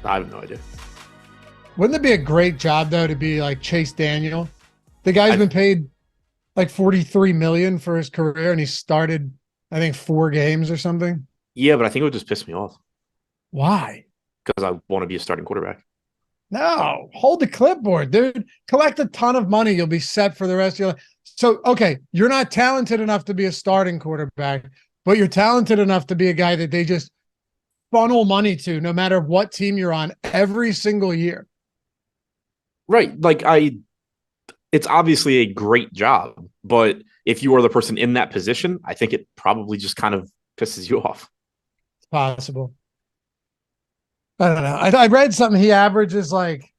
I have no idea. Wouldn't it be a great job though to be like Chase Daniel? The guy's been paid like 43 million for his career, and he started, I think, 4 games or something. Yeah, but I think it would just piss me off Why? because I want to be a starting quarterback. No, hold the clipboard, dude. Collect a ton of money. You'll be set for the rest of your life. So, okay, you're not talented enough to be a starting quarterback, but you're talented enough to be a guy that they just funnel money to no matter what team you're on every single year. Right. It's obviously a great job, but if you are the person in that position, I think it probably just kind of pisses you off. It's possible. I don't know. I read something. He averages like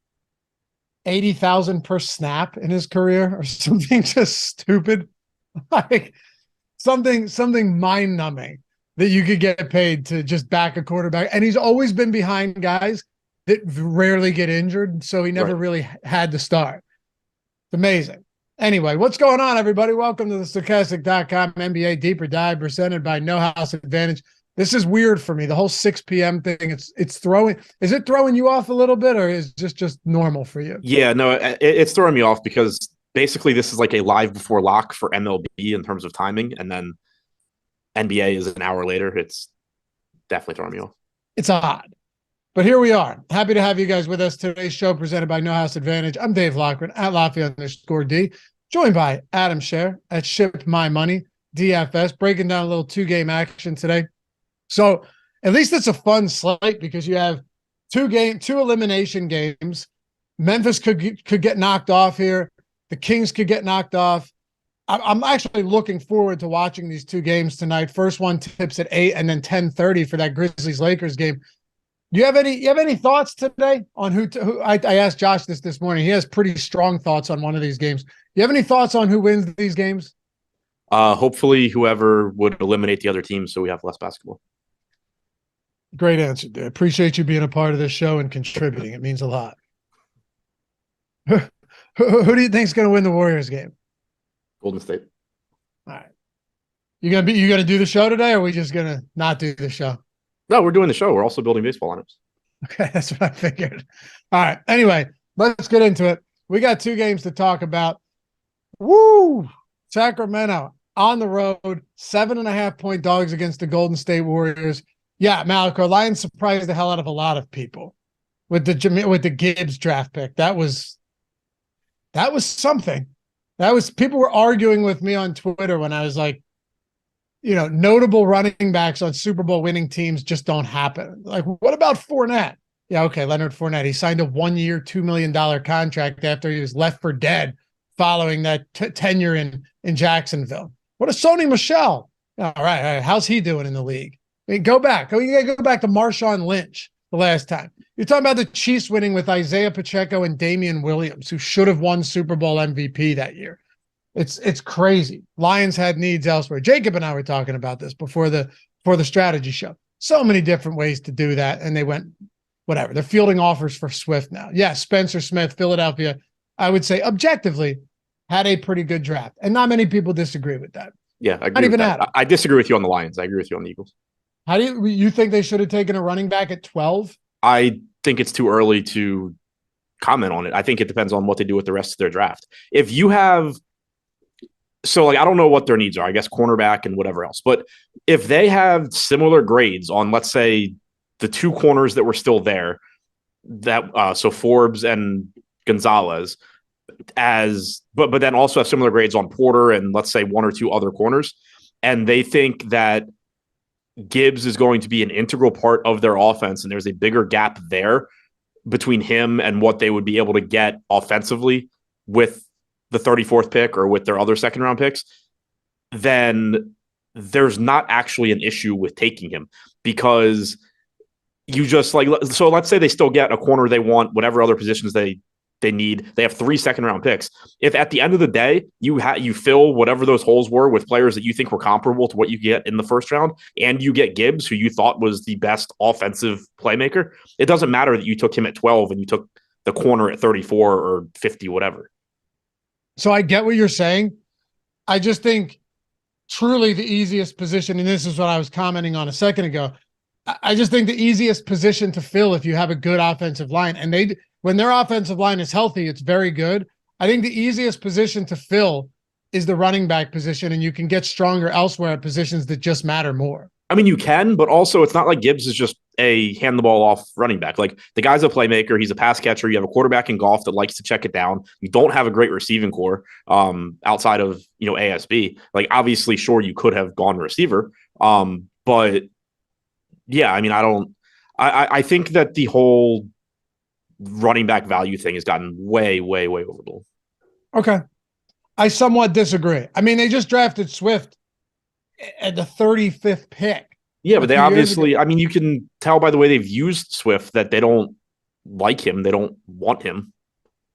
80,000 per snap in his career or something just stupid. Like something mind numbing that you could get paid to just back a quarterback. And he's always been behind guys that rarely get injured. So he never really had to start. It's amazing. Anyway, what's going on, everybody? Welcome to the Stochastic.com NBA Deeper Dive presented by No House Advantage. This is weird for me. The whole 6 p.m. thing, it's throwing. Is it throwing you off a little bit, or is this just normal for you? Yeah, no, it's throwing me off because basically this is like a live before lock for MLB in terms of timing, and then NBA is an hour later. It's definitely throwing me off. It's odd. But here we are. Happy to have you guys with us. Today's show presented by No House Advantage. I'm Dave Loughran at Lafayette_D, joined by Adam Scherer at Ship My Money DFS, breaking down a little 2-game action today. So at least it's a fun slate because you have 2 elimination games. Memphis could get knocked off here. The Kings could get knocked off. I'm actually looking forward to watching these 2 games tonight. First one tips at 8 and then 10:30 for that Grizzlies-Lakers game. Do you have any thoughts today on who I asked Josh this morning. He has pretty strong thoughts on one of these games. Do you have any thoughts on who wins these games? Hopefully whoever would eliminate the other team so we have less basketball. Great answer, dude. Appreciate you being a part of this show and contributing. It means a lot. Who do you think is going to win the Warriors game? Golden State. All right. You gonna do the show today, or are we just gonna not do the show? No, we're doing the show. We're also building baseball lineups. Okay, that's what I figured. All right. Anyway, let's get into it. We got 2 games to talk about. Woo! Sacramento on the road, 7.5-point dogs against the Golden State Warriors. Yeah, Malico, Lions surprised the hell out of a lot of people with the Gibbs draft pick. That was something. People were arguing with me on Twitter when I was like, notable running backs on Super Bowl winning teams just don't happen. Like, what about Fournette? Yeah, okay, Leonard Fournette. He signed a 1-year, $2 million contract after he was left for dead following that tenure in Jacksonville. What a Sony Michel. All right. How's he doing in the league? I mean, go back. You got to go back to Marshawn Lynch the last time. You're talking about the Chiefs winning with Isaiah Pacheco and Damian Williams, who should have won Super Bowl MVP that year. It's crazy. Lions had needs elsewhere. Jacob and I were talking about this before the strategy show. So many different ways to do that, and they went whatever. They're fielding offers for Swift now. Yeah, Spencer Smith, Philadelphia, I would say objectively had a pretty good draft, and not many people disagree with that. Yeah, I agree with that. I disagree with you on the Lions. I agree with you on the Eagles. How do you think they should have taken a running back at 12? I think it's too early to comment on it. I think it depends on what they do with the rest of their draft. If you have I don't know what their needs are, I guess cornerback and whatever else. But if they have similar grades on, let's say, the 2 corners that were still there, so Forbes and Gonzalez, but then also have similar grades on Porter and let's say 1 or 2 other corners, and they think that Gibbs is going to be an integral part of their offense, and there's a bigger gap there between him and what they would be able to get offensively with the 34th pick or with their other second-round picks, then there's not actually an issue with taking him because you just so let's say they still get a corner they want, whatever other positions they need. They have 3 second-round picks. If at the end of the day you fill whatever those holes were with players that you think were comparable to what you get in the first round, and you get Gibbs, who you thought was the best offensive playmaker, it doesn't matter that you took him at 12 and you took the corner at 34 or 50, whatever. So I get what you're saying. I just think truly the easiest position, and this is what I was commenting on a second ago, I just think the easiest position to fill if you have a good offensive line, and when their offensive line is healthy, it's very good. I think the easiest position to fill is the running back position, and you can get stronger elsewhere at positions that just matter more. I mean, you can, but also it's not like Gibbs is just a hand the ball off running back. Like, the guy's a playmaker. He's a pass catcher. You have a quarterback in golf that likes to check it down. You don't have a great receiving core outside of, ASB. Like, obviously, sure, you could have gone receiver. But yeah, I mean, I think that the whole running back value thing has gotten way, way, way overblown. Okay. I somewhat disagree. I mean, they just drafted Swift at the 35th pick. Yeah, but they obviously, I mean, you can tell by the way they've used Swift that they don't like him. They don't want him.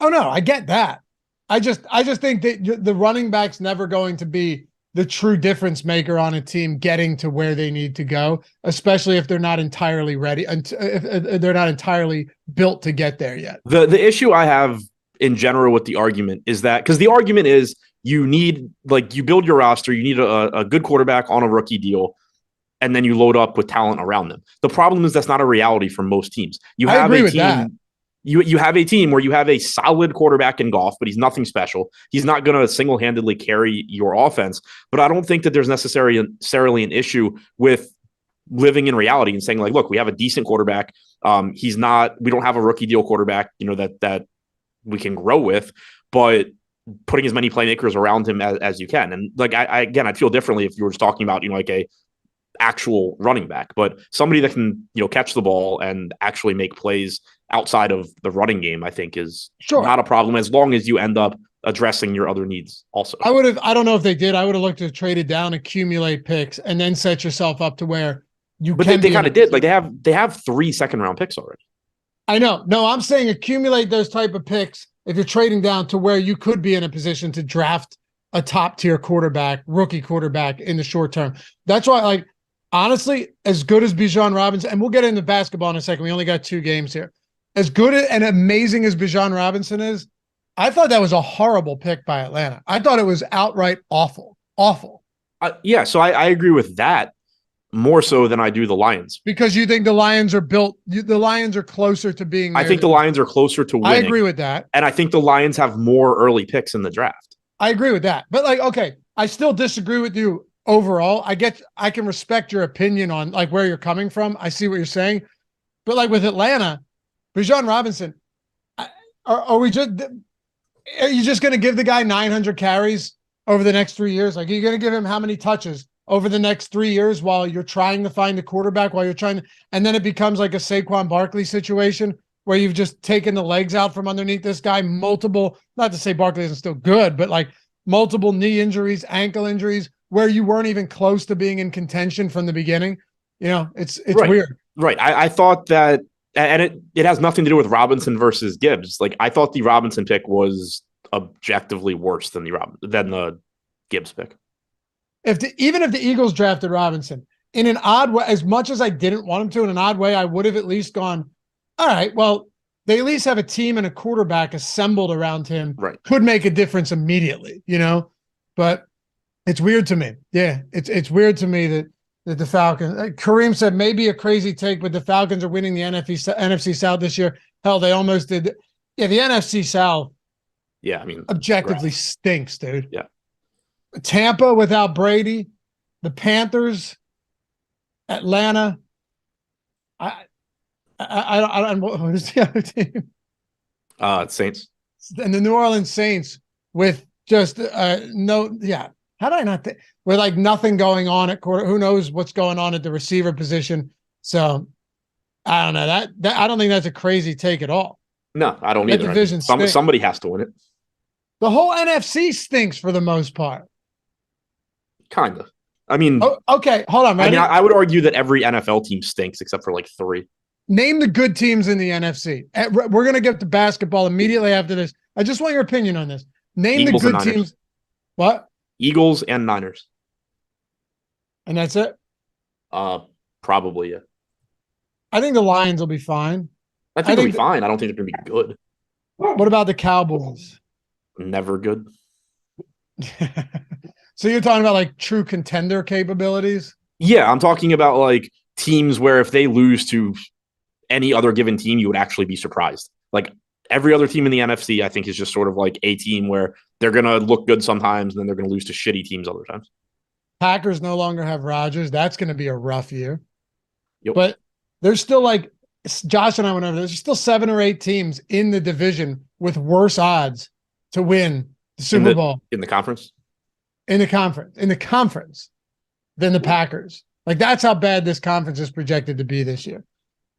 Oh, no, I get that. I just think that the running back's never going to be the true difference maker on a team getting to where they need to go, especially if they're not entirely ready, if they're not entirely built to get there yet. The issue I have in general with the argument is that, because the argument is you build your roster, you need a good quarterback on a rookie deal, and then you load up with talent around them. The problem is that's not a reality for most teams. You have a team. You have a team where you have a solid quarterback in golf, but he's nothing special. He's not going to single-handedly carry your offense. But I don't think that there's necessarily an issue with living in reality and saying, like, look, we have a decent quarterback. We don't have a rookie deal quarterback, that we can grow with, but putting as many playmakers around him as you can. And like, I'd feel differently if you were just talking about, like a actual running back, but somebody that can, catch the ball and actually make plays outside of the running game, I think is not a problem, as long as you end up addressing your other needs also. I don't know if they did. I would have looked to trade it down, accumulate picks, and then set yourself up to where you but can. They kind of did. Like, they have 3 second-round picks already. I know. No, I'm saying accumulate those type of picks if you're trading down to where you could be in a position to draft a top-tier quarterback, rookie quarterback in the short term. That's why, like, honestly, as good as Bijan Robinson, and we'll get into basketball in a second. We only got 2 games here. As good and amazing as Bijan Robinson is, I thought that was a horrible pick by Atlanta. I thought it was outright awful. Awful. Yeah, so I agree with that more so than I do the Lions. Because you think the Lions are the Lions are closer to being there. I think the Lions are closer to winning. I agree with that. And I think the Lions have more early picks in the draft. I agree with that. But, like, okay, I still disagree with you overall. I can respect your opinion on, like, where you're coming from. I see what you're saying. But, like, with Atlanta, Bijan Robinson, are you just going to give the guy 900 carries over the next 3 years? Like, are you going to give him how many touches over the next 3 years while you're trying to find a quarterback, and then it becomes like a Saquon Barkley situation where you've just taken the legs out from underneath this guy, not to say Barkley isn't still good, but like multiple knee injuries, ankle injuries, where you weren't even close to being in contention from the beginning. It's right. Weird. Right. I thought that, and it has nothing to do with Robinson versus Gibbs. Like, I thought the Robinson pick was objectively worse than the Gibbs pick. Even if the Eagles drafted Robinson in an odd way, as much as I didn't want him to, in an odd way, I would have at least gone, all right, well, they at least have a team and a quarterback assembled around him. Right. Could make a difference immediately, but it's weird to me. Yeah. It's weird to me that the Falcons, Kareem said maybe a crazy take, but the Falcons are winning the NFC South this year. Hell, they almost did. Yeah. The NFC South. Yeah. I mean, objectively stinks, dude. Yeah. Tampa without Brady, the Panthers, Atlanta. I don't. What is the other team? It's Saints. And the New Orleans Saints with just no. Yeah. How did I not think? With like nothing going on at quarter. Who knows what's going on at the receiver position? So I don't know that I don't think that's a crazy take at all. No, I don't either. Division somebody has to win it. The whole NFC stinks for the most part. Kind of. I mean, okay, hold on. Ready? I mean, I would argue that every NFL team stinks except for like 3. Name the good teams in the NFC. We're going to get to basketball immediately after this. I just want your opinion on this. Name Eagles the good teams. What? Eagles and Niners. And that's it? Probably, yeah. I think the Lions will be fine. I think they'll be fine. I don't think they're going to be good. What about the Cowboys? Never good. So you're talking about like true contender capabilities? Yeah, I'm talking about like teams where if they lose to any other given team, you would actually be surprised. Like every other team in the NFC, I think is just sort of like a team where they're going to look good sometimes and then they're going to lose to shitty teams other times. Packers no longer have Rodgers. That's going to be a rough year. Yep. But there's still like Josh and I went over, there's still 7 or 8 teams in the division with worse odds to win the Super Bowl. In the conference? In the conference than the Packers. Like that's how bad this conference is projected to be this year.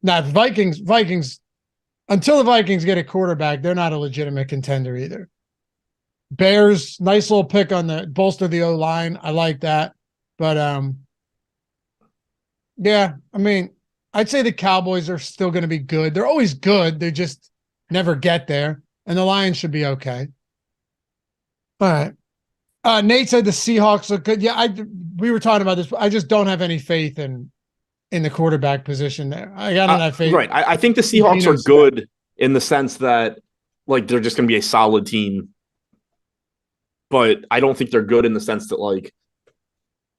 Now, the Vikings, until the Vikings get a quarterback, they're not a legitimate contender either. Bears, nice little pick on the bolster the O-line. I like that. But yeah, I mean, I'd say the Cowboys are still going to be good. They're always good. They just never get there. And the Lions should be okay. All right. Nate said the Seahawks look good. Yeah, we were talking about this, but I just don't have any faith in the quarterback position there. I don't have faith. Right. I think the Seahawks are good in the sense that like they're just going to be a solid team. But I don't think they're good in the sense that like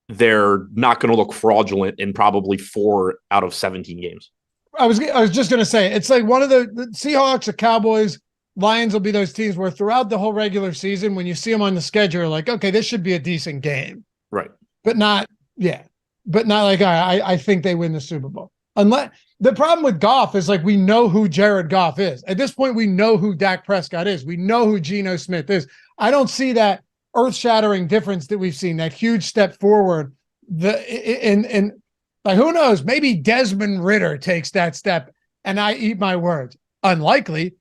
they're not going to look fraudulent in probably 4 out of 17 games. I was just going to say, it's like one of the Seahawks, the Cowboys, Lions will be those teams where throughout the whole regular season, when you see them on the schedule, like, okay, this should be a decent game. Right. But not like, I think they win the Super Bowl. Unless the problem with Goff is like, we know who Jared Goff is. At this point, we know who Dak Prescott is. We know who Geno Smith is. I don't see that earth-shattering difference that we've seen, that huge step forward. And like, who knows? Maybe Desmond Ridder takes that step, and I eat my words. Unlikely,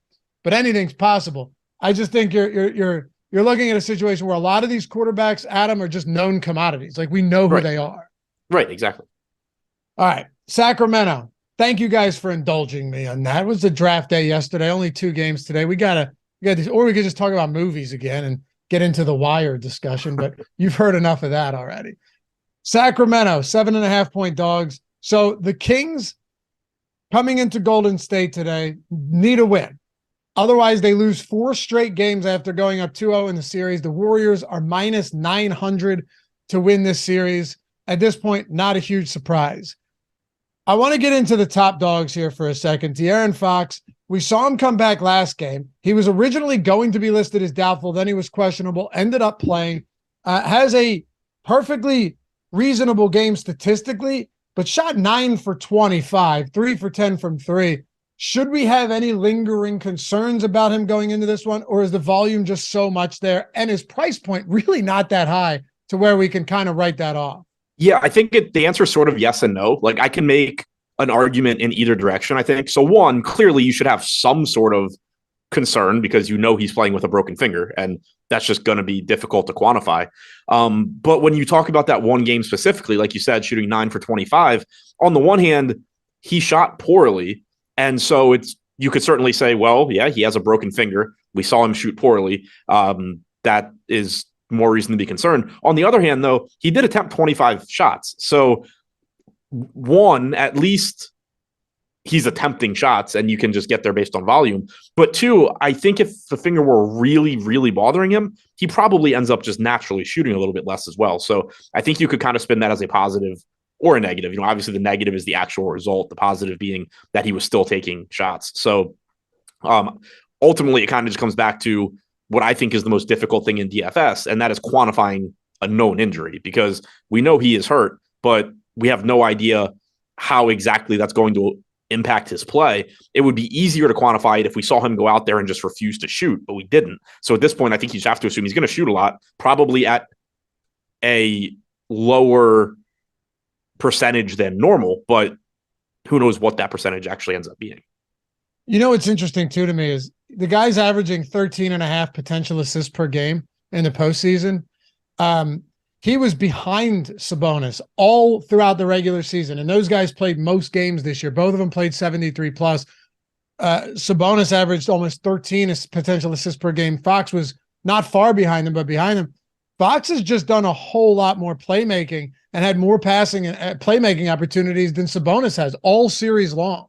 but anything's possible. I just think you're looking at a situation where a lot of these quarterbacks, Adam, are just known commodities. Like we know who they are. Right. Exactly. All right, Sacramento. Thank you guys for indulging me on that. It was the draft day yesterday. Only 2 games today. We got these, or we could just talk about movies again and get into the Wire discussion, but you've heard enough of that already. Sacramento, 7.5-point dogs. So the Kings coming into Golden State today need a win. Otherwise, they lose 4 straight games after going up 2-0 in the series. The Warriors are minus 900 to win this series. At this point, not a huge surprise. I want to get into the top dogs here for a second. De'Aaron Fox, we saw him come back last game. He was originally going to be listed as doubtful. Then he was questionable, ended up playing, has a perfectly reasonable game statistically, but shot 9 for 25, 3 for 10 from 3. Should we have any lingering concerns about him going into this one, or is the volume just so much there and his price point really not that high to where we can kind of write that off? Yeah, I think the answer is sort of yes and no. Like I can make an argument in either direction, I think. So one, clearly you should have some sort of concern because you know he's playing with a broken finger, and that's just going to be difficult to quantify. But when you talk about that one game specifically, like you said, shooting 9 for 25, on the one hand, he shot poorly. And so you could certainly say, well, yeah, he has a broken finger. We saw him shoot poorly. That is more reason to be concerned. On the other hand, though, he did attempt 25 shots. So one, at least he's attempting shots and you can just get there based on volume. But 2, I think if the finger were really, really bothering him, he probably ends up just naturally shooting a little bit less as well. So I think you could kind of spin that as a positive or a negative. You know, obviously the negative is the actual result, the positive being that he was still taking shots. So ultimately it kind of just comes back to what I think is the most difficult thing in DFS, and that is quantifying a known injury, because we know he is hurt, but we have no idea how exactly that's going to impact his play. It would be easier to quantify it if we saw him go out there and just refuse to shoot, but we didn't. So at this point, I think you just have to assume he's going to shoot a lot, probably at a lower percentage than normal, but who knows what that percentage actually ends up being. You know, what's interesting too to me is the guy's averaging 13.5 potential assists per game in the postseason. He was behind Sabonis all throughout the regular season, and those guys played most games this year. Both of them played 73 plus. Sabonis averaged almost 13 potential assists per game. Fox was not far behind him, but behind him. Fox has just done a whole lot more playmaking and had more passing and playmaking opportunities than Sabonis has all series long.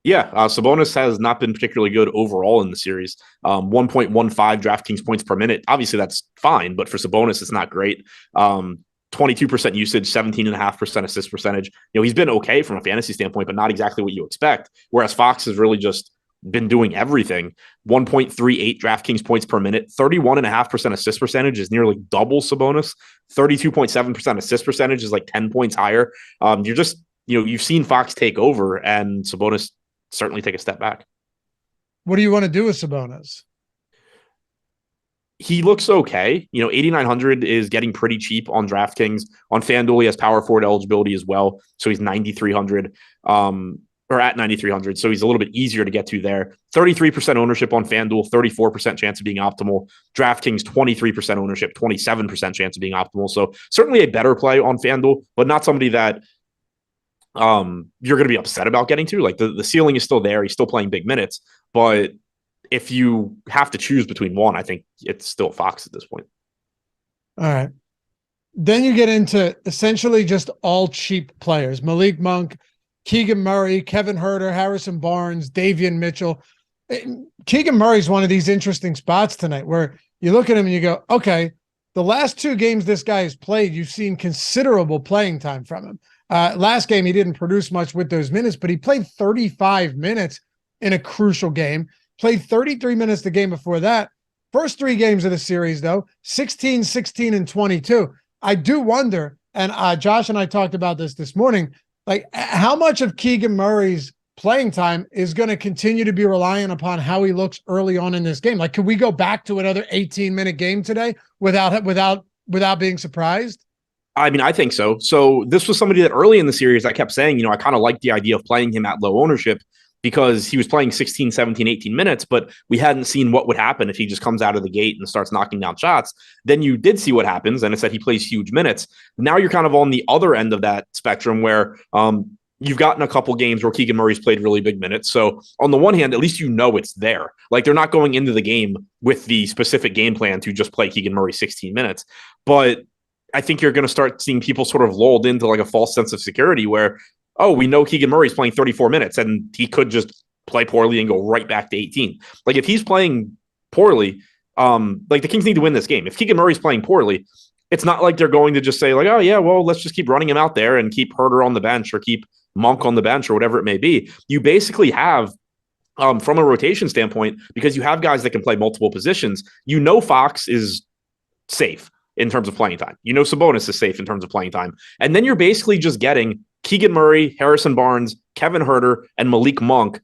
Yeah, Sabonis has not been particularly good overall in the series. 1.15 DraftKings points per minute. Obviously, that's fine, but for Sabonis, it's not great. 22% usage, 17.5% assist percentage. He's been okay from a fantasy standpoint, but not exactly what you expect. Whereas Fox has really just been doing everything. 1.38 DraftKings points per minute, 31.5% assist percentage is nearly double Sabonis. 32.7% assist percentage is like 10 points higher. You've seen Fox take over and Sabonis certainly take a step back. What do you want to do with Sabonis? He looks okay. 8,900 is getting pretty cheap on DraftKings. On FanDuel, he has power forward eligibility as well. So he's 9,300 or at 9,300. So he's a little bit easier to get to there. 33% ownership on FanDuel, 34% chance of being optimal. DraftKings, 23% ownership, 27% chance of being optimal. So certainly a better play on FanDuel, but not somebody that you're going to be upset about getting to. Like the ceiling is still there. He's still playing big minutes, but if you have to choose between one, I think it's still Fox at this point. All right. Then you get into essentially just all cheap players. Malik Monk, Keegan Murray, Kevin Huerter, Harrison Barnes, Davion Mitchell. Keegan Murray's one of these interesting spots tonight where you look at him and you go, okay, the last two games this guy has played, you've seen considerable playing time from him. Last game, he didn't produce much with those minutes, but he played 35 minutes in a crucial game. Played 33 minutes the game before that. First three games of the series, though, 16, 16, and 22. I do wonder, and Josh and I talked about this morning, like how much of Keegan Murray's playing time is going to continue to be reliant upon how he looks early on in this game? Like, could we go back to another 18-minute game today without being surprised? I mean, I think so. So this was somebody that early in the series I kept saying, I kind of liked the idea of playing him at low ownership, because he was playing 16, 17, 18 minutes, but we hadn't seen what would happen if he just comes out of the gate and starts knocking down shots. Then you did see what happens, and it's that he plays huge minutes. Now you're kind of on the other end of that spectrum where you've gotten a couple games where Keegan Murray's played really big minutes. So on the one hand, at least it's there. Like they're not going into the game with the specific game plan to just play Keegan Murray 16 minutes. But I think you're going to start seeing people sort of lulled into like a false sense of security where, oh, we know Keegan Murray's playing 34 minutes and he could just play poorly and go right back to 18. Like if he's playing poorly, like the Kings need to win this game. If Keegan Murray's playing poorly, it's not like they're going to just say like, oh yeah, well, let's just keep running him out there and keep Huerter on the bench or keep Monk on the bench or whatever it may be. You basically have, from a rotation standpoint, because you have guys that can play multiple positions, Fox is safe in terms of playing time. Sabonis is safe in terms of playing time. And then you're basically just getting Keegan Murray, Harrison Barnes, Kevin Huerter, and Malik Monk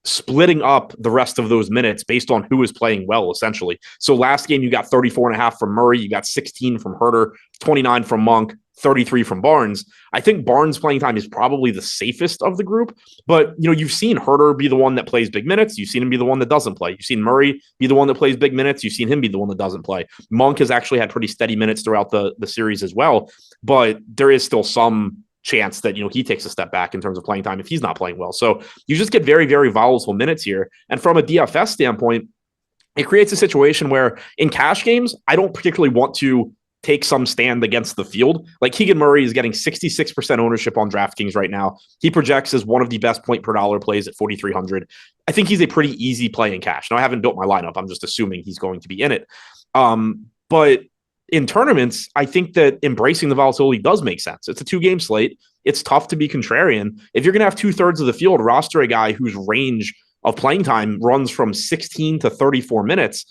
splitting up the rest of those minutes based on who is playing well, essentially. So last game, you got 34.5 from Murray, you got 16 from Huerter, 29 from Monk, 33 from Barnes. I think Barnes' playing time is probably the safest of the group, but you've seen Huerter be the one that plays big minutes. You've seen him be the one that doesn't play. You've seen Murray be the one that plays big minutes. You've seen him be the one that doesn't play. Monk has actually had pretty steady minutes throughout the series as well, but there is still some chance that he takes a step back in terms of playing time if he's not playing well. So you just get very, very volatile minutes here. And from a DFS standpoint, it creates a situation where in cash games, I don't particularly want to take some stand against the field. Like Keegan Murray is getting 66% ownership on DraftKings right now. He projects as one of the best point per dollar plays at 4,300. I think he's a pretty easy play in cash. Now I haven't built my lineup. I'm just assuming he's going to be in it. But in tournaments, I think that embracing the volatility does make sense. It's a 2-game slate. It's tough to be contrarian. If you're going to have 2/3 of the field roster a guy whose range of playing time runs from 16 to 34 minutes,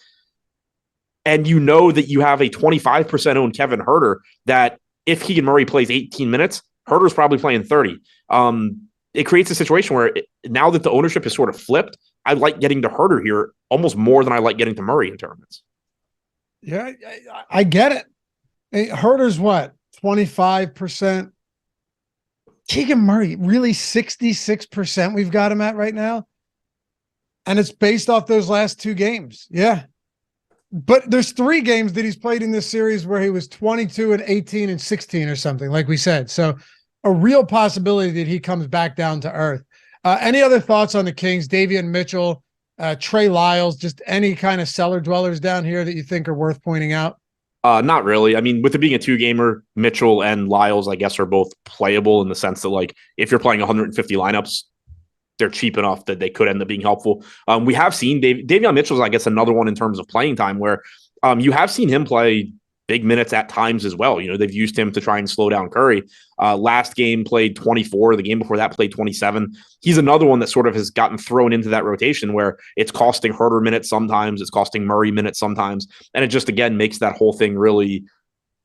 and that you have a 25% owned Kevin Huerter, that if Keegan Murray plays 18 minutes, Herter's probably playing 30. It creates a situation where now that the ownership is sort of flipped, I like getting to Huerter here almost more than I like getting to Murray in tournaments. Yeah, I get it. Herter's what? 25%. Keegan Murray, really 66% we've got him at right now. And it's based off those last two games. Yeah. But there's 3 games that he's played in this series where he was 22 and 18 and 16 or something, like we said. So a real possibility that he comes back down to earth. Any other thoughts on the Kings? Davion Mitchell, Trey Lyles, just any kind of cellar dwellers down here that you think are worth pointing out? Not really. I mean, with it being a 2-gamer, Mitchell and Lyles, I guess, are both playable in the sense that, like, if you're playing 150 lineups, they're cheap enough that they could end up being helpful. We have seen Davion Mitchell's, I guess, another one in terms of playing time where you have seen him play big minutes at times as well. They've used him to try and slow down Curry. Last game played 24. The game before that played 27. He's another one that sort of has gotten thrown into that rotation where it's costing Herter minutes sometimes, it's costing Murray minutes sometimes, and it just, again, makes that whole thing really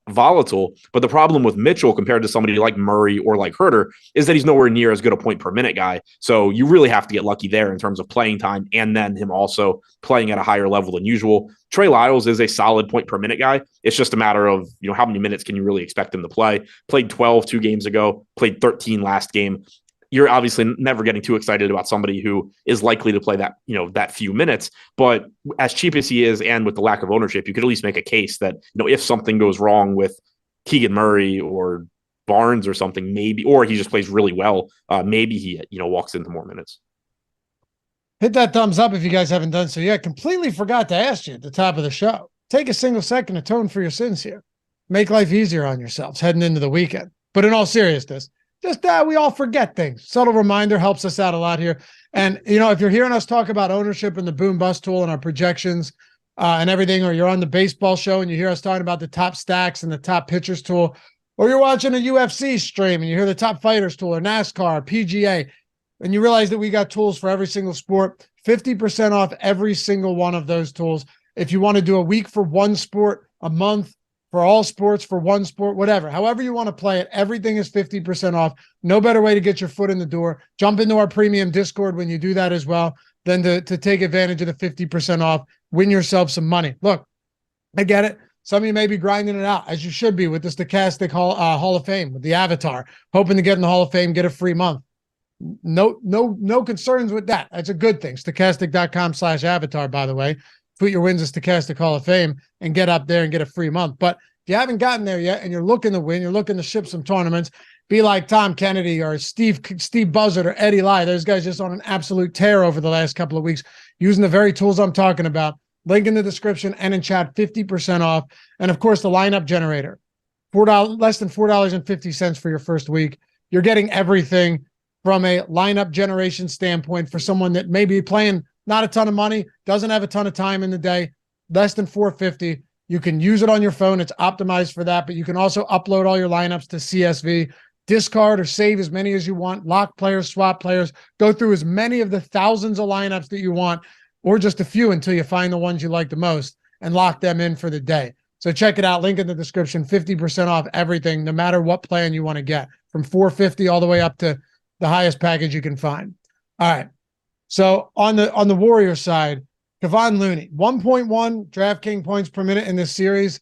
volatile. But the problem with Mitchell compared to somebody like Murray or like Herter is that he's nowhere near as good a point per minute guy. So you really have to get lucky there in terms of playing time and then him also playing at a higher level than usual. Trey Lyles is a solid point per minute guy. It's just a matter of, how many minutes can you really expect him to play? Played 12 2 games ago, played 13 last game. You're obviously never getting too excited about somebody who is likely to play that, that few minutes. But as cheap as he is and with the lack of ownership, you could at least make a case that, if something goes wrong with Keegan Murray or Barnes or something, maybe, or he just plays really well, maybe he, walks into more minutes. Hit that thumbs up if you guys haven't done so yet. Completely forgot to ask you at the top of the show. Take a single second to atone for your sins here. Make life easier on yourselves heading into the weekend. But in all seriousness, just we all forget things. Subtle reminder helps us out a lot here. And, if you're hearing us talk about ownership and the boom bust tool and our projections and everything, or you're on the baseball show and you hear us talking about the top stacks and the top pitchers tool, or you're watching a UFC stream and you hear the top fighters tool or NASCAR, PGA, and you realize that we got tools for every single sport, 50% off every single one of those tools. If you want to do a week for one sport, a month for all sports, for one sport, whatever, however you want to play it, everything is 50% off. No better way to get your foot in the door. Jump into our premium Discord when you do that as well, than to take advantage of the 50% off, win yourself some money. Look, I get it. Some of you may be grinding it out, as you should be, with the Stochastic Hall of Fame, with the avatar, hoping to get in the Hall of Fame, get a free month. No concerns with that. That's a good thing. Stochastic.com/avatar, by the way. Put your wins to Stochastic Hall of Fame and get up there and get a free month. But if you haven't gotten there yet and you're looking to win, you're looking to ship some tournaments, be like Tom Kennedy or Steve Buzzard or Eddie Lai. Those guys just on an absolute tear over the last couple of weeks using the very tools I'm talking about. Link in the description and in chat, 50% off. And of course, the lineup generator, less than $4.50 for your first week. You're getting everything from a lineup generation standpoint for someone that may be playing not a ton of money, doesn't have a ton of time in the day, less than $4.50. You can use it on your phone. It's optimized for that, but you can also upload all your lineups to CSV, discard or save as many as you want, lock players, swap players, go through as many of the thousands of lineups that you want, or just a few until you find the ones you like the most and lock them in for the day. So check it out. Link in the description, 50% off everything, no matter what plan you want to get, from $4.50 all the way up to the highest package you can find. All right. So on the Warriors side, Kevon Looney, 1.1 DraftKings points per minute in this series.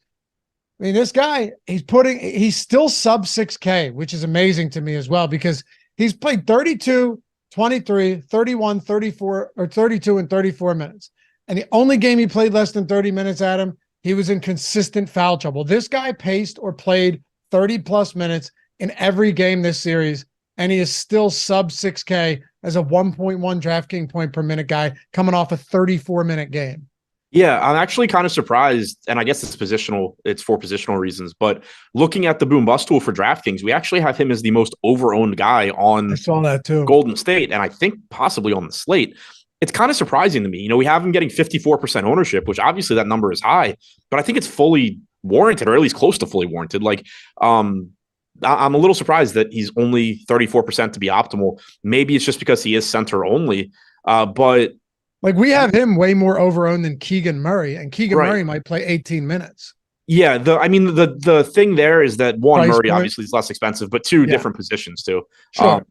I mean, this guy, he's still sub 6K, which is amazing to me as well, because he's played 32, 23, 31, 34, or 32 and 34 minutes. And the only game he played less than 30 minutes, Adam, he was in consistent foul trouble. This guy paced or played 30 plus minutes in every game this series, and he is still sub 6K as a 1.1 DraftKings point per minute guy coming off a 34-minute game. Yeah, I'm actually kind of surprised, and I guess it's for positional reasons, but looking at the boom bust tool for DraftKings, we actually have him as the most over-owned guy on I saw that too. Golden State, and I think possibly on the slate. It's kind of surprising to me. We have him getting 54% ownership, which obviously that number is high, but I think it's fully warranted, or at least close to fully warranted. I'm a little surprised that he's only 34% to be optimal. Maybe it's just because he is center only, but we have him way more over-owned than Keegan Murray, and Keegan Murray might play 18 minutes. Yeah, the thing there is that one, Price Murray point. Obviously is less expensive, but two, different positions too. Sure.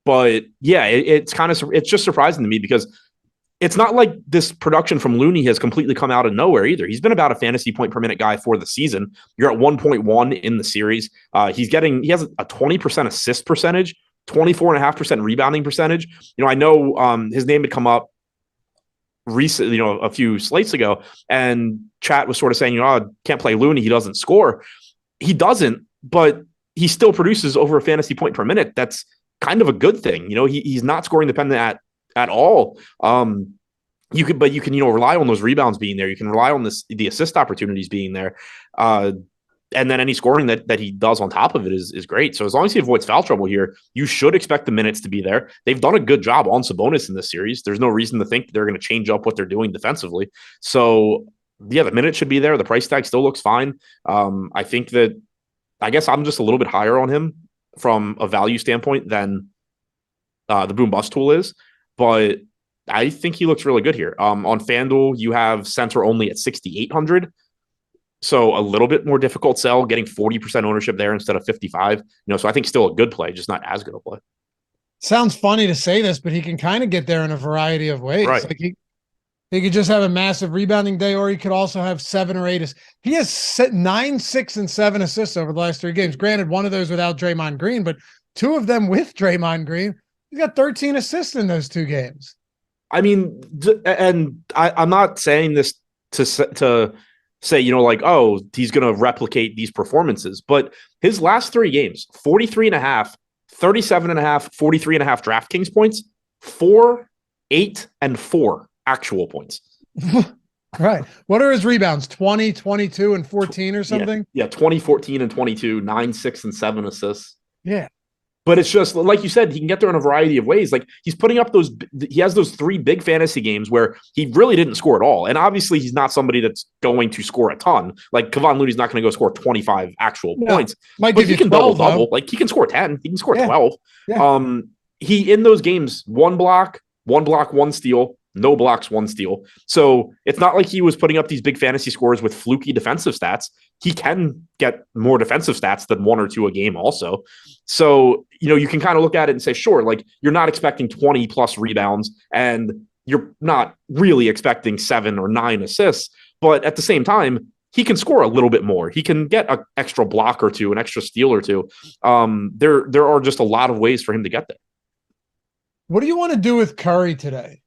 But yeah, it's just surprising to me, because it's not like this production from Looney has completely come out of nowhere either. He's been about a fantasy point per minute guy for the season. You're at 1.1 in the series. He has a 20% assist percentage, 24.5% rebounding percentage. I know his name had come up recently, a few slates ago, and chat was sort of saying, can't play Looney, he doesn't score. He doesn't, but he still produces over a fantasy point per minute. That's kind of a good thing. He's not scoring dependent at all. You can rely on those rebounds being there. You can rely on the assist opportunities being there. And then any scoring that he does on top of it is great. So as long as he avoids foul trouble here, you should expect the minutes to be there. They've done a good job on Sabonis in this series. There's no reason to think they're going to change up what they're doing defensively. So yeah, the minute should be there. The price tag still looks fine. I guess I'm just a little bit higher on him from a value standpoint than the boom bust tool is, but I think he looks really good here. On FanDuel, you have center only at 6,800. So a little bit more difficult sell, getting 40% ownership there instead of 55. So I think still a good play, just not as good a play. Sounds funny to say this, but he can kind of get there in a variety of ways. Right. Like he could just have a massive rebounding day, or he could also have 7 or 8. He has 9, 6, and 7 assists over the last 3 games. Granted, one of those without Draymond Green, but 2 of them with Draymond Green. He's got 13 assists in those 2 games. I mean, and I'm not saying this to say, oh, he's going to replicate these performances, but his last 3 games, 43.5, 37.5, 43.5 DraftKings points, 4, 8, and 4 actual points. Right. What are his rebounds? 20, 22, and 14 or something? Yeah, 20, 14, and 22, 9, 6, and 7 assists. Yeah. But it's just, like you said, he can get there in a variety of ways. Like, he's putting up he has those 3 big fantasy games where he really didn't score at all. And obviously, he's not somebody that's going to score a ton. Like, Kevon Looney's not going to go score 25 actual points. Might give you 12, double. Like, he can score 10. He can score 12. Yeah. He, in those games, 1 block, 1 steal, no blocks, 1 steal. So it's not like he was putting up these big fantasy scores with fluky defensive stats. He can get more defensive stats than 1 or 2 a game also. So, you can kind of look at it and say, sure, like, you're not expecting 20 plus rebounds and you're not really expecting 7 or 9 assists. But at the same time, he can score a little bit more. He can get an extra block or 2, an extra steal or 2. There are just a lot of ways for him to get there. What do you want to do with Curry today?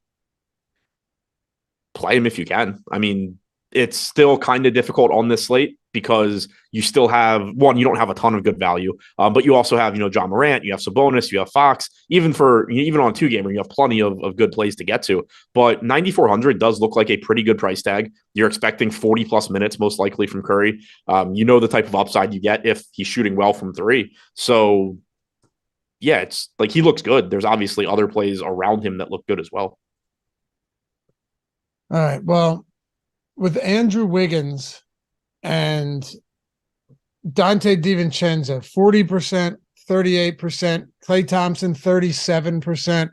Play him if you can. I mean, it's still kind of difficult on this slate because you still have you don't have a ton of good value, but you also have, John Morant, you have Sabonis, you have Fox, even on a 2-gamer, you have plenty of good plays to get to, but 9,400 does look like a pretty good price tag. You're expecting 40 plus minutes, most likely from Curry. The type of upside you get if he's shooting well from 3. So yeah, it's like, he looks good. There's obviously other plays around him that look good as well. All right. Well, with Andrew Wiggins and Dante DiVincenzo, 40%, 38%, Klay Thompson, 37%.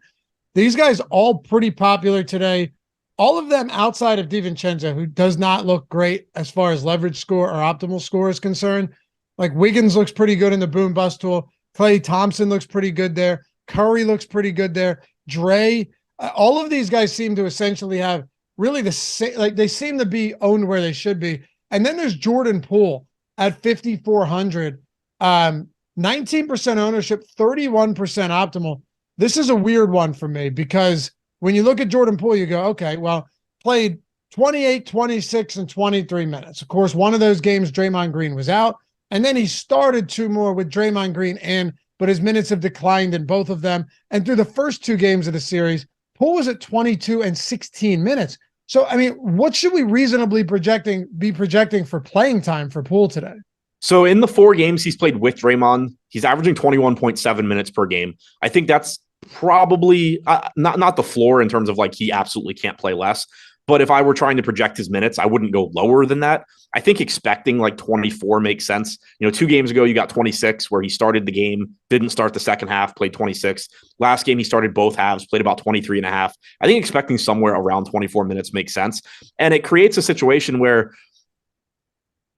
These guys all pretty popular today. All of them outside of DiVincenzo, who does not look great as far as leverage score or optimal score is concerned. Like, Wiggins looks pretty good in the boom bust tool. Klay Thompson looks pretty good there. Curry looks pretty good there. Dre, all of these guys seem to essentially have really the same, like, they seem to be owned where they should be. And then there's Jordan Poole at 5,400, 19% ownership, 31% optimal. This is a weird one for me because when you look at Jordan Poole, you go, okay, well, played 28, 26, and 23 minutes. Of course, one of those games, Draymond Green was out, and then he started 2 more with Draymond Green in, but his minutes have declined in both of them. And through the first 2 games of the series, Poole was at 22 and 16 minutes. So, I mean, what should we reasonably be projecting for playing time for Poole today? So in the 4 games he's played with Draymond, he's averaging 21.7 minutes per game. I think that's probably not the floor in terms of, like, he absolutely can't play less. But if I were trying to project his minutes, I wouldn't go lower than that. I think expecting like 24 makes sense. 2 games ago, you got 26 where he started the game, didn't start the second half, played 26. Last game, he started both halves, played about 23 and a half. I think expecting somewhere around 24 minutes makes sense. And it creates a situation where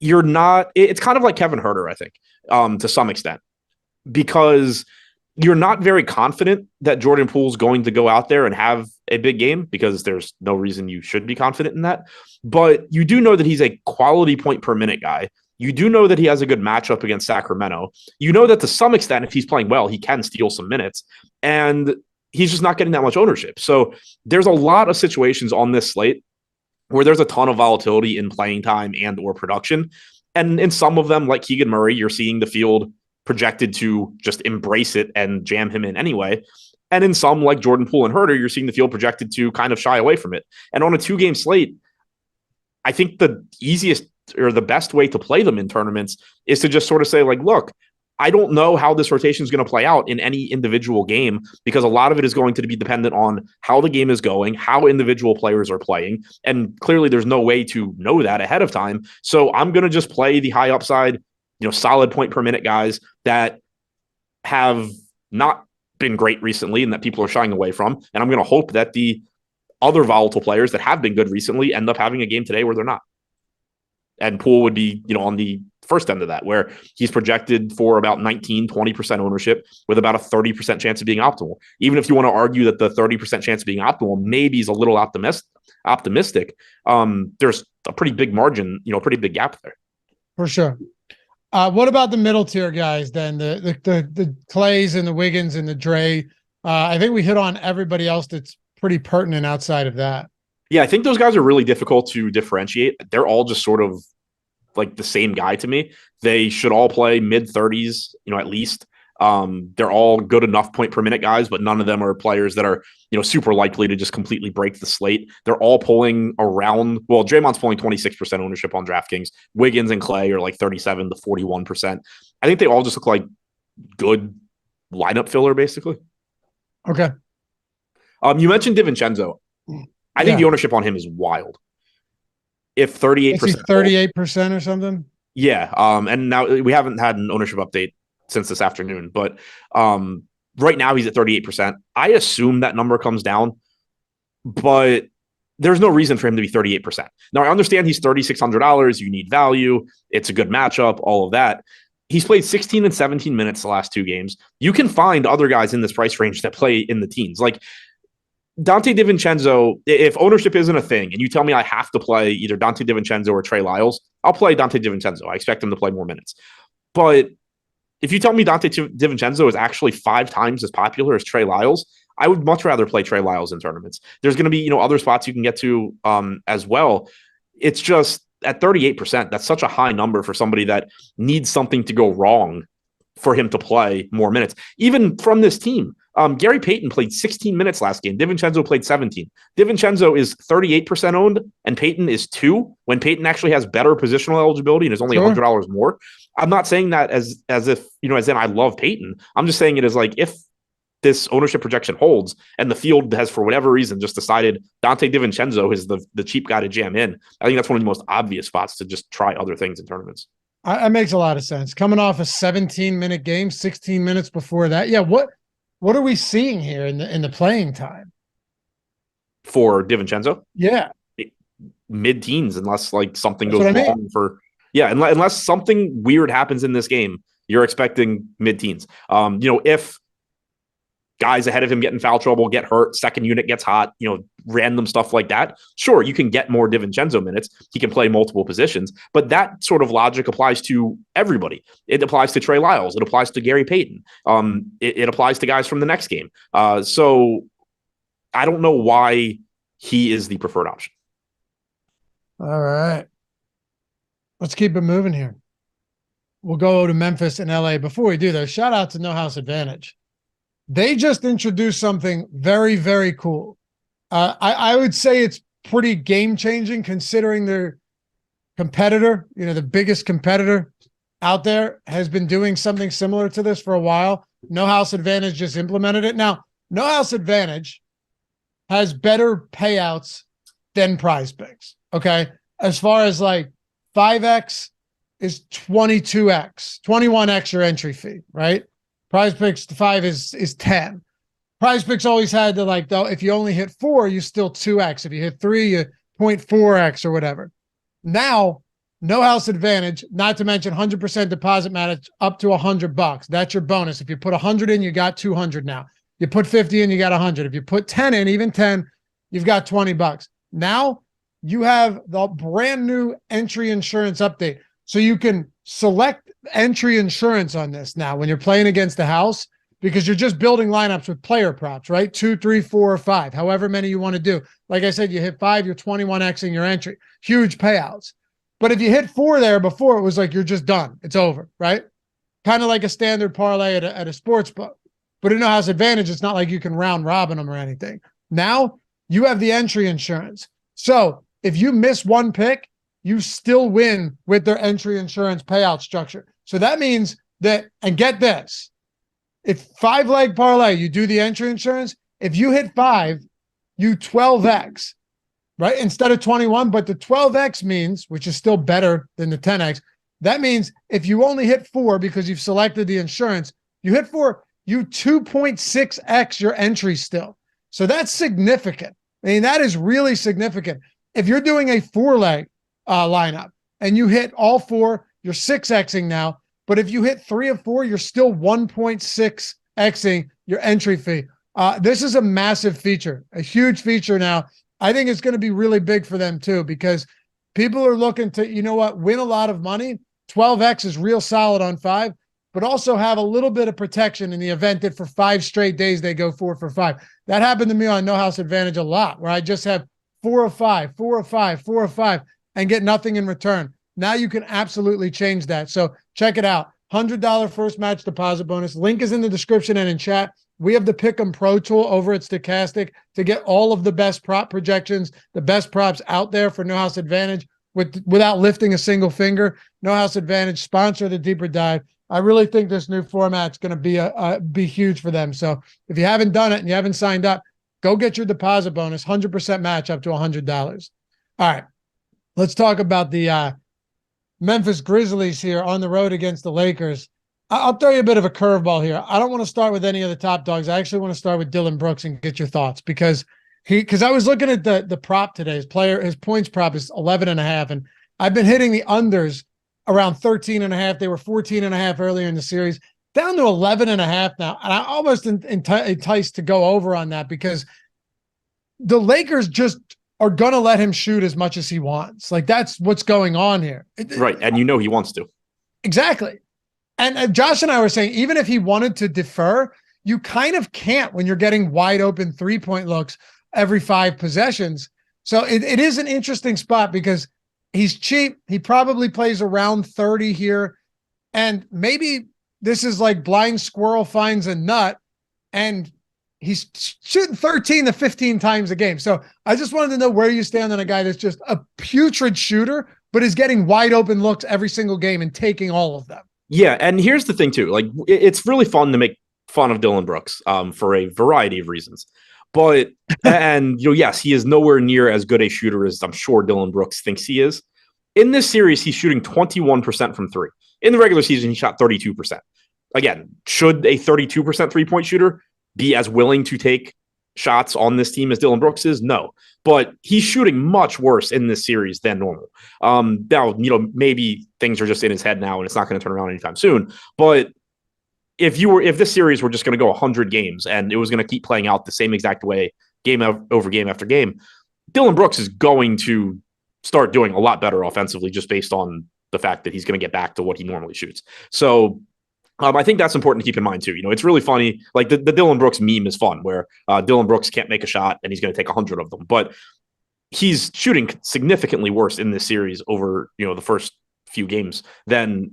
it's kind of like Kevin Huerter, I think, to some extent, because you're not very confident that Jordan Poole's going to go out there and have a big game because there's no reason you should be confident in that. But you do know that he's a quality point per minute guy. You do know that he has a good matchup against Sacramento. You know that to some extent, if he's playing well, he can steal some minutes. And he's just not getting that much ownership. So there's a lot of situations on this slate where there's a ton of volatility in playing time and or production. And in some of them, like Keegan Murray, you're seeing the field projected to just embrace it and jam him in anyway. And in some, like Jordan Poole and Huerter, you're seeing the field projected to kind of shy away from it. And on a 2-game slate, I think the easiest or the best way to play them in tournaments is to just sort of say, like, look, I don't know how this rotation is going to play out in any individual game because a lot of it is going to be dependent on how the game is going, how individual players are playing. And clearly there's no way to know that ahead of time. So I'm going to just play the high upside, solid point per minute guys that have not been great recently and that people are shying away from. And I'm going to hope that the other volatile players that have been good recently end up having a game today where they're not. And Poole would be, on the first end of that, where he's projected for about 20% ownership with about a 30% chance of being optimal. Even if you want to argue that the 30% chance of being optimal maybe is a little optimistic, there's a pretty big margin, pretty big gap there. For sure. What about the middle tier guys then? The Clays and the Wiggins and the Dre. I think we hit on everybody else that's pretty pertinent outside of that. Yeah, I think those guys are really difficult to differentiate. They're all just sort of like the same guy to me. They should all play mid-30s, at least. They're all good enough point per minute guys, but none of them are players that are, super likely to just completely break the slate. They're all pulling around. Well, Draymond's pulling 26% ownership on DraftKings. Wiggins and Clay are like 37 to 41%. I think they all just look like good lineup filler, basically. Okay. You mentioned DiVincenzo. I think the ownership on him is wild. If 38%, 38% or something. Yeah. And now we haven't had an ownership update since this afternoon, but right now he's at 38%. I assume that number comes down, but there's no reason for him to be 38%. Now I understand he's $3,600. You need value. It's a good matchup, all of that. He's played 16 and 17 minutes the last two games. You can find other guys in this price range that play in the teens. Like Dante DiVincenzo, if ownership isn't a thing and you tell me I have to play either Dante DiVincenzo or Trey Lyles, I'll play Dante DiVincenzo. I expect him to play more minutes. But if you tell me Dante DiVincenzo is actually 5 times as popular as Trey Lyles, I would much rather play Trey Lyles in tournaments. There's going to be, other spots you can get to as well. It's just at 38%, that's such a high number for somebody that needs something to go wrong for him to play more minutes. Even from this team, Gary Payton played 16 minutes last game. DiVincenzo played 17. DiVincenzo is 38% owned, and Payton is 2. When Payton actually has better positional eligibility and is only $100 more. I'm not saying that as if as in I love Payton. I'm just saying it as like if this ownership projection holds, and the field has for whatever reason just decided Dante DiVincenzo is the cheap guy to jam in. I think that's one of the most obvious spots to just try other things in tournaments. It makes a lot of sense. Coming off a 17-minute game, 16 minutes before that. Yeah, what are we seeing here in the playing time for DiVincenzo? Yeah, mid-teens, unless like something goes wrong unless something weird happens in this game, you're expecting mid-teens. If guys ahead of him get in foul trouble, get hurt, second unit gets hot, random stuff like that, sure, you can get more DiVincenzo minutes. He can play multiple positions, but that sort of logic applies to everybody. It applies to Trey Lyles. It applies to Gary Payton. It applies to guys from the next game. So I don't know why he is the preferred option. All right. Let's keep it moving here. We'll go to Memphis and LA. Before we do though, shout out to No House Advantage. They just introduced something very, very cool. I would say it's pretty game-changing considering their competitor, the biggest competitor out there has been doing something similar to this for a while. No House Advantage just implemented it. Now, No House Advantage has better payouts than Prize Picks, okay? As far as like 5X is 22X, 21X your entry fee, right? Prize Picks 5 is 10. Prize Picks always had to like, though, if you only hit 4, you still 2X. If you hit 3, you 0.4X or whatever. Now, No House Advantage, not to mention 100% deposit match up to $100. That's your bonus. If you put 100 in, you got 200 now. You put 50 in, you got 100. If you put 10 in, even 10, you've got $20. Now you have the brand new entry insurance update. So you can select entry insurance on this now when you're playing against the house, because you're just building lineups with player props, right? 2, 3, 4, or 5, however many you want to do. Like I said, you hit 5, you're 21Xing your entry. Huge payouts. But if you hit 4 there before, it was like you're just done. It's over, right? Kind of like a standard parlay at a sports book. But in No House Advantage, it's not like you can round robin them or anything. Now you have the entry insurance. So if you miss one pick, you still win with their entry insurance payout structure. So that means and get this, if 5-leg parlay, you do the entry insurance, if you hit 5, you 12x, right? Instead of 21, but the 12x means, which is still better than the 10x, that means if you only hit 4 because you've selected the insurance, you hit 4, you 2.6x your entry still. So that's significant. I mean, that is really significant. If you're doing a 4-leg lineup and you hit all 4, you're 6xing now. But if you hit 3 of 4, you're still 1.6xing your entry fee. This is a massive feature, a huge feature now. I think it's going to be really big for them too, because people are looking to, win a lot of money. 12x is real solid on 5, but also have a little bit of protection in the event that for 5 straight days they go 4 for 5. That happened to me on No House Advantage a lot, where I just have 4 of 5, 4 of 5, 4 of 5, and get nothing in return. Now you can absolutely change that. So check it out. $100 first match deposit bonus. Link is in the description and in chat. We have the Pick'em Pro tool over at Stochastic to get all of the best prop projections, the best props out there for No House Advantage without lifting a single finger. No House Advantage, sponsor the Deeper Dive. I really think this new format's going to be huge for them. So if you haven't done it and you haven't signed up, go get your deposit bonus, 100% match up to $100. All right, let's talk about the Memphis Grizzlies here on the road against the Lakers. I'll throw you a bit of a curveball here. I don't want to start with any of the top dogs. I actually want to start with Dillon Brooks and get your thoughts, because I was looking at the prop today. His points prop is 11.5, and I've been hitting the unders around 13.5. They were 14.5 earlier in the series, down to 11.5 now. And I almost enticed to go over on that, because the Lakers just are going to let him shoot as much as he wants. Like, that's what's going on here. Right. And he wants to. Exactly. And Josh and I were saying, even if he wanted to defer, you kind of can't when you're getting wide open 3-point looks every 5 possessions. So it is an interesting spot, because he's cheap. He probably plays around 30 here. And maybe this is like blind squirrel finds a nut, and he's shooting 13 to 15 times a game. So I just wanted to know where you stand on a guy that's just a putrid shooter, but is getting wide open looks every single game and taking all of them. Yeah, and here's the thing too. Like, it's really fun to make fun of Dillon Brooks for a variety of reasons. But yes, he is nowhere near as good a shooter as I'm sure Dillon Brooks thinks he is. In this series, he's shooting 21% from 3. In the regular season, he shot 32%. Again, should a 32% 3-point shooter be as willing to take shots on this team as Dillon Brooks is? No. But he's shooting much worse in this series than normal. Now, maybe things are just in his head now and it's not going to turn around anytime soon. But if this series were just going to go 100 games and it was going to keep playing out the same exact way, game over game after game, Dillon Brooks is going to start doing a lot better offensively, just based on the fact that he's going to get back to what he normally shoots. So I think that's important to keep in mind too. It's really funny. Like, the Dillon Brooks meme is fun, where Dillon Brooks can't make a shot and he's going to take 100 of them, but he's shooting significantly worse in this series over, the first few games than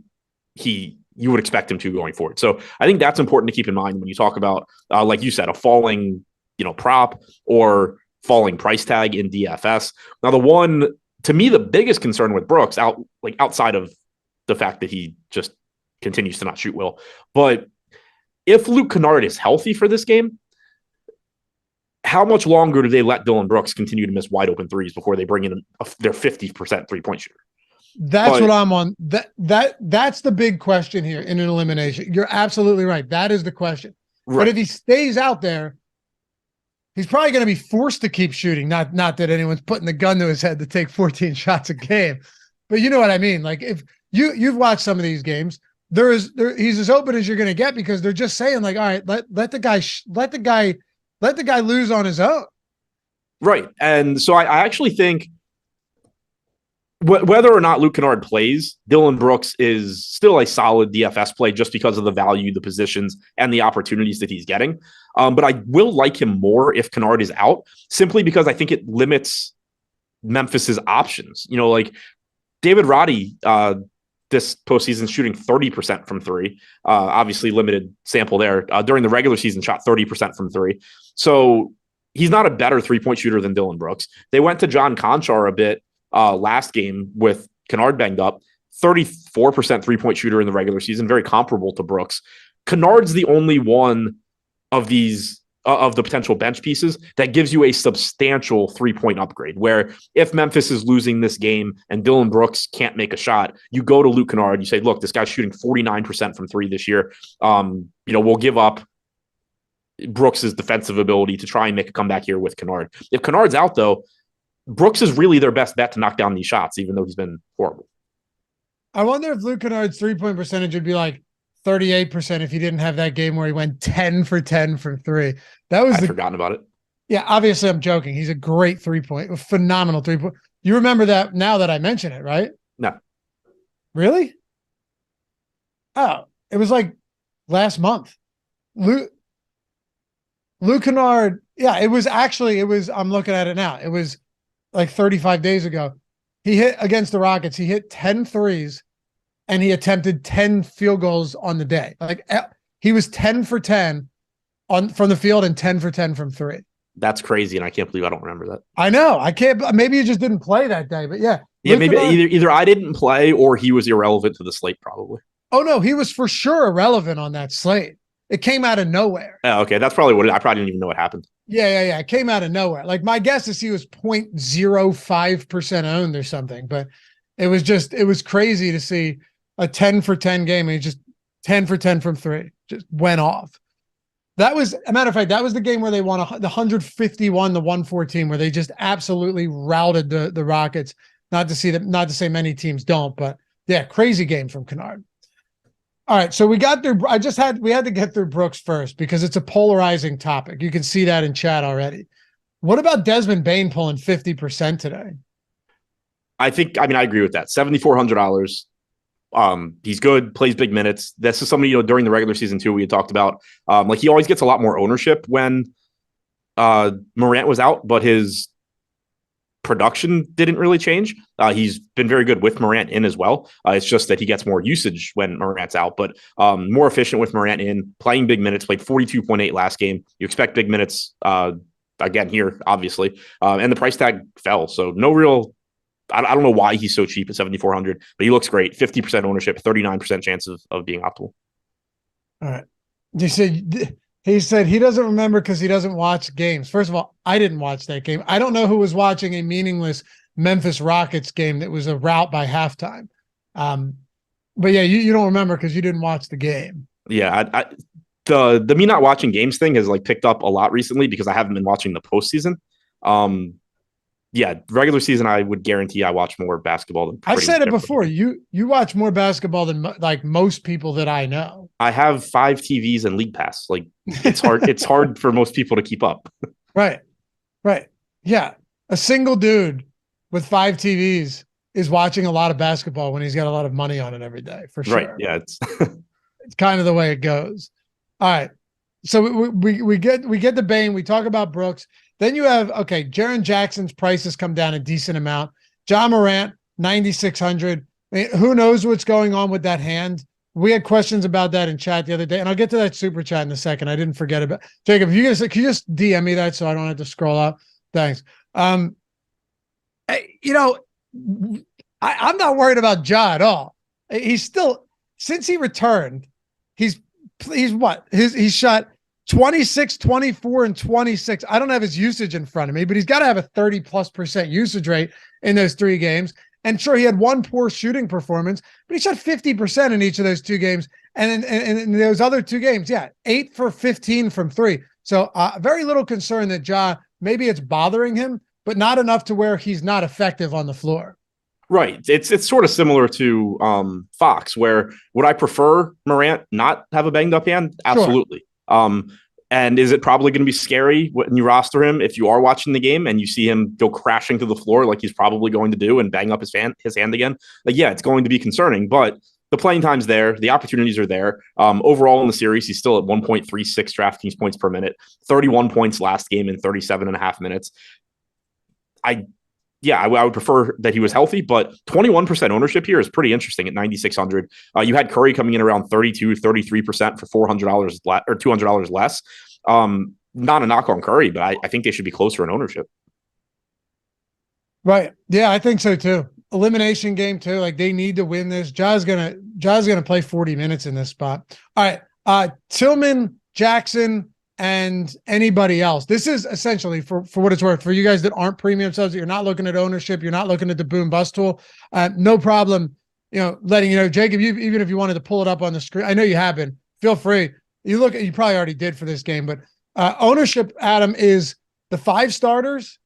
you would expect him to going forward. So I think that's important to keep in mind when you talk about, like you said, a falling, prop or falling price tag in DFS. Now, to me, the biggest concern with Brooks outside of the fact that he just continues to not shoot well, but if Luke Kennard is healthy for this game, how much longer do they let Dillon Brooks continue to miss wide open threes before they bring in their 50% 3-point shooter? That's what I'm on. That's the big question here in an elimination. You're absolutely right. That is the question. Right. But if he stays out there, he's probably going to be forced to keep shooting. Not that anyone's putting the gun to his head to take 14 shots a game, but you know what I mean? Like, if you've watched some of these games, he's as open as you're going to get, because they're just saying, like, all right, let the guy lose on his own. Right. And so I actually think whether or not Luke Kennard plays, Dillon Brooks is still a solid DFS play, just because of the value, the positions, and the opportunities that he's getting. But I will like him more if Kennard is out, simply because I think it limits Memphis's options. Like David Roddy, this postseason shooting 30% from 3. Obviously limited sample there. During the regular season, shot 30% from 3. So he's not a better 3-point shooter than Dillon Brooks. They went to John Conchar a bit last game with Kennard banged up. 34% 3-point shooter in the regular season, very comparable to Brooks. Kennard's the only one of these of the potential bench pieces that gives you a substantial 3-point upgrade, where if Memphis is losing this game and Dillon Brooks can't make a shot, you go to Luke Kennard, you say, look, this guy's shooting 49% from three this year. We'll give up Brooks's defensive ability to try and make a comeback here with Kennard. If Kennard's out, though, Brooks is really their best bet to knock down these shots, even though he's been horrible. I wonder if Luke Kennard's 3-point percentage would be like 38% if he didn't have that game where he went 10 for 10 from three. I'd forgotten about it. Yeah, obviously I'm joking. He's a great 3-point, phenomenal 3-point. You remember that now that I mention it, right? No. Really? Oh, it was like last month. Luke Kennard, yeah, it was, I'm looking at it now. It was like 35 days ago. He hit against the Rockets. He hit 10 threes and he attempted 10 field goals on the day. Like he was 10 for 10 from the field and 10 for 10 from three. That's crazy. And I can't believe I don't remember that. I know. I can't, maybe he just didn't play that day, but yeah. Yeah, maybe either I didn't play or he was irrelevant to the slate probably. Oh no, he was for sure irrelevant on that slate. It came out of nowhere. Oh, okay. That's probably what I probably didn't even know what happened. Yeah. It came out of nowhere. Like my guess is he was 0.05% owned or something, but it was crazy to see a 10 for 10 game. And he just 10 for 10 from three, just went off. That was, a matter of fact, that was the game where they won the 151-114, where they just absolutely routed the Rockets. Not to say many teams don't, but yeah, crazy game from Kennard. All right, so we got through. We had to get through Brooks first because it's a polarizing topic. You can see that in chat already. What about Desmond Bane pulling 50% today? I agree with that. $7,400. He's good, plays big minutes. This is something, during the regular season too, we had talked about. He always gets a lot more ownership when Morant was out, but his production didn't really change. He's been very good with Morant in as well. It's just that he gets more usage when Morant's out, but more efficient with Morant in, playing big minutes, played 42.8 last game. You expect big minutes again here, obviously. And the price tag fell. So no real, I don't know why he's so cheap at 7,400, but he looks great. 50% ownership, 39% chance of being optimal. All right. He said he doesn't remember because he doesn't watch games. First of all, I didn't watch that game. I don't know who was watching a meaningless Memphis Rockets game that was a rout by halftime. But yeah, you don't remember because you didn't watch the game. Yeah, the me not watching games thing has picked up a lot recently because I haven't been watching the postseason. Yeah, regular season, I would guarantee I watch more basketball than I've said it before. You watch more basketball than most people that I know. I have 5 TVs and League Pass. It's hard. It's hard for most people to keep up. Right. Yeah, a single dude with 5 TVs is watching a lot of basketball when he's got a lot of money on it every day, for sure. Right. Yeah, it's kind of the way it goes. All right. So we get the Bane. We talk about Brooks. Then you have, Jaren Jackson's prices come down a decent amount. John Morant, 9,600. Who knows what's going on with that hand? We had questions about that in chat the other day, and I'll get to that super chat in a second. I didn't forget about Jacob. Can you just DM me that so I don't have to scroll up? Thanks. I'm not worried about Ja at all. He's still, since he returned, he's shot 26, 24, and 26. I don't have his usage in front of me, but he's got to have a 30+% usage rate in those 3 games. And sure, he had one poor shooting performance, but he shot 50% in each of those 2 games. And in those other 2 games, 8 for 15 from 3. So very little concern that Ja, maybe it's bothering him, but not enough to where he's not effective on the floor. Right. It's sort of similar to Fox, where would I prefer Morant not have a banged up hand? Absolutely. Sure. And is it probably going to be scary when you roster him if you are watching the game and you see him go crashing to the floor like he's probably going to do and bang up his hand again? Yeah, it's going to be concerning, but the playing time's there. The opportunities are there. Overall in the series, he's still at 1.36 DraftKings points per minute, 31 points last game in 37.5 minutes. I would prefer that he was healthy, but 21% ownership here is pretty interesting at 9,600. You had Curry coming in around 33% for $400 or $200 less. Not a knock on Curry, but I think they should be closer in ownership. Right. Yeah, I think so too. elimination game too. Like they need to win this. Ja's gonna play 40 minutes in this spot. All right. Tillman, Jackson, and anybody else. This is essentially for what it's worth for you guys that aren't premium subs, that you're not looking at ownership, you're not looking at the boom bust tool. No problem, letting you know, Jacob, even if you wanted to pull it up on the screen, I know you have been, feel free. You probably already did for this game, but ownership, Adam, is the 5 starters.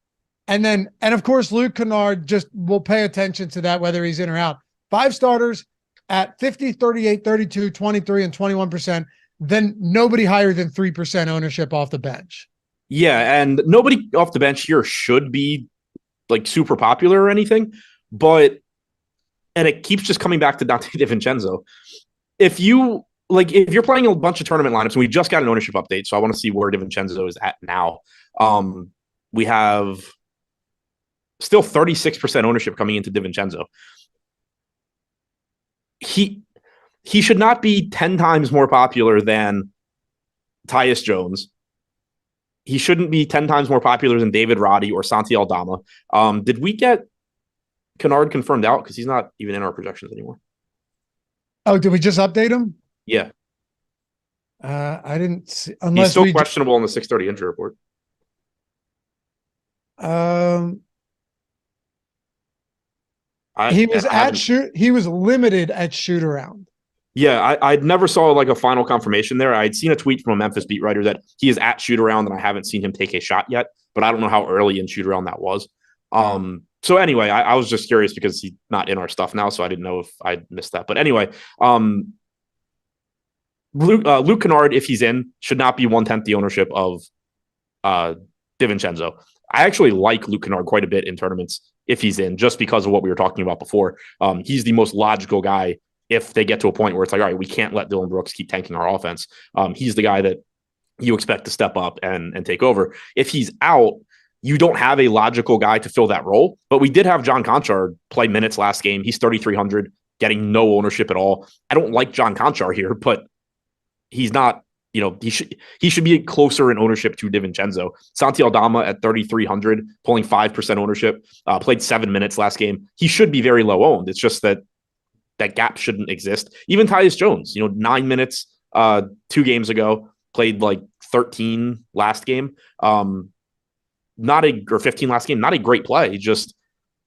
And of course, Luke Kennard, just will pay attention to that, whether he's in or out. 5 starters at 50, 38, 32, 23, and 21%. Then nobody higher than 3% ownership off the bench. Yeah, and nobody off the bench here should be like super popular or anything, and it keeps just coming back to Dante DiVincenzo. If you're playing a bunch of tournament lineups, and we just got an ownership update, so I want to see where DiVincenzo is at now. We have still 36% ownership coming into DiVincenzo. He should not be 10 times more popular than Tyus Jones. He shouldn't be 10 times more popular than David Roddy or Santi Aldama. Did we get Kennard confirmed out? Because he's not even in our projections anymore. Oh, did we just update him? Yeah. I didn't see. He's still questionable on the 6:30 injury report. He was limited at shoot around. Yeah, I never saw like a final confirmation there. I'd seen a tweet from a Memphis beat writer that he is at shoot around, and I haven't seen him take a shot yet, but I don't know how early in shoot around that was. So anyway, I was just curious because he's not in our stuff now, so I didn't know if I missed that. But anyway, Luke Kennard, if he's in, should not be 1/10 the ownership of DiVincenzo. I actually like Luke Kennard quite a bit in tournaments if he's in, just because of what we were talking about before. He's the most logical guy if they get to a point where it's like, all right, we can't let Dylan Brooks keep tanking our offense. He's the guy that you expect to step up and take over. If he's out, you don't have a logical guy to fill that role. But we did have John Conchar play minutes last game. He's 3,300, getting no ownership at all. I don't like John Conchar here, but he's not, he should be closer in ownership to DiVincenzo. Santi Aldama at 3,300, pulling 5% ownership, played 7 minutes last game. He should be very low owned. It's just that gap shouldn't exist. Even Tyus Jones, 9 minutes 2 games ago, played like 13 last game. Or 15 last game, not a great play. Just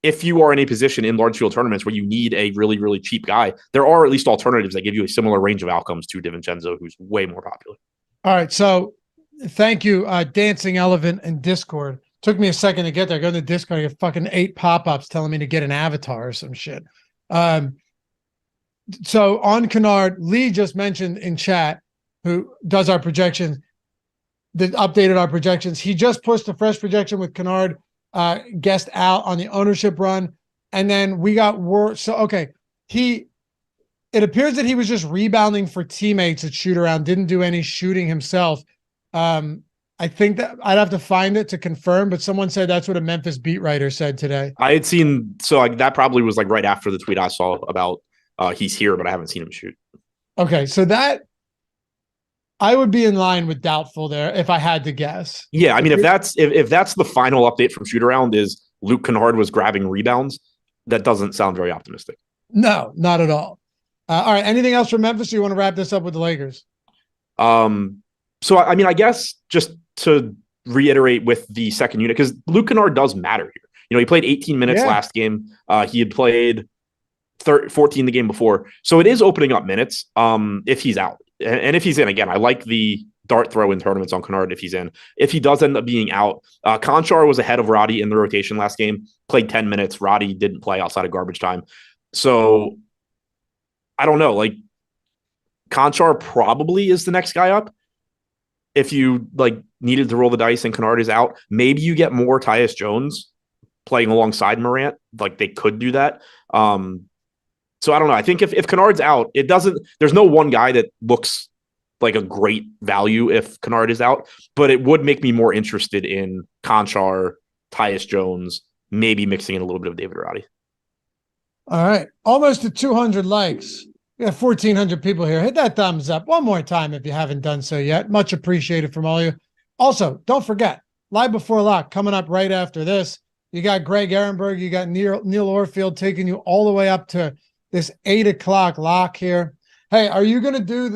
if you are in a position in large field tournaments where you need a really, really cheap guy, there are at least alternatives that give you a similar range of outcomes to DiVincenzo, who's way more popular. All right. So thank you, Dancing Elephant and Discord. Took me a second to get there. Go to Discord, I get fucking 8 pop-ups telling me to get an avatar or some shit. So on Kennard, Lee just mentioned in chat, who does our projections, that updated our projections. He just pushed a fresh projection with Kennard guessed out on the ownership run. And then we got word. So, okay. It appears that he was just rebounding for teammates at shoot around, didn't do any shooting himself. I think that I'd have to find it to confirm, but someone said that's what a Memphis beat writer said today. I had seen, that probably was like right after the tweet I saw about he's here, but I haven't seen him shoot. Okay. So that, I would be in line with doubtful there if I had to guess. Yeah, I mean, if that's the final update from shoot around is Luke Kennard was grabbing rebounds, that doesn't sound very optimistic. No, not at all. All right, anything else from Memphis? Or you want to wrap this up with the Lakers? So I mean, I guess just to reiterate with the second unit, because Luke Kennard does matter here. He played 18 minutes last game. He had played 14 the game before, so it is opening up minutes. If he's out. And if he's in, again, I like the dart throw in tournaments on Kennard if he's in. If he does end up being out, Conchar was ahead of Roddy in the rotation last game, played 10 minutes. Roddy didn't play outside of garbage time. So I don't know. Like, Conchar probably is the next guy up. If you needed to roll the dice and Kennard is out, maybe you get more Tyus Jones playing alongside Morant. They could do that. So I don't know. I think if Kennard's out, there's no one guy that looks like a great value if Kennard is out, but it would make me more interested in Conchar, Tyus Jones, maybe mixing in a little bit of David Roddy. All right. Almost to 200 likes. We have 1,400 people here. Hit that thumbs up one more time if you haven't done so yet. Much appreciated from all of you. Also, don't forget, Live Before Lock coming up right after this. You got Greg Ehrenberg. You got Neil Orfield taking you all the way up to this 8 o'clock lock here. Hey, are you going to do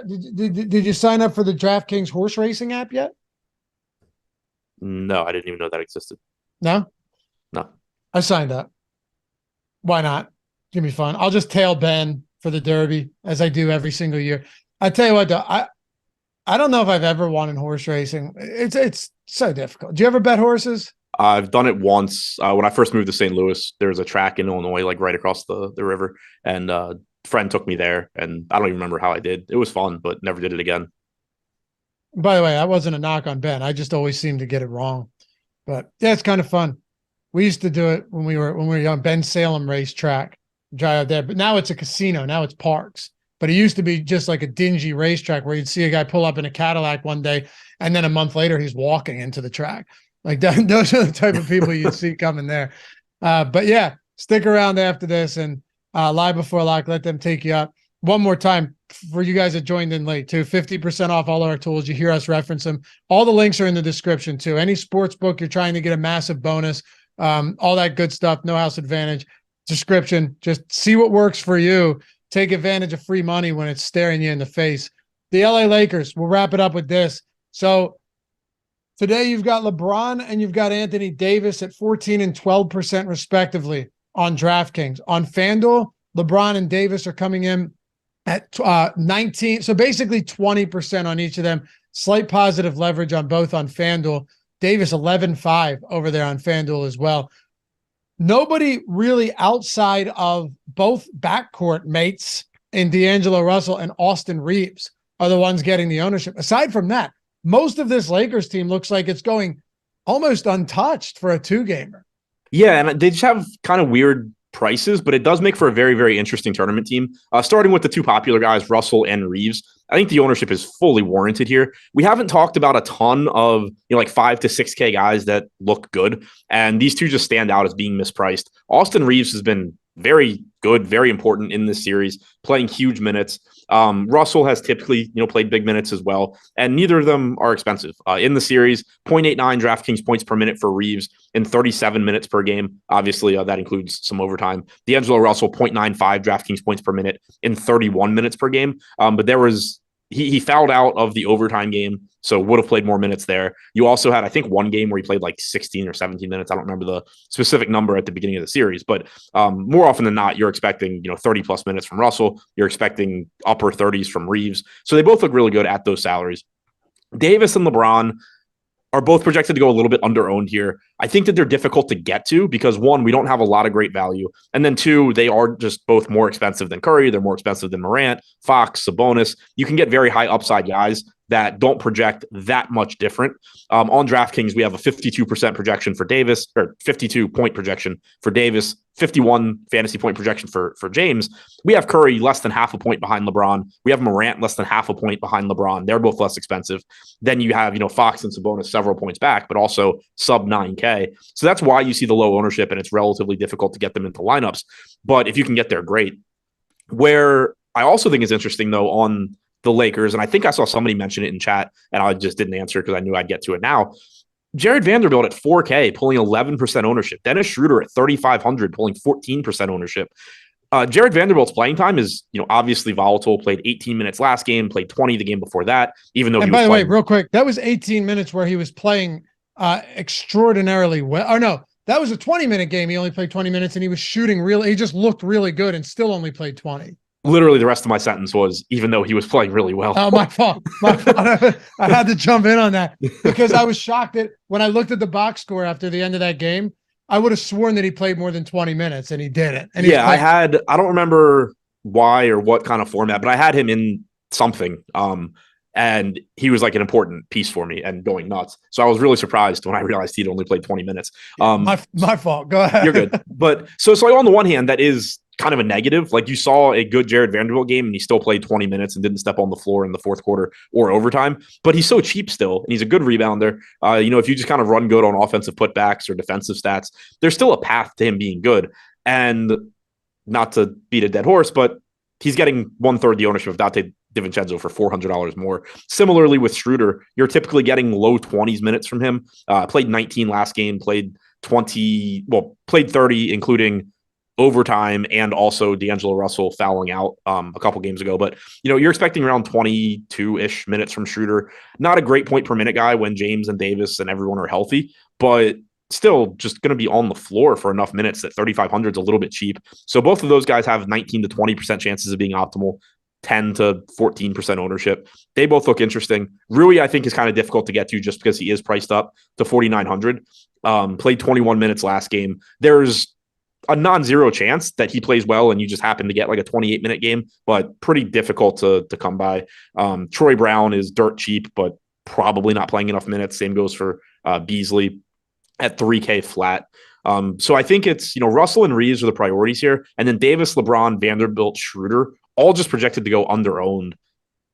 did you sign up for the DraftKings horse racing app yet? No, I didn't even know that existed. No? No. I signed up. Why not? It's gonna be fun. I'll just tail Ben for the Derby as I do every single year. I tell you what, though, I don't know if I've ever won in horse racing. It's so difficult. Do you ever bet horses? I've done it once. When I first moved to St. Louis, there's a track in Illinois, like right across the river. And a friend took me there, and I don't even remember how I did. It was fun, but never did it again. By the way, that wasn't a knock on Ben. I just always seem to get it wrong. But yeah, it's kind of fun. We used to do it when we were young. Ben Salem racetrack, drive out there. But now it's a casino. Now it's parks. But it used to be just like a dingy racetrack where you'd see a guy pull up in a Cadillac one day, and then a month later he's walking into the track. Like that, those are the type of people you'd see coming there. But yeah, stick around after this and live before lock. Let them take you up. One more time for you guys that joined in late too, 50% off all our tools. You hear us reference them. All the links are in the description too. Any sports book you're trying to get a massive bonus, all that good stuff, no house advantage, description, just see what works for you. Take advantage of free money when it's staring you in the face. The LA Lakers, we'll wrap it up with this. So today you've got LeBron and you've got Anthony Davis at 14 and 12% respectively on DraftKings. On FanDuel, LeBron and Davis are coming in at 19. So basically 20% on each of them. Slight positive leverage on both on FanDuel. Davis 11-5 over there on FanDuel as well. Nobody really outside of both backcourt mates in D'Angelo Russell and Austin Reeves are the ones getting the ownership. Aside from that, most of this Lakers team looks like it's going almost untouched for a two-gamer. Yeah, and they just have kind of weird prices, but it does make for a very, very interesting tournament team. Starting with the two popular guys, Russell and Reeves, I think the ownership is fully warranted here. We haven't talked about a ton of like 5 to 6K guys that look good, and these two just stand out as being mispriced. Austin Reeves has been very good, very important in this series, playing huge minutes. Russell has typically, played big minutes as well, and neither of them are expensive. In the series, 0.89 DraftKings points per minute for Reeves in 37 minutes per game. Obviously, that includes some overtime. D'Angelo Russell, 0.95 DraftKings points per minute in 31 minutes per game. But there was he fouled out of the overtime game, so would have played more minutes there. You also had, I think, one game where he played like 16 or 17 minutes. I don't remember the specific number at the beginning of the series, but more often than not, you're expecting 30 plus minutes from Russell. You're expecting upper 30s from Reeves. So they both look really good at those salaries. Davis and LeBron are both projected to go a little bit under-owned here. I think that they're difficult to get to because, one, we don't have a lot of great value. And then, two, they are just both more expensive than Curry. They're more expensive than Morant, Fox, Sabonis. You can get very high upside guys that don't project that much different. On DraftKings, we have a 52% projection for Davis, or 52-point projection for Davis, 51 fantasy point projection for James. We have Curry less than half a point behind LeBron. We have Morant less than half a point behind LeBron. They're both less expensive. Then you have, Fox and Sabonis several points back, but also sub 9K. So that's why you see the low ownership, and it's relatively difficult to get them into lineups. But if you can get there, great. Where I also think is interesting, though, on the Lakers, and I think I saw somebody mention it in chat, and I just didn't answer because I knew I'd get to it now. Jared Vanderbilt at 4K, pulling 11% ownership. Dennis Schroeder at 3,500, pulling 14% ownership. Jared Vanderbilt's playing time is, obviously volatile. Played 18 minutes last game, played 20 the game before that, even though and by the way, real quick, that was 18 minutes where he was playing extraordinarily well. Or no, that was a 20-minute game. He only played 20 minutes, and he was shooting really. He just looked really good and still only played 20. Literally, the rest of my sentence was, even though he was playing really well. Oh, my fault. My fault. I had to jump in on that because I was shocked that when I looked at the box score after the end of that game, I would have sworn that he played more than 20 minutes, and he didn't. And yeah, I don't remember why or what kind of format, but I had him in something. And he was like an important piece for me and going nuts. So I was really surprised when I realized he'd only played 20 minutes. My fault. Go ahead. You're good. But so on the one hand, that is kind of a negative. Like, you saw a good Jared Vanderbilt game and he still played 20 minutes and didn't step on the floor in the fourth quarter or overtime, but he's so cheap still. And he's a good rebounder. If you just kind of run good on offensive putbacks or defensive stats, there's still a path to him being good. And not to beat a dead horse, but he's getting 1/3 the ownership of Dante DiVincenzo for $400 more. Similarly with Schroeder, you're typically getting low 20s minutes from him. Played 19 last game, played played 30, including overtime, and also D'Angelo Russell fouling out a couple games ago. But, you're expecting around 22-ish minutes from Schroeder. Not a great point per minute guy when James and Davis and everyone are healthy, but still just going to be on the floor for enough minutes that 3,500 is a little bit cheap. So both of those guys have 19 to 20% chances of being optimal, 10 to 14% ownership. They both look interesting. Rui, I think, is kind of difficult to get to just because he is priced up to 4,900. Played 21 minutes last game. There's a non-zero chance that he plays well and you just happen to get like a 28-minute game, but pretty difficult to come by. Troy Brown is dirt cheap, but probably not playing enough minutes. Same goes for Beasley at 3K flat. So I think it's, Russell and Reeves are the priorities here. And then Davis, LeBron, Vanderbilt, Schroeder, all just projected to go under-owned.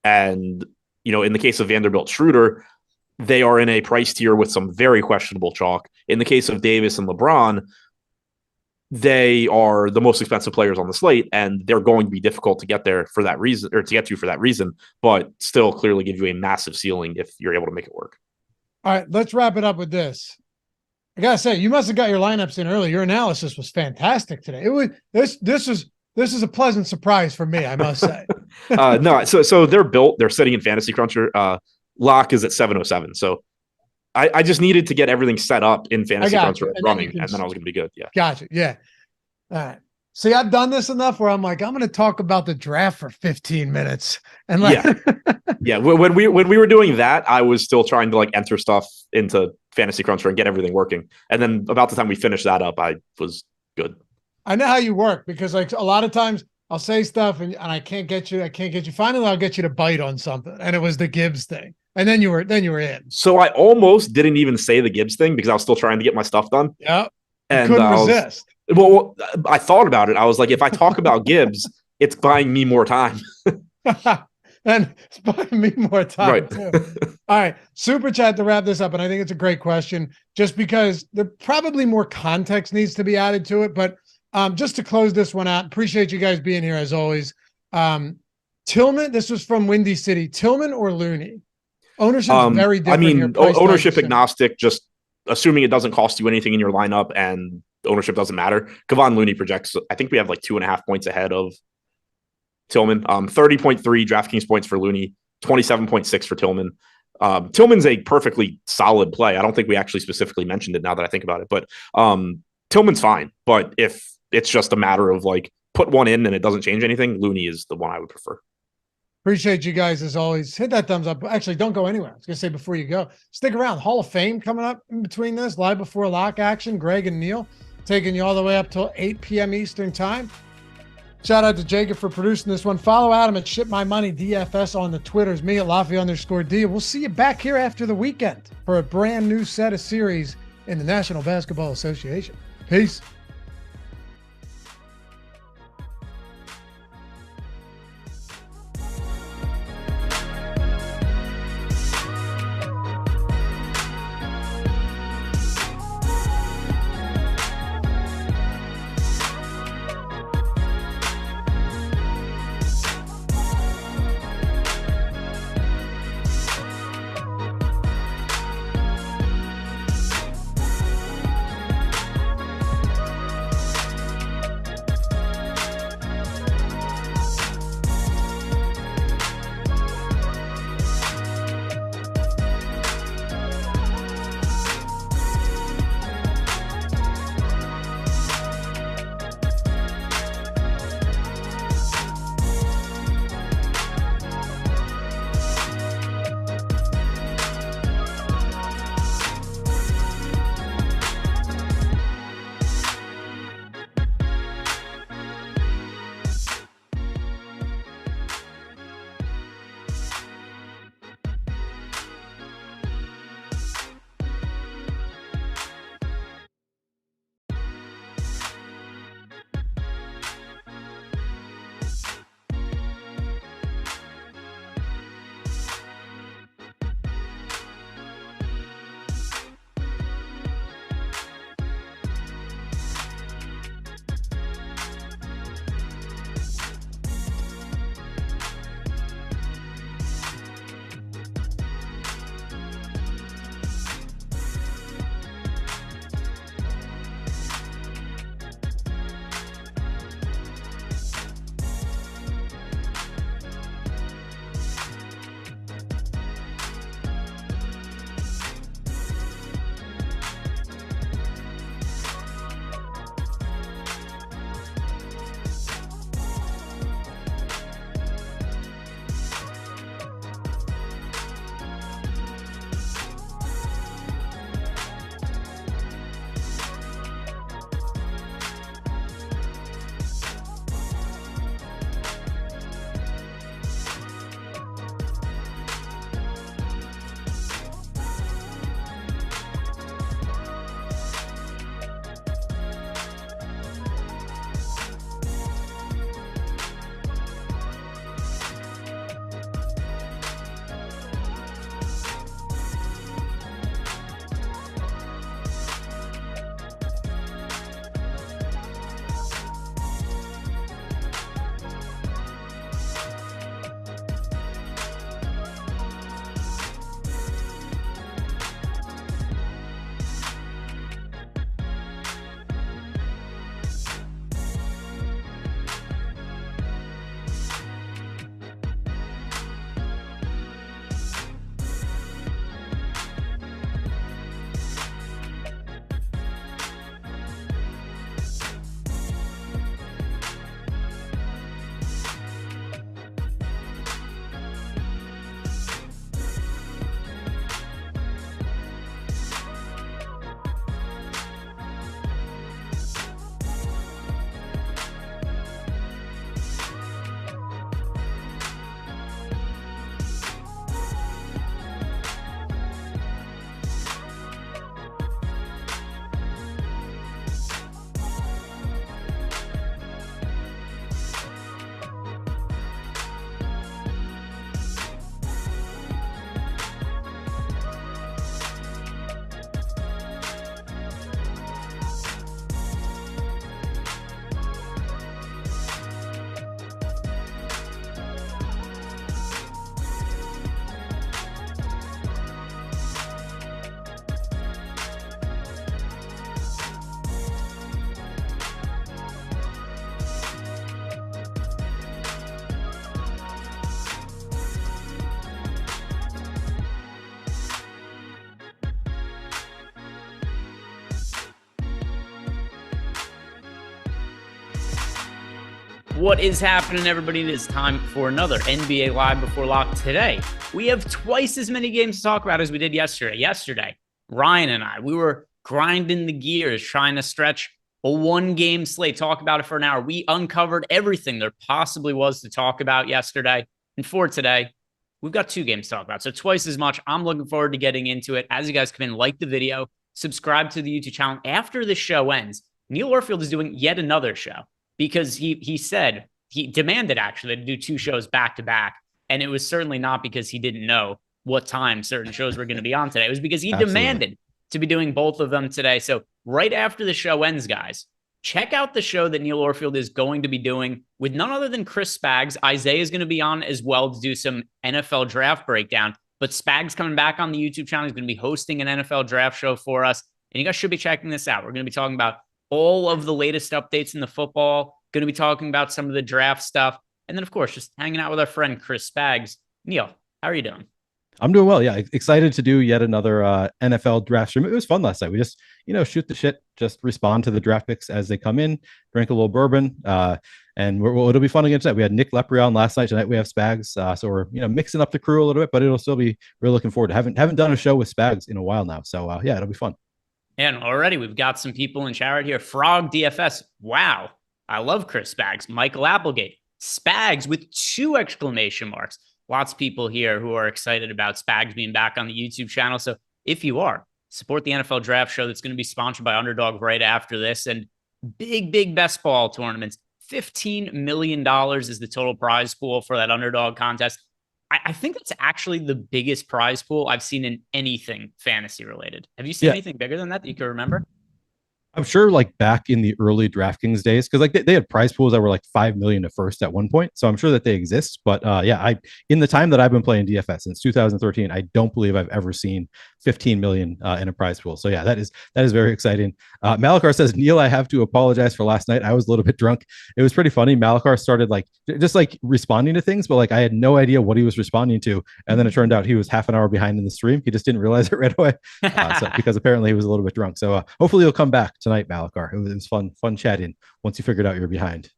And, in the case of Vanderbilt, Schroeder, they are in a price tier with some very questionable chalk. In the case of Davis and LeBron, they are the most expensive players on the slate, and they're going to be difficult to get there for that reason, or to get to for that reason, but still clearly give you a massive ceiling if you're able to make it work. All right, let's wrap it up with this. I gotta say, you must have got your lineups in early. Your analysis was fantastic today. It was this is a pleasant surprise for me, I must say. No, so they're sitting in Fantasy Cruncher. Lock is at 707. So I just needed to get everything set up in Fantasy Cruncher running, and then I was going to be good. Yeah. Gotcha. Yeah. All right. See, I've done this enough where I'm like, I'm going to talk about the draft for 15 minutes. And yeah. When we were doing that, I was still trying to enter stuff into Fantasy Cruncher and get everything working. And then about the time we finished that up, I was good. I know how you work, because a lot of times I'll say stuff and I can't get you. Finally, I'll get you to bite on something. And it was the Gibbs thing. And then you were in. So I almost didn't even say the Gibbs thing because I was still trying to get my stuff done. Yeah. And couldn't resist. Well, I thought about it. I was like, if I talk about Gibbs, it's buying me more time. And it's buying me more time, right. Too. All right. Super chat to wrap this up. And I think it's a great question just because there probably more context needs to be added to it. But just to close this one out, appreciate you guys being here as always. Tillman, this was from Windy City. Tillman or Looney? Ownership is very different. I mean, ownership agnostic, just assuming it doesn't cost you anything in your lineup and ownership doesn't matter. Kevon Looney projects, I think we have 2.5 points ahead of Tillman. 30.3 DraftKings points for Looney, 27.6 for Tillman. Tillman's a perfectly solid play. I don't think we actually specifically mentioned it now that I think about it, but Tillman's fine. But if it's just a matter of put one in and it doesn't change anything, Looney is the one I would prefer. Appreciate you guys as always. Hit that thumbs up. Actually, don't go anywhere. I was going to say before you go, stick around. Hall of Fame coming up in between this, live before lock action. Greg and Neil taking you all the way up till 8 p.m. Eastern time. Shout out to Jacob for producing this one. Follow Adam at Ship My Money DFS on the Twitters. Me at Laffy_D. We'll see you back here after the weekend for a brand new set of series in the National Basketball Association. Peace. What is happening, everybody? It is time for another NBA Live Before Lock. Today, we have twice as many games to talk about as we did yesterday. Yesterday, Ryan and I, we were grinding the gears, trying to stretch a one-game slate, talk about it for an hour. We uncovered everything there possibly was to talk about yesterday. And for today, we've got two games to talk about, so twice as much. I'm looking forward to getting into it. As you guys come in, like the video, subscribe to the YouTube channel. After the show ends, Neil Orfield is doing yet another show. Because he said, he demanded actually to do two shows back to back. And it was certainly not because he didn't know what time certain shows were going to be on today. It was because he demanded to be doing both of them today. So right after the show ends, guys, check out the show that Neil Orfield is going to be doing with none other than Chris Spags. Isaiah is going to be on as well to do some NFL draft breakdown. But Spags coming back on the YouTube channel. He's going to be hosting an NFL draft show for us. And you guys should be checking this out. We're going to be talking about all of the latest updates in the football, going to be talking about some of the draft stuff. And then, of course, just hanging out with our friend, Chris Spags. Neil, how are you doing? I'm doing well. Yeah. Excited to do yet another NFL draft stream. It was fun last night. We just, shoot the shit, just respond to the draft picks as they come in, drink a little bourbon. And it'll be fun again tonight. We had Nick Lepre on last night. Tonight we have Spags. So we're, mixing up the crew a little bit, but it'll still be really looking forward to haven't done a show with Spags in a while now. So yeah, it'll be fun. And already we've got some people in chat right here. Frog DFS. Wow. I love Chris Spags. Michael Applegate. Spags with 2 exclamation marks. Lots of people here who are excited about Spags being back on the YouTube channel. So if you are, support the NFL Draft Show that's going to be sponsored by Underdog right after this. And big best ball tournaments. $15 million is the total prize pool for that Underdog contest. I think that's actually the biggest prize pool I've seen in anything fantasy related. Have you seen anything bigger than that you can remember? I'm sure like back in the early DraftKings days, because like they had prize pools that were like 5 million at first at one point. So I'm sure that they exist. But in the time that I've been playing DFS since 2013, I don't believe I've ever seen 15 million in a prize pool. So yeah, that is very exciting. Malachar says, Neil, I have to apologize for last night. I was a little bit drunk. It was pretty funny. Malachar started like just like responding to things, but like I had no idea what he was responding to. And then it turned out he was half an hour behind in the stream. He just didn't realize it right away. Because apparently he was a little bit drunk. So hopefully he'll come back tonight, Malachar. It was fun chatting once you figured out you're behind.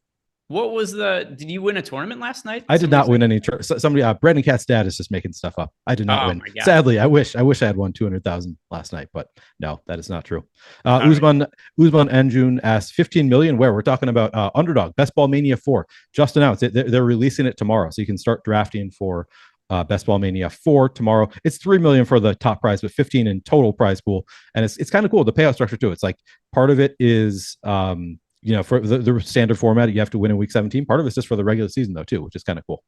What was did you win a tournament last night? I did not win any. Somebody, Brandon Cat's dad is just making stuff up. I did not win. Sadly, I wish I had won 200,000 last night, but no, that is not true. Uzman Anjun asked 15 million. Where we're talking about Underdog Best Ball Mania 4 just announced it. They're releasing it tomorrow, so you can start drafting for Best Ball Mania 4 tomorrow. It's 3 million for the top prize, but 15 in total prize pool, and it's kind of cool. The payout structure too. It's like part of it is for the standard format, you have to win in week 17. Part of it's just for the regular season though too, which is kind of cool.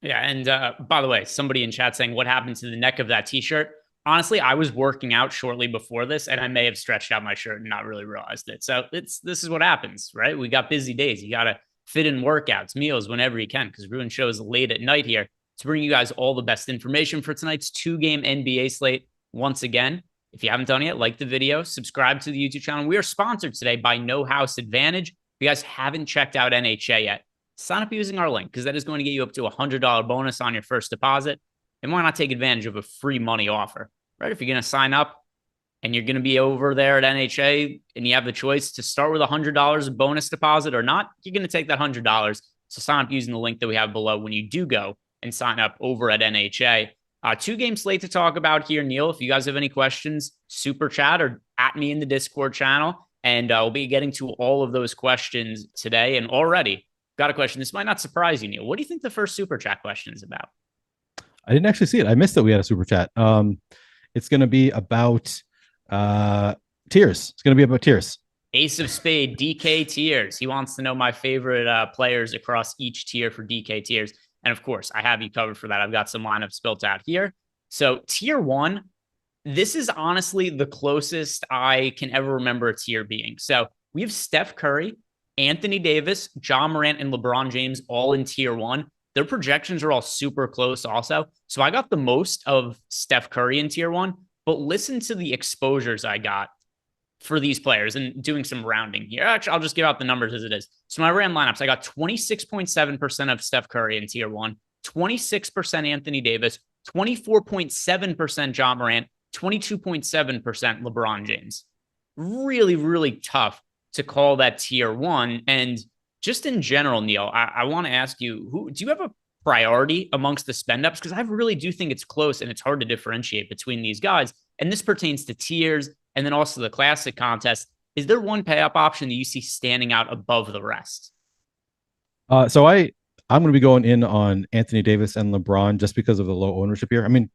Yeah, and by the way, somebody in chat saying what happened to the neck of that t-shirt. Honestly, I was working out shortly before this, and I may have stretched out my shirt and not really realized it. So this is what happens, right? We got busy days. You got to fit in workouts, meals whenever you can, because we're doing shows late at night here to bring you guys all the best information for tonight's 2-game NBA slate. Once again, if you haven't done it yet, like the video, subscribe to the YouTube channel. We are sponsored today by No House Advantage. If you guys haven't checked out NHA yet, sign up using our link because that is going to get you up to a $100 bonus on your first deposit. And why not take advantage of a free money offer, right? If you're going to sign up and you're going to be over there at NHA and you have the choice to start with $100 of bonus deposit or not, you're going to take that $100. So sign up using the link that we have below when you do go and sign up over at NHA. 2-game slate to talk about here, Neil. If you guys have any questions, super chat or at me in the Discord channel. And we'll be getting to all of those questions today. And already got a question. This might not surprise you, Neil. What do you think the first super chat question is about? I didn't actually see it. I missed that we had a super chat. It's going to be about tiers. It's going to be about tiers. Ace of Spade, DK tiers. He wants to know my favorite players across each tier for DK tiers. And of course, I have you covered for that. I've got some lineups built out here. So tier 1, this is honestly the closest I can ever remember a tier being. So we have Steph Curry, Anthony Davis, Ja Morant, and LeBron James all in tier 1. Their projections are all super close also. So I got the most of Steph Curry in tier 1, but listen to the exposures I got for these players and doing some rounding here. Actually, I'll just give out the numbers as it is. So my ran lineups, I got 26.7% of Steph Curry in tier 1, 26% Anthony Davis, 24.7% Ja Morant, 22.7% LeBron James. Really, really tough to call that tier 1. And Just in general, Neil, I want to ask you, who do you have a priority amongst the spend ups? Because I really do think it's close and it's hard to differentiate between these guys. And this pertains to tiers and then also the classic contest. Is there one pay up option that you see standing out above the rest? So I'm going to be going in on Anthony Davis and LeBron just because of the low ownership here. I mean,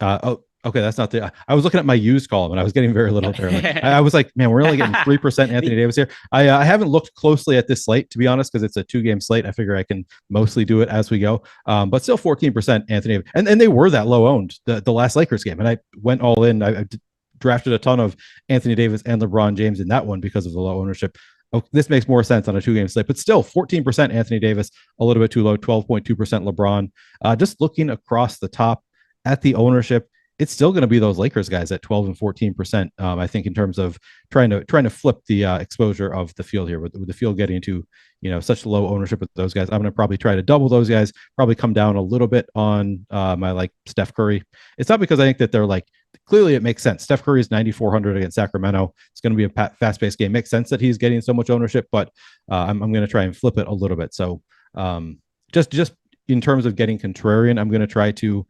okay, that's not the. I was looking at my used column and I was getting very little there. Like, I was like, man, we're only getting 3% Anthony Davis here. I haven't looked closely at this slate, to be honest, because it's a 2-game slate. I figure I can mostly do it as we go. But still 14% Anthony Davis. And they were that low owned the last Lakers game. And I went all in. I drafted a ton of Anthony Davis and LeBron James in that one because of the low ownership. Oh, this makes more sense on a 2-game slate, but still 14% Anthony Davis, a little bit too low, 12.2% LeBron. Just looking across the top at the ownership, it's still going to be those Lakers guys at 12 and 14%. I think in terms of trying to flip the exposure of the field here with the field getting to, such low ownership with those guys. I'm going to probably try to double those guys, probably come down a little bit on my like Steph Curry. It's not because I think that they're like, clearly it makes sense. Steph Curry is 9,400 against Sacramento. It's going to be a fast-paced game. Makes sense that he's getting so much ownership, but I'm going to try and flip it a little bit. So just in terms of getting contrarian, I'm going to try to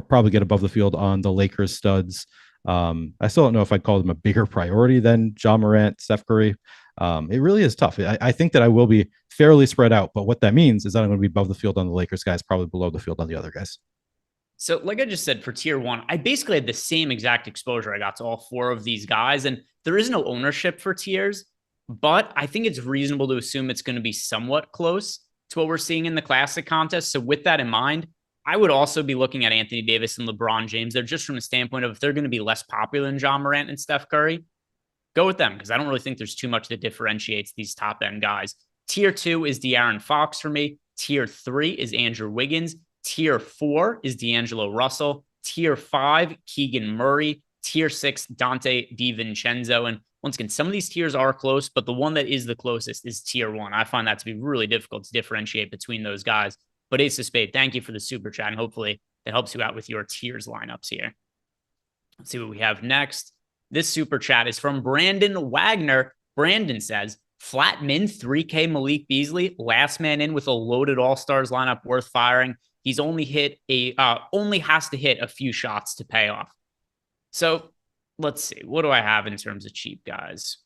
probably get above the field on the Lakers studs. I still don't know if I'd call them a bigger priority than Ja Morant, Steph Curry. It really is tough. I think that I will be fairly spread out, but what that means is that I'm going to be above the field on the Lakers guys, probably below the field on the other guys. So like I just said, for tier one, I basically had the same exact exposure. I got to all 4 of these guys, and there is no ownership for tiers, but I think it's reasonable to assume it's going to be somewhat close to what we're seeing in the classic contest. So with that in mind, I would also be looking at Anthony Davis and LeBron James. They're just from the standpoint of if they're going to be less popular than Ja Morant and Steph Curry, go with them because I don't really think there's too much that differentiates these top end guys. Tier 2 is De'Aaron Fox for me. Tier 3 is Andrew Wiggins. Tier 4 is D'Angelo Russell. Tier 5, Keegan Murray. Tier 6, Dante DiVincenzo. And once again, some of these tiers are close, but the one that is the closest is tier 1. I find that to be really difficult to differentiate between those guys. But Ace of Spade, thank you for the super chat, and hopefully that helps you out with your tiers lineups here. Let's see what we have next. This super chat is from Brandon Wagner. Brandon says, flat min 3K Malik Beasley, last man in with a loaded All-Stars lineup worth firing. He's only has to hit a few shots to pay off. So let's see. What do I have in terms of cheap guys?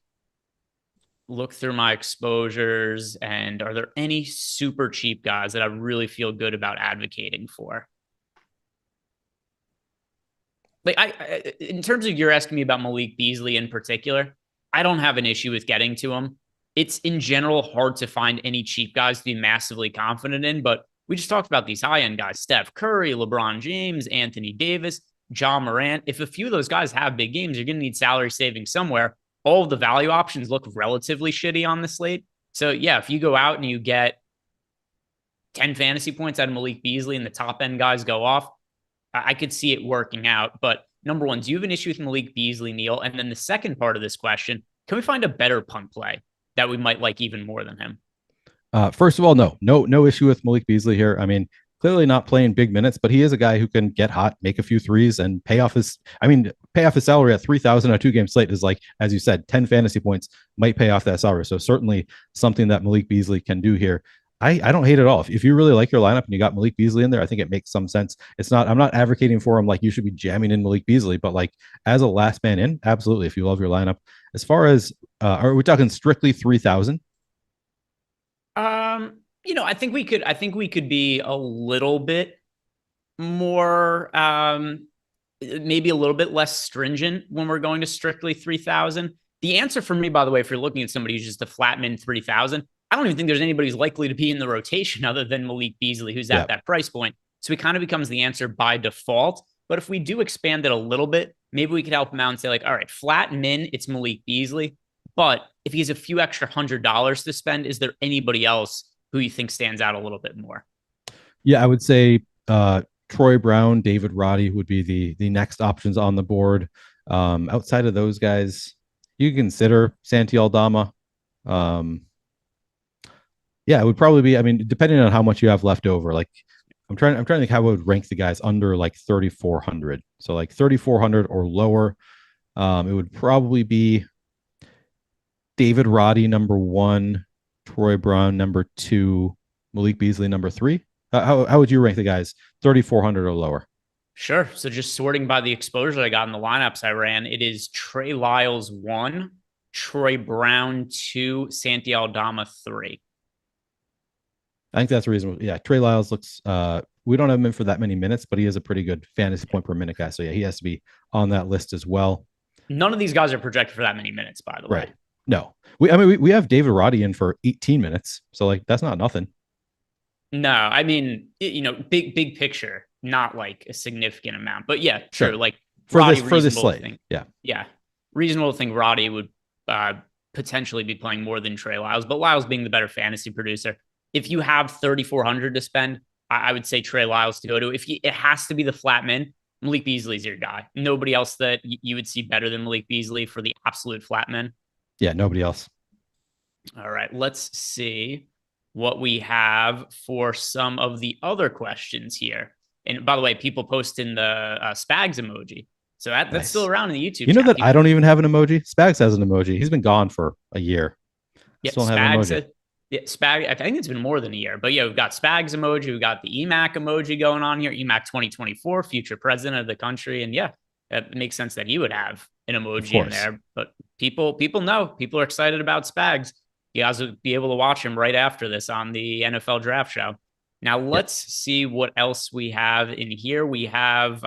Look through my exposures, and are there any super cheap guys that I really feel good about advocating for? Like in terms of you're asking me about Malik Beasley in particular, I don't have an issue with getting to him. It's in general hard to find any cheap guys to be massively confident in, but we just talked about these high-end guys, Steph Curry, LeBron James, Anthony Davis, Ja Morant. If a few of those guys have big games, you're going to need salary savings somewhere. All of the value options look relatively shitty on the slate. So, yeah, if you go out and you get 10 fantasy points out of Malik Beasley and the top-end guys go off, I could see it working out. But number one, do you have an issue with Malik Beasley, Neil? And then the second part of this question, can we find a better punt play that we might like even more than him? First of all, no issue with Malik Beasley here. I mean, clearly not playing big minutes, but he is a guy who can get hot, make a few threes, and pay off his salary at 3,000 a 2-game slate is like, as you said, 10 fantasy points might pay off that salary. So certainly something that Malik Beasley can do here. I don't hate it at all. If you really like your lineup and you got Malik Beasley in there, I think it makes some sense. I'm not advocating for him like you should be jamming in Malik Beasley, but like as a last man in, absolutely. If you love your lineup, as far as are we talking strictly 3,000? I think we could be a little bit more, maybe a little bit less stringent when we're going to strictly 3,000. The answer for me, by the way, if you're looking at somebody who's just a flat min 3,000, I don't even think there's anybody who's likely to be in the rotation other than Malik Beasley, who's at that price point. So it kind of becomes the answer by default. But if we do expand it a little bit, maybe we could help him out and say like, all right, flat min, it's Malik Beasley. But if he has a few extra $100 to spend, is there anybody else who you think stands out a little bit more? Yeah, I would say Troy Brown, David Roddy would be the next options on the board. Outside of those guys, you can consider Santi Aldama. Yeah, it would probably be, I mean, depending on how much you have left over, like I'm trying to think how I would rank the guys under like 3,400. So like 3,400 or lower. It would probably be David Roddy, number 1, Troy Brown number 2, Malik Beasley number 3. How would you rank the guys 3,400 or lower? Sure. So just sorting by the exposure I got in the lineups I ran, it is Trey Lyles 1, Troy Brown 2, Santi Aldama 3. I think that's reasonable. Yeah, Trey Lyles looks. We don't have him in for that many minutes, but he is a pretty good fantasy point per minute guy. So yeah, he has to be on that list as well. None of these guys are projected for that many minutes, by the way. Right. No, we have David Roddy in for 18 minutes, so like that's not nothing. No, I mean, big picture, not like a significant amount, but yeah, sure. Like for this slate, yeah, reasonable to think Roddy would potentially be playing more than Trey Lyles, but Lyles being the better fantasy producer. If you have 3,400 to spend, I would say Trey Lyles to go to. It has to be the flat min, Malik Beasley's your guy. Nobody else that you would see better than Malik Beasley for the absolute flat min. Yeah, nobody else. All right, let's see what we have for some of the other questions here. And by the way, people post in the Spags emoji. So that's nice. Still around in the YouTube. You know that I don't even have an emoji? Spags has an emoji. He's been gone for a year. Yeah, still Spags, have an emoji. Spag, I think it's been more than a year, but yeah, we've got Spags emoji, we've got the EMAC emoji going on here, EMAC 2024, future president of the country, and yeah, it makes sense that he would have an emoji in there. But people know, people are excited about Spags. You guys will be able to watch him right after this on the NFL Draft Show. Now let's see what else we have in here. We have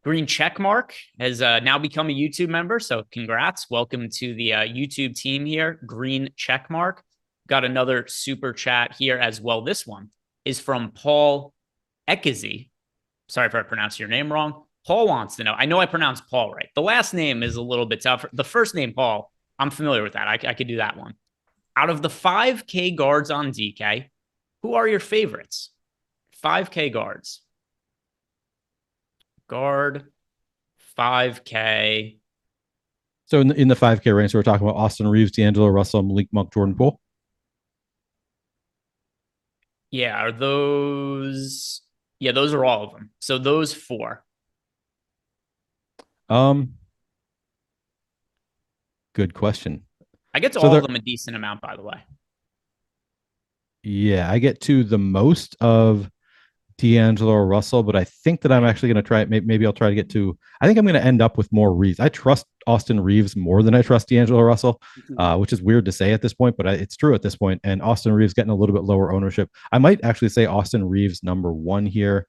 Green Checkmark has now become a YouTube member, so congrats, welcome to the YouTube team here, Green Checkmark. Got another super chat here as well. This one is from Paul Ekazi. Sorry if I pronounced your name wrong. Paul wants to know. I know I pronounced Paul right. The last name is a little bit tough. The first name, Paul, I'm familiar with that. I could do that one. Out of the 5K guards on DK, who are your favorites? 5K guards. Guard, 5K. So in the 5K range, so we're talking about Austin Reeves, D'Angelo Russell, Malik Monk, Jordan Poole. Yeah, are those? Yeah, those are all of them. So those 4. Good question. I get to all of them a decent amount, by the way. Yeah, I get to the most of D'Angelo Russell, but I think that I'm actually going to try. Maybe I'll try to get to. I think I'm going to end up with more Reeves. I trust Austin Reeves more than I trust D'Angelo Russell, which is weird to say at this point, but it's true at this point. And Austin Reeves getting a little bit lower ownership. I might actually say Austin Reeves number 1 here,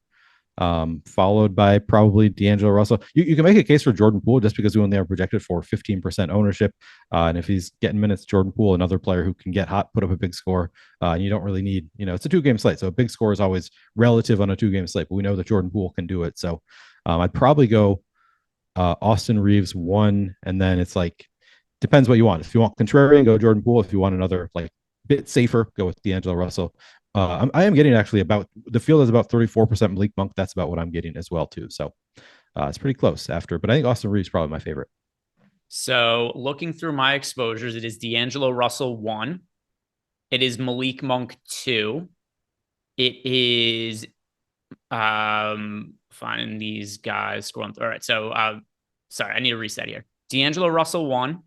followed by probably D'Angelo Russell. You can make a case for Jordan Poole just because we only have projected for 15% ownership. And if he's getting minutes, Jordan Poole, another player who can get hot, put up a big score. And you don't really need, it's a 2-game slate. So a big score is always relative on a 2-game slate, but we know that Jordan Poole can do it. So I'd probably go Austin Reeves 1. And then it's like, depends what you want. If you want contrarian, go Jordan Poole. If you want another like bit safer, go with D'Angelo Russell. I am getting actually about the field is about 34% Malik Monk. That's about what I'm getting as well too. So it's pretty close after, but I think Austin Reeves is probably my favorite. So looking through my exposures, it is D'Angelo Russell 1. It is Malik Monk 2. It is finding these guys scrolling. All right. So sorry, I need to reset here. D'Angelo Russell 1.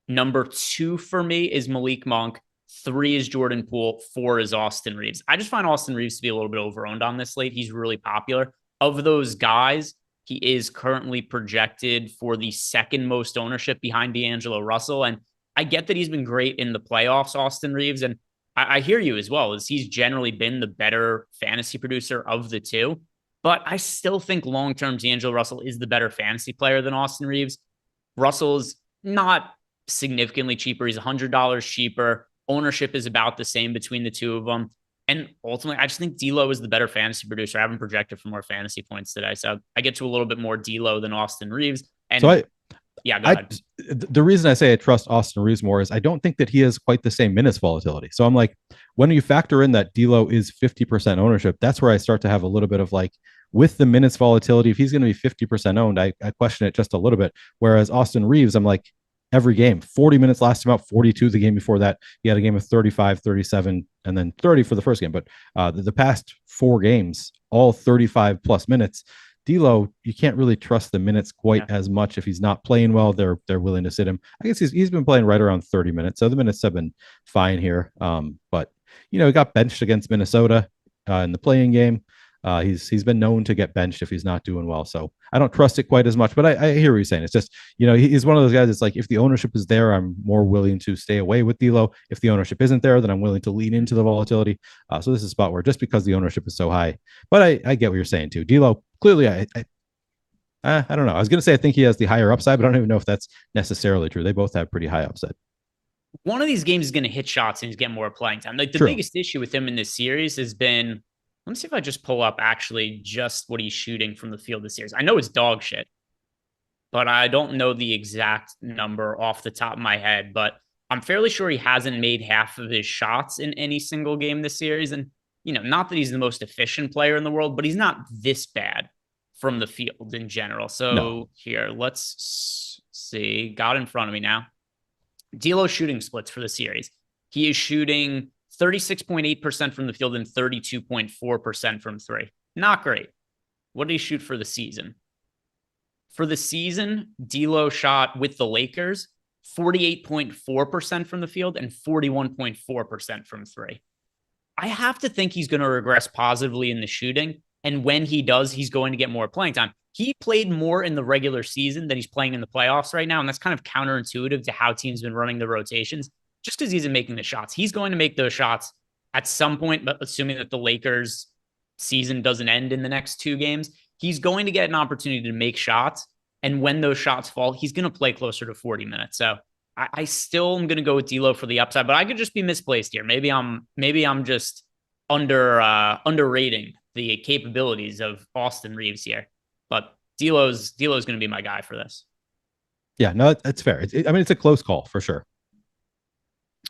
Number 2 for me is Malik Monk. 3 is Jordan Poole. 4 is Austin Reeves. I just find Austin Reeves to be a little bit overowned on this slate. He's really popular. Of those guys, he is currently projected for the 2nd most ownership behind D'Angelo Russell. And I get that he's been great in the playoffs, Austin Reeves. And I hear you as well, as he's generally been the better fantasy producer of the 2. But I still think long-term D'Angelo Russell is the better fantasy player than Austin Reeves. Russell's not significantly cheaper. He's $100 cheaper. Ownership is about the same between the 2 of them. And ultimately, I just think D'Lo is the better fantasy producer. I haven't projected for more fantasy points today. So I get to a little bit more D'Lo than Austin Reeves. And so go ahead. The reason I say I trust Austin Reeves more is I don't think that he has quite the same minutes volatility. So I'm like, when you factor in that D'Lo is 50% ownership, that's where I start to have a little bit of like, with the minutes volatility, if he's going to be 50% owned, I question it just a little bit. Whereas Austin Reeves, I'm like, every game, 40 minutes last time out, 42 the game before that. He had a game of 35, 37, and then 30 for the first game. But the past 4 games, all 35 plus minutes. D'Lo, you can't really trust the minutes quite as much. If he's not playing well, they're willing to sit him. I guess he's been playing right around 30 minutes, so the minutes have been fine here. But he got benched against Minnesota in the playing game. He's been known to get benched if he's not doing well. So I don't trust it quite as much, but I hear what you're saying. It's just, he's one of those guys that's like, if the ownership is there, I'm more willing to stay away with D'Lo. If the ownership isn't there, then I'm willing to lean into the volatility. So this is a spot where just because the ownership is so high, but I get what you're saying too. D'Lo, clearly, I don't know. I was going to say I think he has the higher upside, but I don't even know if that's necessarily true. They both have pretty high upside. One of these games is going to hit shots and he's getting more playing time. Like the biggest issue with him in this series has been, let me see if I just pull up actually just what he's shooting from the field this series. I know it's dog shit, but I don't know the exact number off the top of my head, but I'm fairly sure he hasn't made half of his shots in any single game this series. And, not that he's the most efficient player in the world, but he's not this bad from the field in general. So Here, let's see. Got in front of me now. D'Lo shooting splits for the series. He is shooting 36.8% from the field and 32.4% from three. Not great. What did he shoot for the season? For the season, D'Lo shot with the Lakers 48.4% from the field and 41.4% from three. I have to think he's going to regress positively in the shooting. And when he does, he's going to get more playing time. He played more in the regular season than he's playing in the playoffs right now. And that's kind of counterintuitive to how teams have been running the rotations. Just because he's making the shots. He's going to make those shots at some point, but assuming that the Lakers season doesn't end in the next two games, he's going to get an opportunity to make shots. And when those shots fall, he's going to play closer to 40 minutes. So I still am going to go with D'Lo for the upside, but I could just be misplaced here. Maybe I'm just underrating the capabilities of Austin Reeves here. But D'Lo's going to be my guy for this. Yeah, no, that's fair. It's a close call for sure.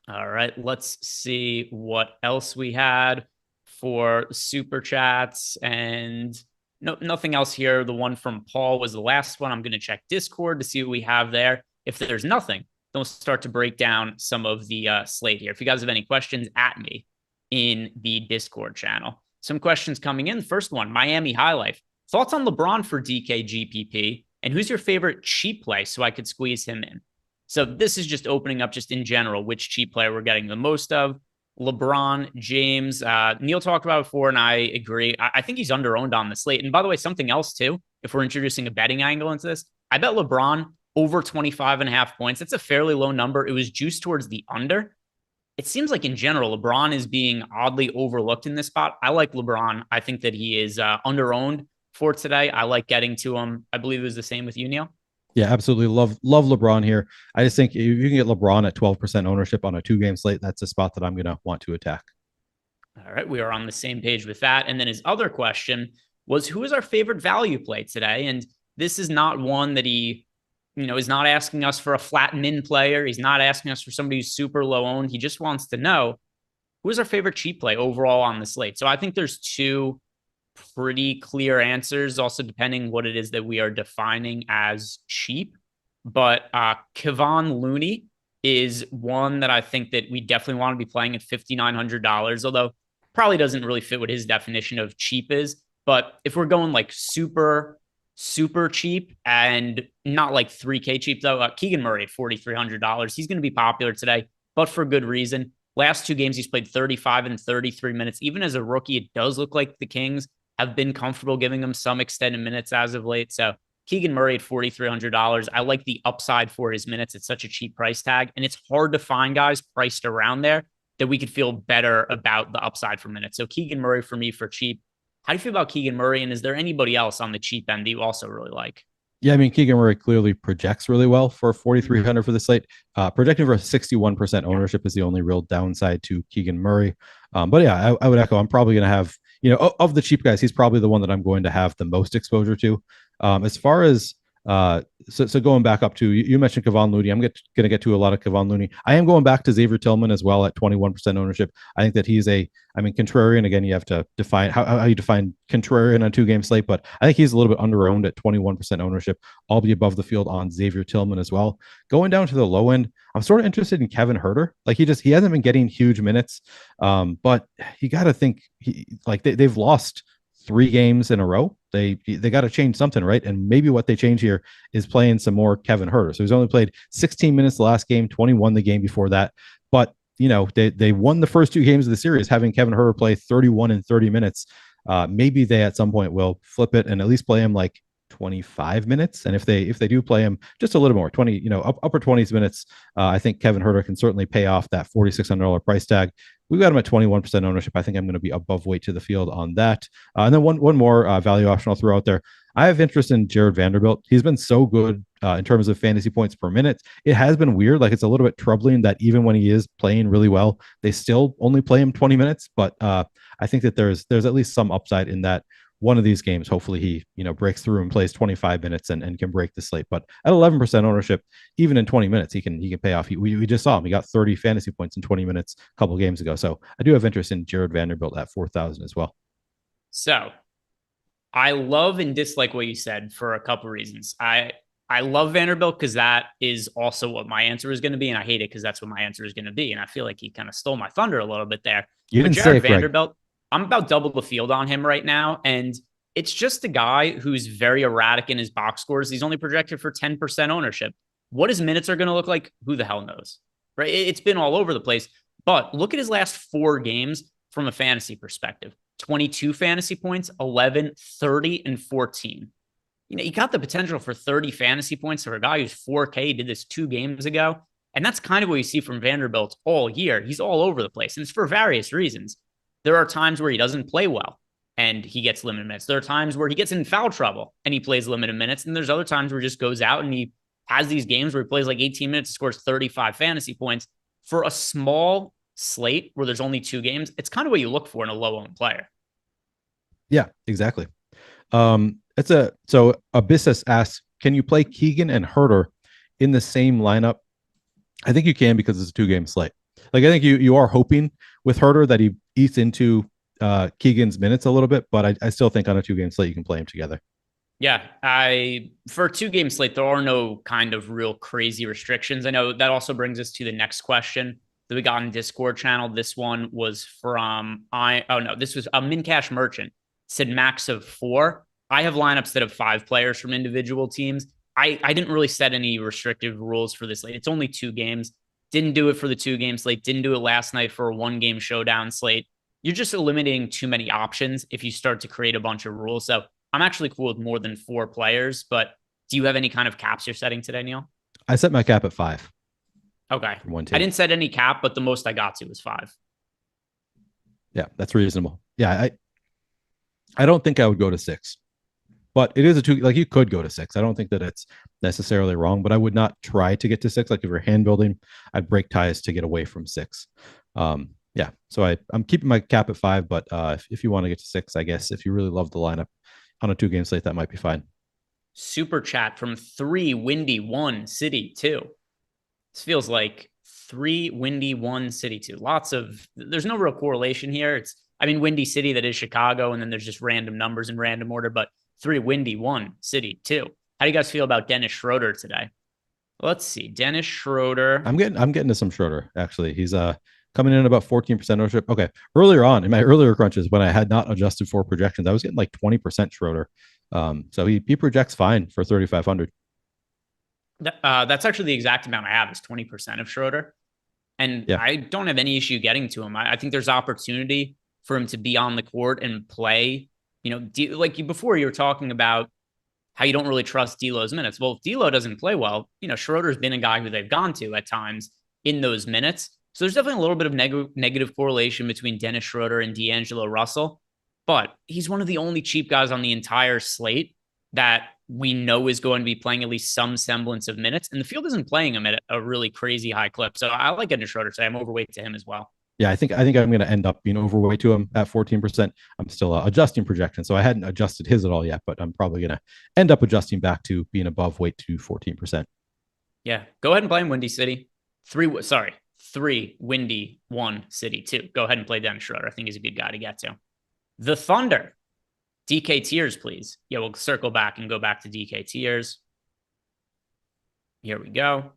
All right, let's see what else we had for super chats, and nothing else here. The one from Paul was the last one. I'm going to check Discord to see what we have there. If there's nothing, then we'll start to break down some of the slate here. If you guys have any questions, at me in the Discord channel. Some questions coming in. First one, Miami High Life. Thoughts on LeBron for DK GPP, and who's your favorite cheap play so I could squeeze him in? So this is just opening up just in general, which cheap player we're getting the most of. LeBron James, Neil talked about before, and I agree. I think he's under-owned on the slate. And by the way, something else too, if we're introducing a betting angle into this, I bet LeBron over 25.5 points. That's a fairly low number. It was juiced towards the under. It seems like in general, LeBron is being oddly overlooked in this spot. I like LeBron. I think that he is under-owned for today. I like getting to him. I believe it was the same with you, Neil. Yeah, absolutely. Love LeBron here. I just think if you can get LeBron at 12% ownership on a 2-game slate, that's a spot that I'm going to want to attack. All right. We are on the same page with that. And then his other question was, who is our favorite value play today? And this is not one that he, is not asking us for a flat min player. He's not asking us for somebody who's super low owned. He just wants to know, who is our favorite cheap play overall on the slate? So I think there's two pretty clear answers, also depending what it is that we are defining as cheap. But Kevon Looney is one that I think that we definitely want to be playing at $5,900, although probably doesn't really fit what his definition of cheap is. But if we're going like super cheap and not like 3K cheap though, Keegan Murray at $4,300, he's going to be popular today, but for good reason. Last two games, he's played 35 and 33 minutes. Even as a rookie, it does look like the Kings have been comfortable giving him some extended minutes as of late. So Keegan Murray at $4,300. I like the upside for his minutes. It's such a cheap price tag, and it's hard to find guys priced around there that we could feel better about the upside for minutes. So Keegan Murray for me for cheap. How do you feel about Keegan Murray? And is there anybody else on the cheap end that you also really like? Yeah, Keegan Murray clearly projects really well for 4,300 for the slate. Projecting for a 61% ownership is the only real downside to Keegan Murray. But yeah, I would echo. I'm probably going to have, of the cheap guys, he's probably the one that I'm going to have the most exposure to. As far as so going back up to, you mentioned Kevon Looney. I'm going to get to a lot of Kevon Looney. I am going back to Xavier Tillman as well at 21% ownership. I think that he's contrarian. Again, you have to define how you define contrarian on a 2-game slate, but I think he's a little bit under-owned at 21% ownership. I'll be above the field on Xavier Tillman as well. Going down to the low end, I'm sort of interested in Kevin Huerter. Like he hasn't been getting huge minutes, but you got to think they've lost 3 games in a row. They got to change something, right? And maybe what they change here is playing some more Kevin Huerter. So he's only played 16 minutes the last game, 21 the game before that. But they won the first 2 games of the series having Kevin Huerter play 31 and 30 minutes. Maybe they at some point will flip it and at least play him like 25 minutes. And if they do play him just a little more, 20, upper 20s minutes, I think Kevin Huerter can certainly pay off that $4,600 price tag. We've got him at 21% ownership. I think I'm going to be above weight to the field on that. And then one more value option I'll throw out there. I have interest in Jared Vanderbilt. He's been so good in terms of fantasy points per minute. It has been weird. Like, it's a little bit troubling that even when he is playing really well, they still only play him 20 minutes. But I think that there's at least some upside in that. One of these games, hopefully he breaks through and plays 25 minutes and can break the slate. But at 11% ownership, even in 20 minutes, he can pay off. We just saw him. He got 30 fantasy points in 20 minutes a couple of games ago. So I do have interest in Jared Vanderbilt at 4,000 as well. So I love and dislike what you said for a couple of reasons. I love Vanderbilt because that is also what my answer is going to be, and I hate it because that's what my answer is going to be. And I feel like he kind of stole my thunder a little bit there. You didn't say Vanderbilt. I'm about double the field on him right now. And it's just a guy who's very erratic in his box scores. He's only projected for 10% ownership. What his minutes are going to look like, who the hell knows, right? It's been all over the place. But look at his last 4 games from a fantasy perspective. 22 fantasy points, 11, 30, and 14. He got the potential for 30 fantasy points for a guy who's 4K. He did this 2 games ago. And that's kind of what you see from Vanderbilt all year. He's all over the place. And it's for various reasons. There are times where he doesn't play well and he gets limited minutes. There are times where he gets in foul trouble and he plays limited minutes. And there's other times where he just goes out and he has these games where he plays like 18 minutes, scores 35 fantasy points. For a small slate where there's only 2 games, it's kind of what you look for in a low-owned player. Yeah, exactly. So Abyssus asks, can you play Keegan and Huerter in the same lineup? I think you can because it's a 2-game slate. Like, I think you are hoping with Huerter that he eats into Keegan's minutes a little bit, but I still think on a 2-game slate you can play them together. Yeah, for a 2-game slate, there are no kind of real crazy restrictions. I know that also brings us to the next question that we got in Discord channel. This one was from this was a Mincash Merchant. Said max of 4. I have lineups that have 5 players from individual teams. I didn't really set any restrictive rules for this slate. It's only 2 games. Didn't do it for the 2-game slate. Didn't do it last night for a 1-game showdown slate. You're just eliminating too many options if you start to create a bunch of rules. So I'm actually cool with more than 4 players, but do you have any kind of caps you're setting today, Neil? I set my cap at 5. Okay. I didn't set any cap, but the most I got to was 5. Yeah, that's reasonable. Yeah, I don't think I would go to 6, but it is a 2. Like, you could go to 6. I don't think that it's necessarily wrong, but I would not try to get to 6. Like, if you're hand building, I'd break ties to get away from 6. Yeah, so I'm keeping my cap at 5, but if you want to get to 6, I guess if you really love the lineup on a 2-game slate, that might be fine. Super chat from 3 Windy 1 City 2. This feels like 3 Windy 1 City 2. There's no real correlation here. Windy City, that is Chicago, and then there's just random numbers in random order, but 3 Windy 1 City 2. How do you guys feel about Dennis Schroeder today? Let's see. Dennis Schroeder. I'm getting to some Schroeder, actually. He's coming in about 14% ownership. Okay. Earlier on, in my earlier crunches, when I had not adjusted for projections, I was getting like 20% Schroeder. So he projects fine for 3,500. That's actually the exact amount I have, is 20% of Schroeder. And yeah, I don't have any issue getting to him. I think there's opportunity for him to be on the court and play. Like before, you were talking about how you don't really trust D'Lo's minutes. Well, if D'Lo doesn't play well, Schroeder's been a guy who they've gone to at times in those minutes. So there's definitely a little bit of negative correlation between Dennis Schroeder and D'Angelo Russell, but he's one of the only cheap guys on the entire slate that we know is going to be playing at least some semblance of minutes, and the field isn't playing him at a really crazy high clip. So I like Dennis Schroeder today. I'm overweight to him as well. Yeah, I think I'm going to end up being overweight to him at 14%. I'm still adjusting projection, so I hadn't adjusted his at all yet, but I'm probably going to end up adjusting back to being above weight to 14%. Yeah, go ahead and play him, Windy City. 3 Windy 1 City 2. Go ahead and play Dennis Schroeder. I think he's a good guy to get to. The Thunder. DK tiers, please. Yeah, we'll circle back and go back to DK tiers. Here we go.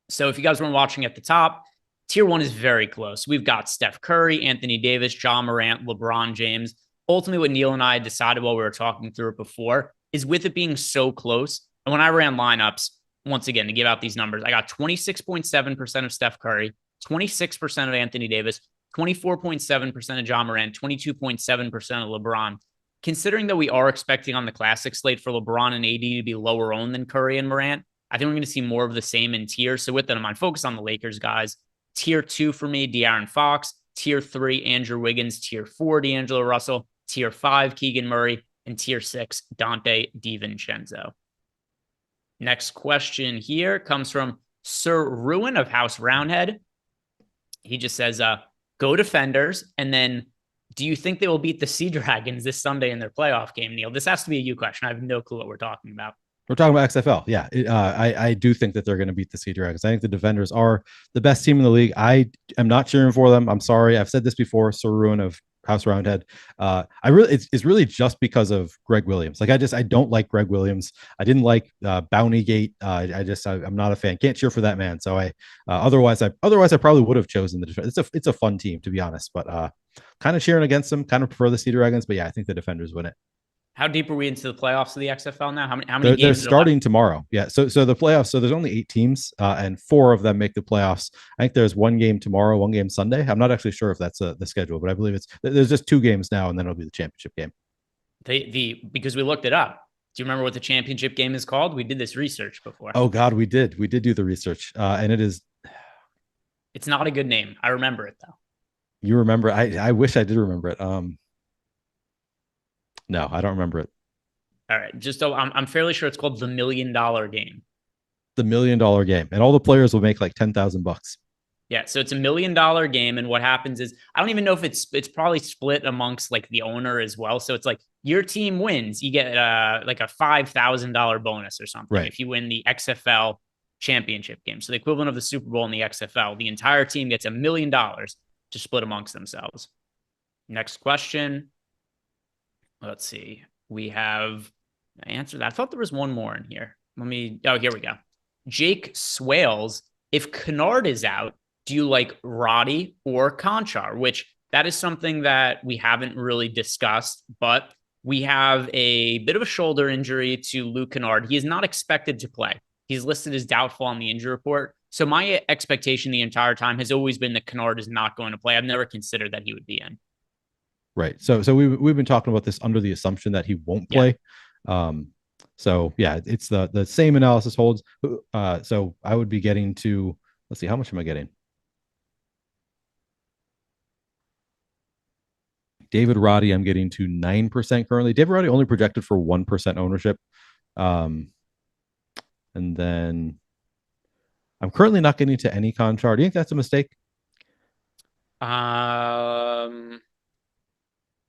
So if you guys weren't watching at the top, tier 1 is very close. We've got Steph Curry, Anthony Davis, Ja Morant, LeBron James, ultimately what Neil and I decided while we were talking through it before is with it being so close. And when I ran lineups, once again, to give out these numbers, I got 26.7% of Steph Curry, 26% of Anthony Davis, 24.7% of John Morant, 22.7% of LeBron. Considering that we are expecting on the classic slate for LeBron and AD to be lower owned than Curry and Morant, I think we're going to see more of the same in tiers. So with that in mind, focus on the Lakers, guys. Tier 2 for me, De'Aaron Fox. Tier 3, Andrew Wiggins. Tier 4, D'Angelo Russell. Tier 5, Keegan Murray. And Tier 6, Dante DiVincenzo. Next question here comes from Sir Ruin of House Roundhead. He just says, go Defenders. And then, do you think they will beat the Sea Dragons this Sunday in their playoff game, Neil? This has to be a you question. I have no clue what we're talking about. We're talking about XFL. Yeah. I do think that they're going to beat the Sea Dragons. I think the Defenders are the best team in the league. I am not cheering for them. I'm sorry. I've said this before. Sir Ruin of House Roundhead. It's really just because of Greg Williams. Like, I don't like Greg Williams. I didn't like Bountygate. I'm not a fan. Can't cheer for that man. So otherwise I probably would have chosen the Defenders. It's a fun team, to be honest, but kind of cheering against them, kind of prefer the Sea Dragons, but yeah, I think the Defenders win it. How deep are we into the playoffs of the XFL now? How many games? They're starting tomorrow. Yeah. So the playoffs. So there's only 8 teams, and 4 of them make the playoffs. I think there's 1 game tomorrow, 1 game Sunday. I'm not actually sure if that's the schedule, but I believe there's just 2 games now, and then it'll be the championship game. Because we looked it up. Do you remember what the championship game is called? We did this research before. Oh God, we did do the research, and it is. It's not a good name. I remember it though. You remember? I wish I did remember it. No, I don't remember it. All right. I'm fairly sure it's called the $1 million game. The $1 million game. And all the players will make like $10,000. Yeah. So it's $1 million game. And what happens is, I don't even know if it's probably split amongst like the owner as well. So it's like your team wins, you get like a $5,000 bonus or something. Right. If you win the XFL championship game. So the equivalent of the Super Bowl in the XFL, the entire team gets $1 million to split amongst themselves. Next question. Let's see. We have answered that. I thought there was one more in here. Here we go. Jake Swales. If Kennard is out, do you like Roddy or Conchar? Which that is something that we haven't really discussed, but we have a bit of a shoulder injury to Luke Kennard. He is not expected to play. He's listed as doubtful on the injury report. So my expectation the entire time has always been that Kennard is not going to play. I've never considered that he would be in. Right. So we've been talking about this under the assumption that he won't play. Yeah. So yeah, it's the same analysis holds. So I would be getting to, let's see, how much am I getting? David Roddy, I'm getting to 9% currently. David Roddy only projected for 1% ownership. And then I'm currently not getting to any Conchar. Do you think that's a mistake?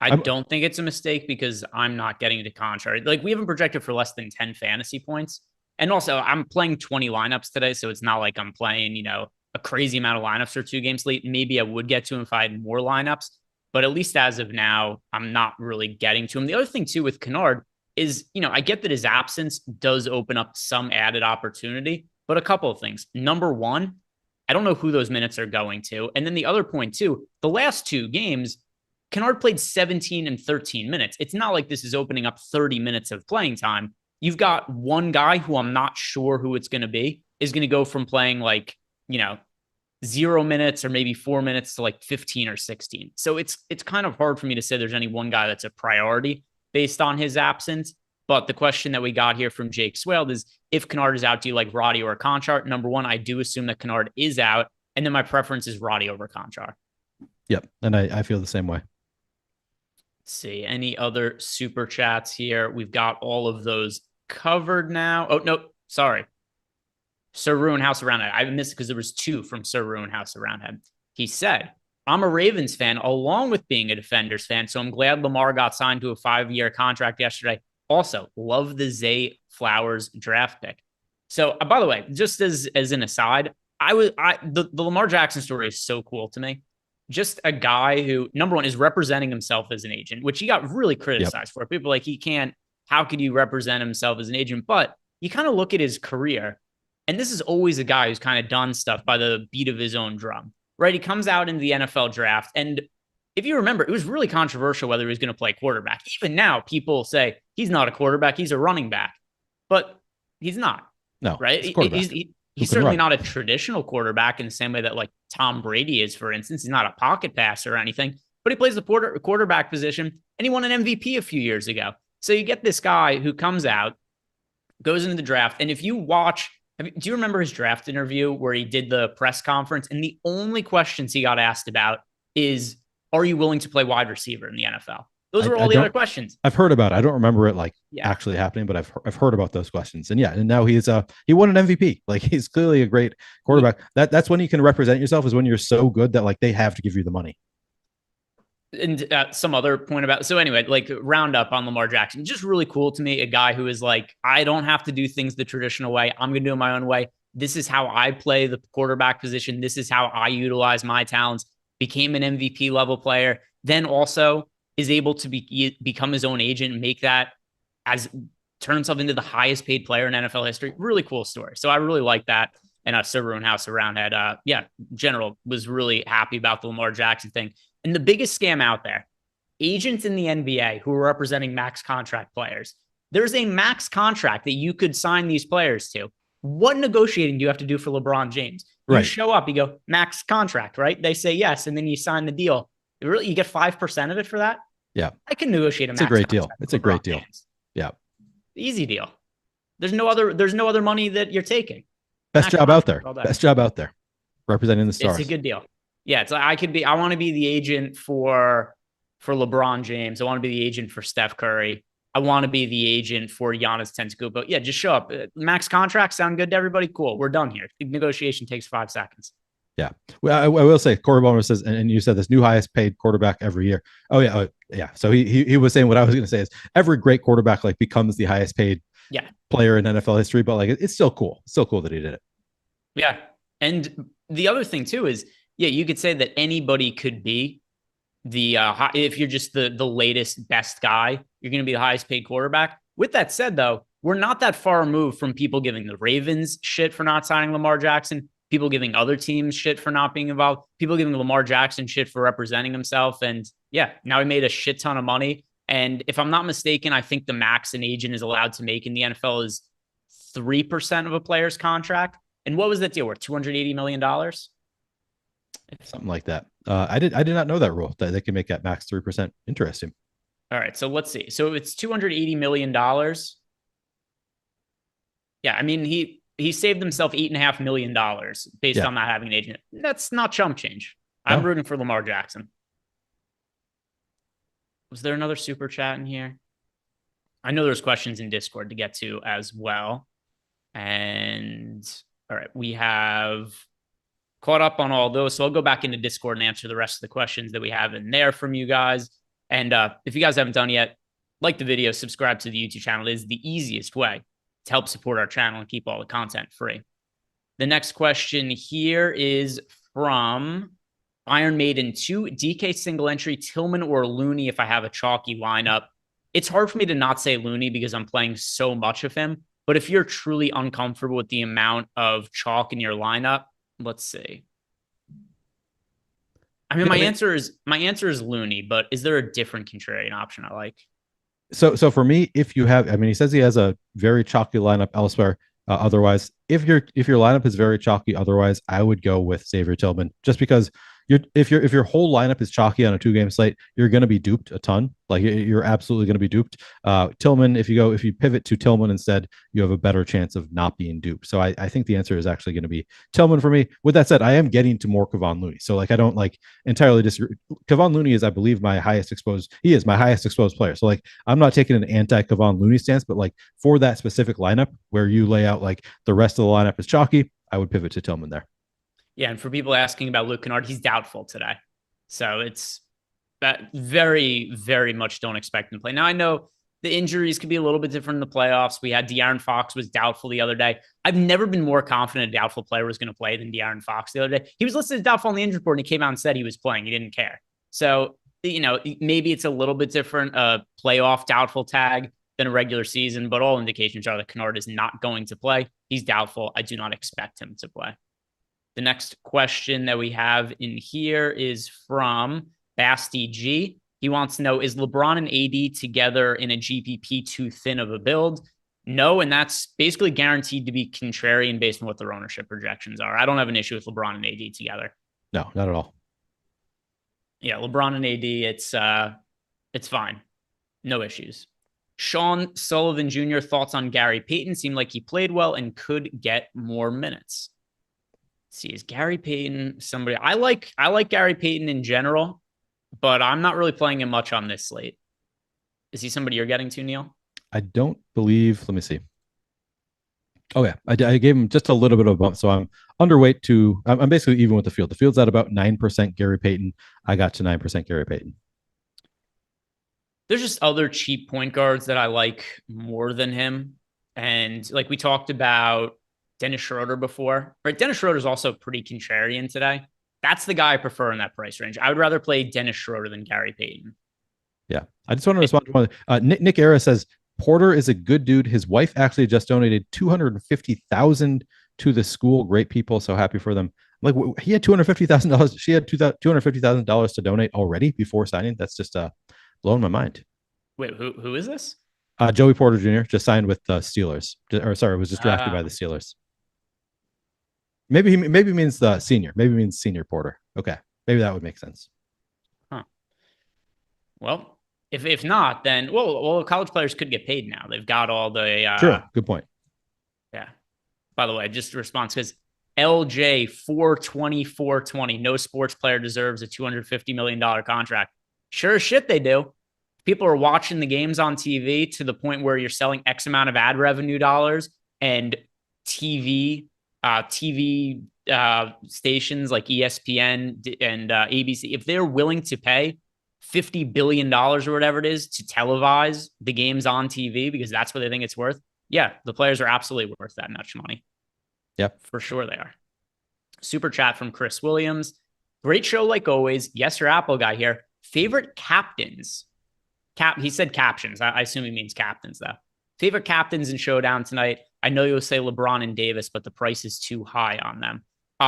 I don't think it's a mistake because I'm not getting to Conchar. Like, we haven't projected for less than 10 fantasy points. And also, I'm playing 20 lineups today, so it's not like I'm playing, a crazy amount of lineups for 2 games late. Maybe I would get to him if I had more lineups. But at least as of now, I'm not really getting to him. The other thing, too, with Kennard is, I get that his absence does open up some added opportunity. But a couple of things. Number one, I don't know who those minutes are going to. And then the other point, too, the last 2 games, Kennard played 17 and 13 minutes. It's not like this is opening up 30 minutes of playing time. You've got one guy who I'm not sure who it's going to be is going to go from playing 0 minutes or maybe 4 minutes to 15 or 16. So it's kind of hard for me to say there's any one guy that's a priority based on his absence. But the question that we got here from Jake Swale is, if Kennard is out, do you like Roddy or Conchar? Number one, I do assume that Kennard is out. And then my preference is Roddy over Conchar. Yep. And I feel the same way. Let's see, any other super chats here? We've got all of those covered now. Oh, no, sorry. Sir Ruin House Around Head. I missed it because there was 2 from Sir Ruin House Around Head. He said, I'm a Ravens fan along with being a Defenders fan, so I'm glad Lamar got signed to a 5-year contract yesterday. Also, love the Zay Flowers draft pick. So, by the way, just as an aside, the Lamar Jackson story is so cool to me. Just a guy who, number one, is representing himself as an agent, which he got really criticized for. People like, how could you represent himself as an agent? But you kind of look at his career, and this is always a guy who's kind of done stuff by the beat of his own drum, right? He comes out in the NFL draft, and if you remember, it was really controversial whether he was going to play quarterback. Even now, people say he's not a quarterback, he's a running back, but he's not. No, right? He's certainly not a traditional quarterback in the same way that like Tom Brady is, for instance. He's not a pocket passer or anything, but he plays the quarterback position, and he won an MVP a few years ago. So you get this guy who comes out, goes into the draft, and if you watch, do you remember his draft interview where he did the press conference? And the only questions he got asked about is, are you willing to play wide receiver in the NFL? Those were all the other questions. I've heard about it. I don't remember it actually happening, but I've heard about those questions. And and now he won an MVP. Like, he's clearly a great quarterback. That's when you can represent yourself, is when you're so good that like they have to give you the money. And some other point about, so anyway, like round up on Lamar Jackson, just really cool to me. A guy who is like, I don't have to do things the traditional way. I'm going to do it my own way. This is how I play the quarterback position. This is how I utilize my talents. Became an MVP level player. Then also is able to become his own agent and make that turn himself into the highest paid player in NFL history. Really cool story. So I really like that. And Server and House Around had, general was really happy about the Lamar Jackson thing. And the biggest scam out there, agents in the NBA who are representing max contract players. There's a max contract that you could sign these players to. What negotiating do you have to do for LeBron James? You show up, you go, max contract, right? They say yes, and then you sign the deal. You get 5% of it for that? Yeah. I can negotiate a max contract. It's a great deal. Yeah. Easy deal. There's no other money that you're taking. Best job out there. Best job out there. Representing the stars. It's a good deal. Yeah, it's like I want to be the agent for LeBron James. I want to be the agent for Steph Curry. I want to be the agent for Giannis Antetokounmpo. Yeah, just show up. Max contract sound good to everybody? Cool. We're done here. The negotiation takes 5 seconds. Yeah. Well, I will say, Corey Bowman says, and you said this, new highest paid quarterback every year. Oh yeah. Yeah. So he was saying what I was going to say is every great quarterback like becomes the highest paid player in NFL history, but like it's still cool. It's still cool that he did it. Yeah. And the other thing too is, you could say that anybody could be the if you're just the latest best guy, you're going to be the highest paid quarterback. With that said, though, we're not that far removed from people giving the Ravens shit for not signing Lamar Jackson, people giving other teams shit for not being involved, people giving Lamar Jackson shit for representing himself. And now he made a shit ton of money. And if I'm not mistaken, I think the max an agent is allowed to make in the NFL is 3% of a player's contract. And what was that deal worth? $280 million? Something like that. I did not know that rule, that they can make that max 3%. Interesting. All right, so let's see. So it's $280 million. Yeah, I mean, he saved himself $8.5 million based on not having an agent. That's not chump change. I'm rooting for Lamar Jackson. Was there another super chat in here? I know there's questions in Discord to get to as well. And all right, we have caught up on all those. So I'll go back into Discord and answer the rest of the questions that we have in there from you guys. And if you guys haven't done yet, like the video, subscribe to the YouTube channel. It is the easiest way to help support our channel and keep all the content free. The next question here is from Iron Maiden 2, DK single entry, Tillman or Looney if I have a chalky lineup. It's hard for me to not say Looney because I'm playing so much of him. But if you're truly uncomfortable with the amount of chalk in your lineup, let's see. I mean, my answer is Looney, but is there a different contrarian option I like? So for me, if you have, I mean, he says he has a very chalky lineup elsewhere. Otherwise, if your lineup is very chalky, otherwise, I would go with Xavier Tillman, just because if your whole lineup is chalky on a 2-game slate, you're going to be duped a ton. Like you're absolutely going to be duped. Tillman, if you pivot to Tillman instead, you have a better chance of not being duped. So I think the answer is actually going to be Tillman for me. With that said, I am getting to more Kevon Looney. So like I don't like entirely disagree. Kevon Looney is, I believe, my highest exposed. He is my highest exposed player. So like I'm not taking an anti Kevon Looney stance, but like for that specific lineup where you lay out like the rest of the lineup is chalky, I would pivot to Tillman there. Yeah, and for people asking about Luke Kennard, he's doubtful today. So it's that very, very much don't expect him to play. Now, I know the injuries could be a little bit different in the playoffs. We had De'Aaron Fox was doubtful the other day. I've never been more confident a doubtful player was going to play than De'Aaron Fox the other day. He was listed as doubtful on the injury report, and he came out and said he was playing. He didn't care. So, maybe it's a little bit different, playoff doubtful tag than a regular season, but all indications are that Kennard is not going to play. He's doubtful. I do not expect him to play. The next question that we have in here is from Basti G. He wants to know, is LeBron and AD together in a GPP too thin of a build? No, and that's basically guaranteed to be contrarian based on what their ownership projections are. I don't have an issue with LeBron and AD together. No, not at all. Yeah, LeBron and AD, it's fine. No issues. Sean Sullivan Jr. thoughts on Gary Payton? Seemed like he played well and could get more minutes. Let's see, is Gary Payton somebody I like Gary Payton in general, but I'm not really playing him much on this slate. Is he somebody you're getting to, Neil? I don't believe. Let me see. Oh yeah, I gave him just a little bit of a bump, so I'm underweight to. I'm basically even with the field. The field's at about 9% Gary Payton. I got to 9% Gary Payton. There's just other cheap point guards that I like more than him, and like we talked about Dennis Schroeder before, right? Dennis Schroeder is also pretty contrarian today. That's the guy I prefer in that price range. I would rather play Dennis Schroeder than Gary Payton. Yeah, I just want to respond to one. Nick Era says Porter is a good dude. His wife actually just donated $250,000 to the school. Great people, so happy for them. Like he had $250,000. She had $250,000 to donate already before signing. That's just blowing my mind. Wait, who is this? Joey Porter Jr. just signed with the Steelers. Or sorry, was just drafted by the Steelers. Maybe means the senior. Maybe means senior Porter. Okay, maybe that would make sense. Huh. Well, if not, then well, college players could get paid now. They've got all the True. Good point. Yeah. By the way, just a response because LJ 420. No sports player deserves a $250 million contract. Sure as shit they do. People are watching the games on TV to the point where you're selling X amount of ad revenue dollars, and TV stations like ESPN and ABC, if they're willing to pay $50 billion or whatever it is to televise the games on TV because that's what they think it's worth, yeah, the players are absolutely worth that much money. Yep. For sure they are. Super chat from Chris Williams. Great show like always. Yes, your Apple guy here. Favorite captains? He said captions. I assume he means captains, though. Favorite captains in Showdown tonight? I know you'll say LeBron and Davis, but the price is too high on them.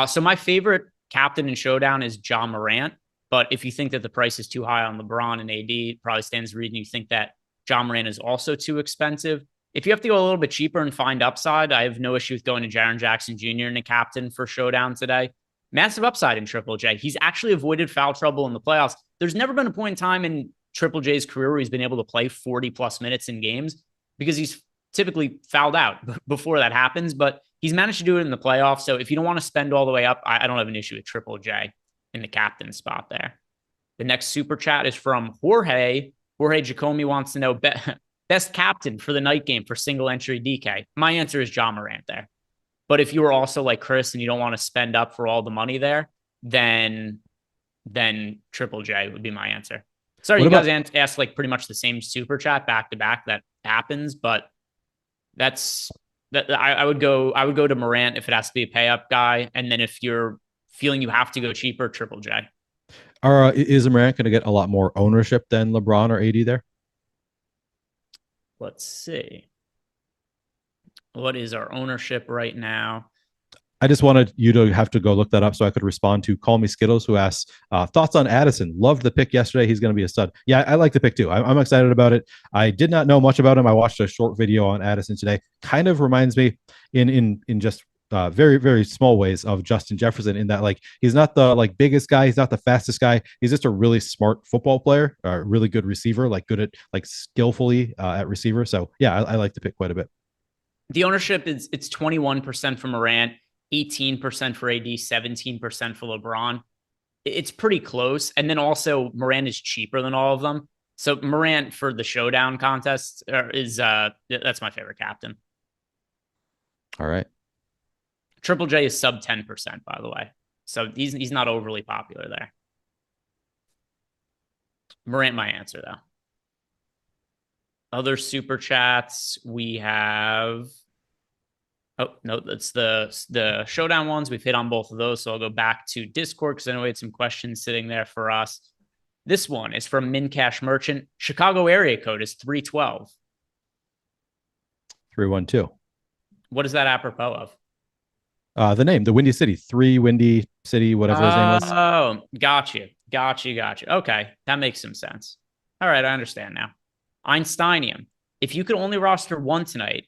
So my favorite captain in Showdown is Ja Morant. But if you think that the price is too high on LeBron and AD, probably stands to reason you think that Ja Morant is also too expensive. If you have to go a little bit cheaper and find upside, I have no issue with going to Jaren Jackson Jr. and a captain for Showdown today. Massive upside in Triple J. He's actually avoided foul trouble in the playoffs. There's never been a point in time in Triple J's career where he's been able to play 40 plus minutes in games because he's typically fouled out before that happens, but he's managed to do it in the playoffs. So if you don't want to spend all the way up, I don't have an issue with Triple J in the captain spot there. The next super chat is from Jorge. Jorge Jacomi wants to know best captain for the night game for single entry DK. My answer is Ja Morant there. But if you were also like Chris and you don't want to spend up for all the money there, then Triple J would be my answer. Sorry, you guys asked like pretty much the same super chat back to back. That happens, but I would go to Morant if it has to be a pay up guy, and then if you're feeling you have to go cheaper, Triple J. Is Morant going to get a lot more ownership than LeBron or AD there? Let's see. What is our ownership right now? I just wanted you to have to go look that up so I could respond to Call Me Skittles, who asks thoughts on Addison. Loved the pick yesterday. He's going to be a stud. Yeah, I like the pick too. I'm excited about it. I did not know much about him. I watched a short video on Addison today. Kind of reminds me in just very, very small ways of Justin Jefferson in that like he's not the like biggest guy. He's not the fastest guy. He's just a really smart football player, really good receiver, like good at like skillfully at receiver. So yeah, I like the pick quite a bit. The ownership it's 21% for Morant, 18% for AD, 17% for LeBron. It's pretty close. And then also Morant is cheaper than all of them. So Morant for the Showdown contest is that's my favorite captain. All right. Triple J is sub 10%, by the way. So he's not overly popular there. Morant, my answer, though. Other super chats we have. Oh, no, that's the Showdown ones. We've hit on both of those. So I'll go back to Discord because I know we had some questions sitting there for us. This one is from Mincash Merchant. Chicago area code is 312. 312. What is that apropos of? The name, the Windy City, 3 Windy City, whatever his name was. Oh, got you. Gotcha. Okay, that makes some sense. All right, I understand now. Einsteinium. If you could only roster one tonight,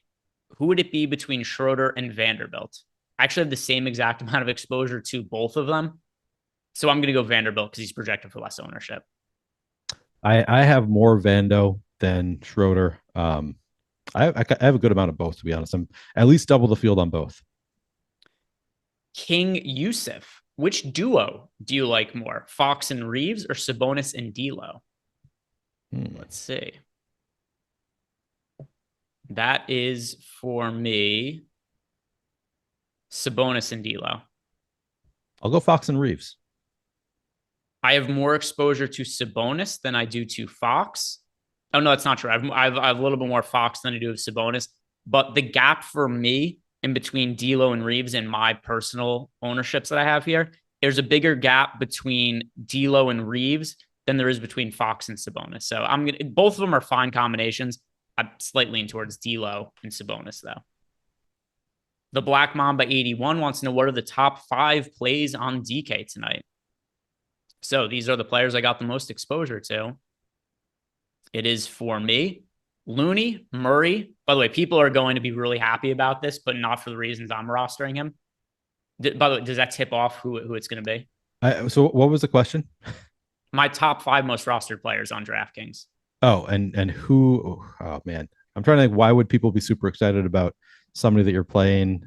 who would it be between Schroeder and Vanderbilt? I actually have the same exact amount of exposure to both of them. So I'm going to go Vanderbilt because he's projected for less ownership. I have more Vando than Schroeder. I have a good amount of both, to be honest. I'm at least double the field on both. King Yusuf. Which duo do you like more, Fox and Reeves or Sabonis and D'Lo? Let's see. That is for me, Sabonis and D'Lo. I'll go Fox and Reeves. I have more exposure to Sabonis than I do to Fox. Oh, no, that's not true. I've a little bit more Fox than I do of Sabonis. But the gap for me in between D'Lo and Reeves and my personal ownerships that I have here, there's a bigger gap between D'Lo and Reeves than there is between Fox and Sabonis. So both of them are fine combinations. I'm slightly leaning towards D'Lo and Sabonis, though. The Black Mamba 81 wants to know what are the top 5 plays on DK tonight. So these are the players I got the most exposure to. It is for me, Looney, Murray. By the way, people are going to be really happy about this, but not for the reasons I'm rostering him. By the way, does that tip off who it's going to be? So what was the question? My top 5 most rostered players on DraftKings. Oh, and who? Oh man, I'm trying to think. Why would people be super excited about somebody that you're playing?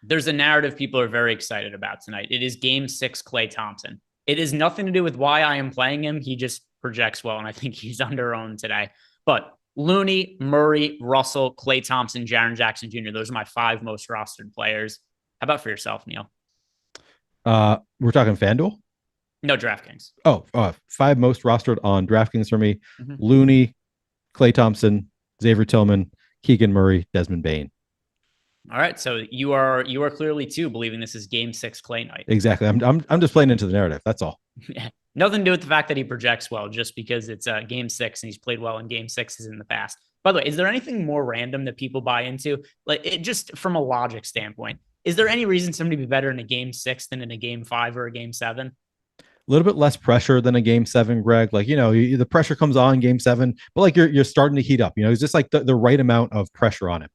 There's a narrative people are very excited about tonight. It is Game 6 Klay Thompson. It is nothing to do with why I am playing him. He just projects well, and I think he's under-owned today. But Looney, Murray, Russell, Klay Thompson, Jaren Jackson Jr., those are my 5 most rostered players. How about for yourself, Neil? We're talking FanDuel? No, DraftKings. 5 most rostered on DraftKings for me. Mm-hmm. Looney, Klay Thompson, Xavier Tillman, Keegan Murray, Desmond Bane. All right, so you are clearly too believing this is Game 6 Klay night. Exactly. I'm just playing into the narrative. That's all. Nothing to do with the fact that he projects well, just because it's Game 6 and he's played well in Game 6s in the past. By the way, is there anything more random that people buy into? Like, it just from a logic standpoint, is there any reason somebody would be better in a Game 6 than in a Game 5 or a Game 7? A little bit less pressure than a Game 7, Greg. Like, the pressure comes on Game 7, but like you're starting to heat up. It's just like the right amount of pressure on him.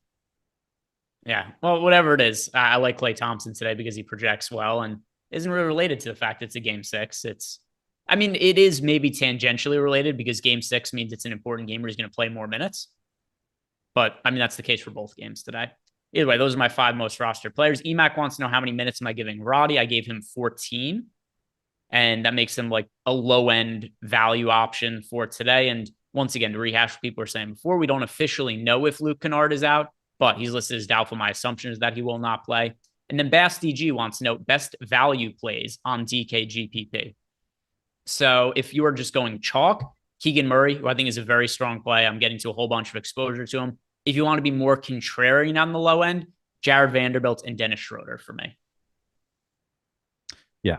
Yeah, well, whatever it is, I like Klay Thompson today because he projects well and isn't really related to the fact that it's a Game 6. It is maybe tangentially related because Game 6 means it's an important game where he's going to play more minutes. But, that's the case for both games today. Either way, those are my 5 most rostered players. EMAC wants to know how many minutes am I giving Roddy. I gave him 14. And that makes him like a low-end value option for today. And once again, to rehash what people were saying before, we don't officially know if Luke Kennard is out, but he's listed as doubtful. My assumption is that he will not play. And then Bass DG wants to know best value plays on DK GPP. So if you are just going chalk, Keegan Murray, who I think is a very strong play, I'm getting to a whole bunch of exposure to him. If you want to be more contrarian on the low end, Jared Vanderbilt and Dennis Schroeder for me. Yeah.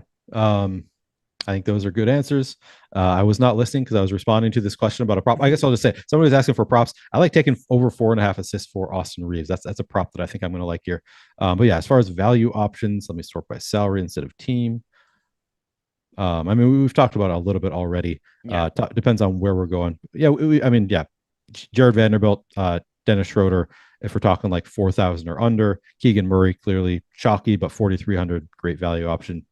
I think those are good answers. I was not listening because I was responding to this question about a prop. I guess I'll just say somebody was asking for props. I like taking over 4.5 assists for Austin Reeves. That's a prop that I think I'm going to like here. But yeah, as far as value options, let me sort by salary instead of team. We've talked about it a little bit already. Yeah. Depends on where we're going. Yeah, Jared Vanderbilt, Dennis Schroeder. If we're talking like 4,000 or under, Keegan Murray, clearly chalky, but 4,300, great value option.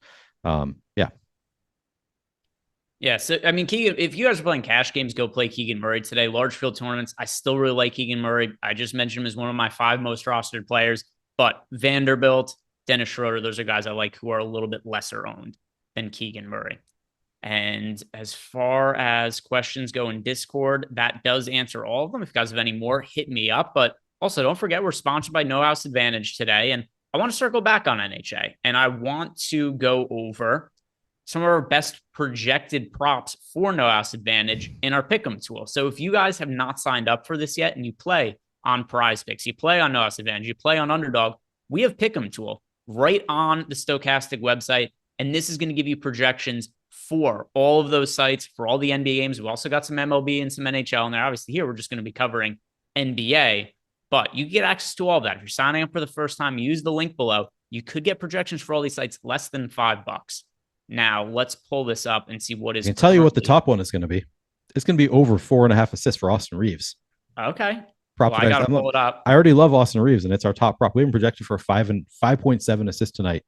Yeah, so Keegan, if you guys are playing cash games, go play Keegan Murray today. Large field tournaments, I still really like Keegan Murray. I just mentioned him as one of my 5 most rostered players, but Vanderbilt, Dennis Schroeder, those are guys I like who are a little bit lesser owned than Keegan Murray. And as far as questions go in Discord, that does answer all of them. If you guys have any more, hit me up. But also, don't forget, we're sponsored by No House Advantage today, and I want to circle back on NHA, and I want to go over some of our best projected props for No House Advantage in our Pick'em tool. So if you guys have not signed up for this yet and you play on Prize Picks, you play on No House Advantage, you play on Underdog, we have Pick'em tool right on the Stochastic website. And this is going to give you projections for all of those sites, for all the NBA games. We've also got some MLB and some NHL in there. Obviously here, we're just going to be covering NBA, but you get access to all of that. If you're signing up for the first time, use the link below. You could get projections for all these sites less than $5. Now let's pull this up and see what is. I can tell you what the top one is going to be. It's going to be over 4.5 assists for Austin Reeves. Okay. Prop I gotta pull it up. I already love Austin Reeves, and it's our top prop. We haven't projected for 5.7 assists tonight.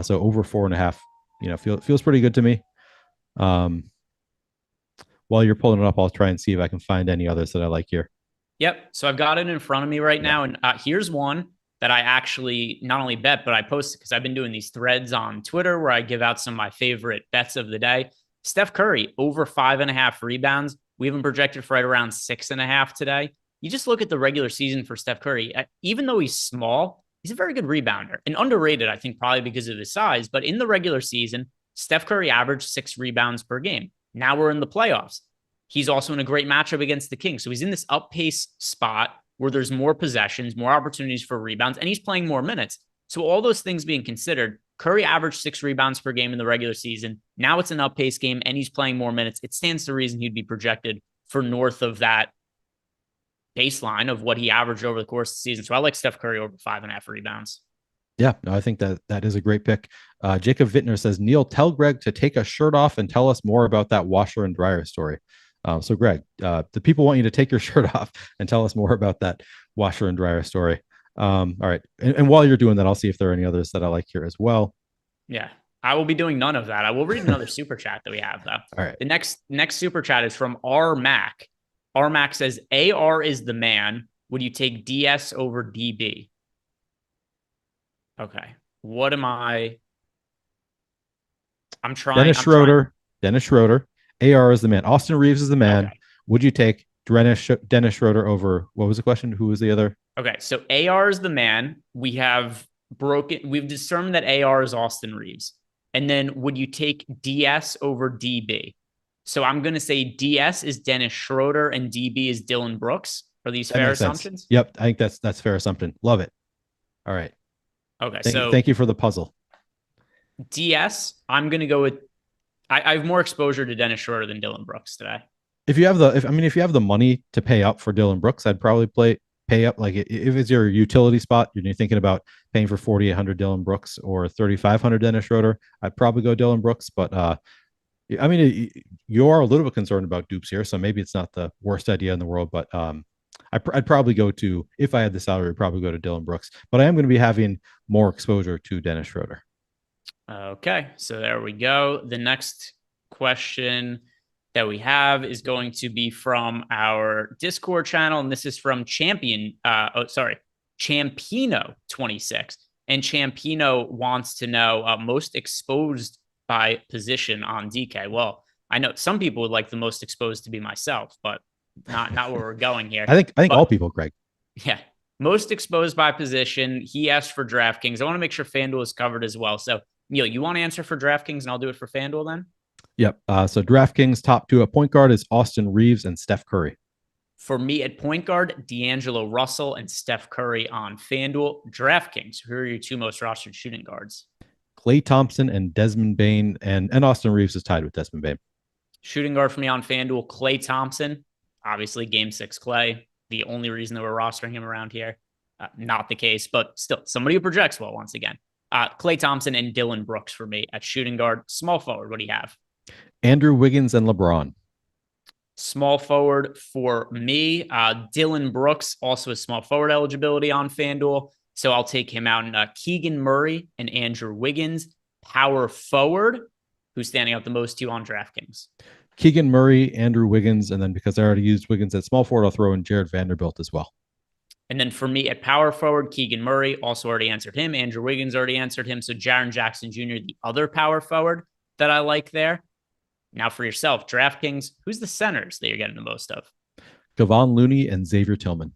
So over 4.5, feels pretty good to me. While you're pulling it up, I'll try and see if I can find any others that I like here. Yep. So I've got it in front of me right now. And here's one that I actually not only bet, but I posted because I've been doing these threads on Twitter where I give out some of my favorite bets of the day. Steph Curry, over 5.5 rebounds. We have him projected for right around 6.5 today. You just look at the regular season for Steph Curry. Even though he's small, he's a very good rebounder and underrated, I think, probably because of his size. But in the regular season, Steph Curry averaged 6 rebounds per game. Now we're in the playoffs. He's also in a great matchup against the Kings. So he's in this up pace spot where there's more possessions, more opportunities for rebounds, and he's playing more minutes. So all those things being considered, Curry averaged 6 rebounds per game in the regular season. Now it's an up pace game and he's playing more minutes. It stands to reason he'd be projected for north of that baseline of what he averaged over the course of the season. So I like Steph Curry over 5.5 rebounds. Yeah, no, I think that is a great pick. Jacob Vittner says, Neil, tell Greg to take a shirt off and tell us more about that washer and dryer story. So Greg, the people want you to take your shirt off and tell us more about that washer and dryer story. All right. And while you're doing that, I'll see if there are any others that I like here as well. Yeah, I will be doing none of that. I will read another super chat that we have though. All right. The next super chat is from R Mac. R Mac says, AR is the man. Would you take DS over DB? Okay. What am I? I'm trying. Dennis Schroeder. AR is the man. Austin Reeves is the man. Okay. Would you take Dennis Schroeder over? What was the question? Who was the other? Okay. So AR is the man. We've determined that AR is Austin Reeves. And then would you take DS over DB? So I'm going to say DS is Dennis Schroeder and DB is Dylan Brooks. Are these fair assumptions? Sense. Yep. I think that's fair assumption. Love it. All right. Okay. Thank you for the puzzle. DS, I'm going to go with, I have more exposure to Dennis Schroeder than Dylan Brooks today. If you have the money to pay up for Dylan Brooks, I'd probably pay up. Like if it's your utility spot, you're thinking about paying for 4,800 Dylan Brooks or 3,500 Dennis Schroeder, I'd probably go Dylan Brooks. But you are a little bit concerned about dupes here, so maybe it's not the worst idea in the world. But I'd probably go to, if I had the salary, I'd probably go to Dylan Brooks. But I am going to be having more exposure to Dennis Schroeder. Okay, so there we go. The next question that we have is going to be from our Discord channel, and this is from Champino26. And Champino wants to know most exposed by position on DK. Well, I know some people would like the most exposed to be myself, but not where we're going here. I think all people, Greg. Yeah. Most exposed by position. He asked for DraftKings. I want to make sure FanDuel is covered as well. So, Neil, you want to answer for DraftKings and I'll do it for FanDuel then? Yep. So DraftKings top 2 at point guard is Austin Reeves and Steph Curry. For me at point guard, D'Angelo Russell and Steph Curry on FanDuel. DraftKings, who are your 2 most rostered shooting guards? Klay Thompson and Desmond Bane, and Austin Reeves is tied with Desmond Bane. Shooting guard for me on FanDuel, Klay Thompson. Obviously, Game 6 Klay. The only reason that we're rostering him around here. Not the case, but still somebody who projects well once again. Klay Thompson and Dylan Brooks for me at shooting guard. Small forward, what do you have? Andrew Wiggins and LeBron. Small forward for me. Dylan Brooks also has small forward eligibility on FanDuel. So I'll take him out. And Keegan Murray and Andrew Wiggins. Power forward. Who's standing out the most to you on DraftKings? Keegan Murray, Andrew Wiggins. And then because I already used Wiggins at small forward, I'll throw in Jared Vanderbilt as well. And then for me at power forward, Keegan Murray also already answered him. Andrew Wiggins already answered him. So Jaren Jackson Jr., the other power forward that I like there. Now for yourself, DraftKings, who's the centers that you're getting the most of? Kevon Looney and Xavier Tillman.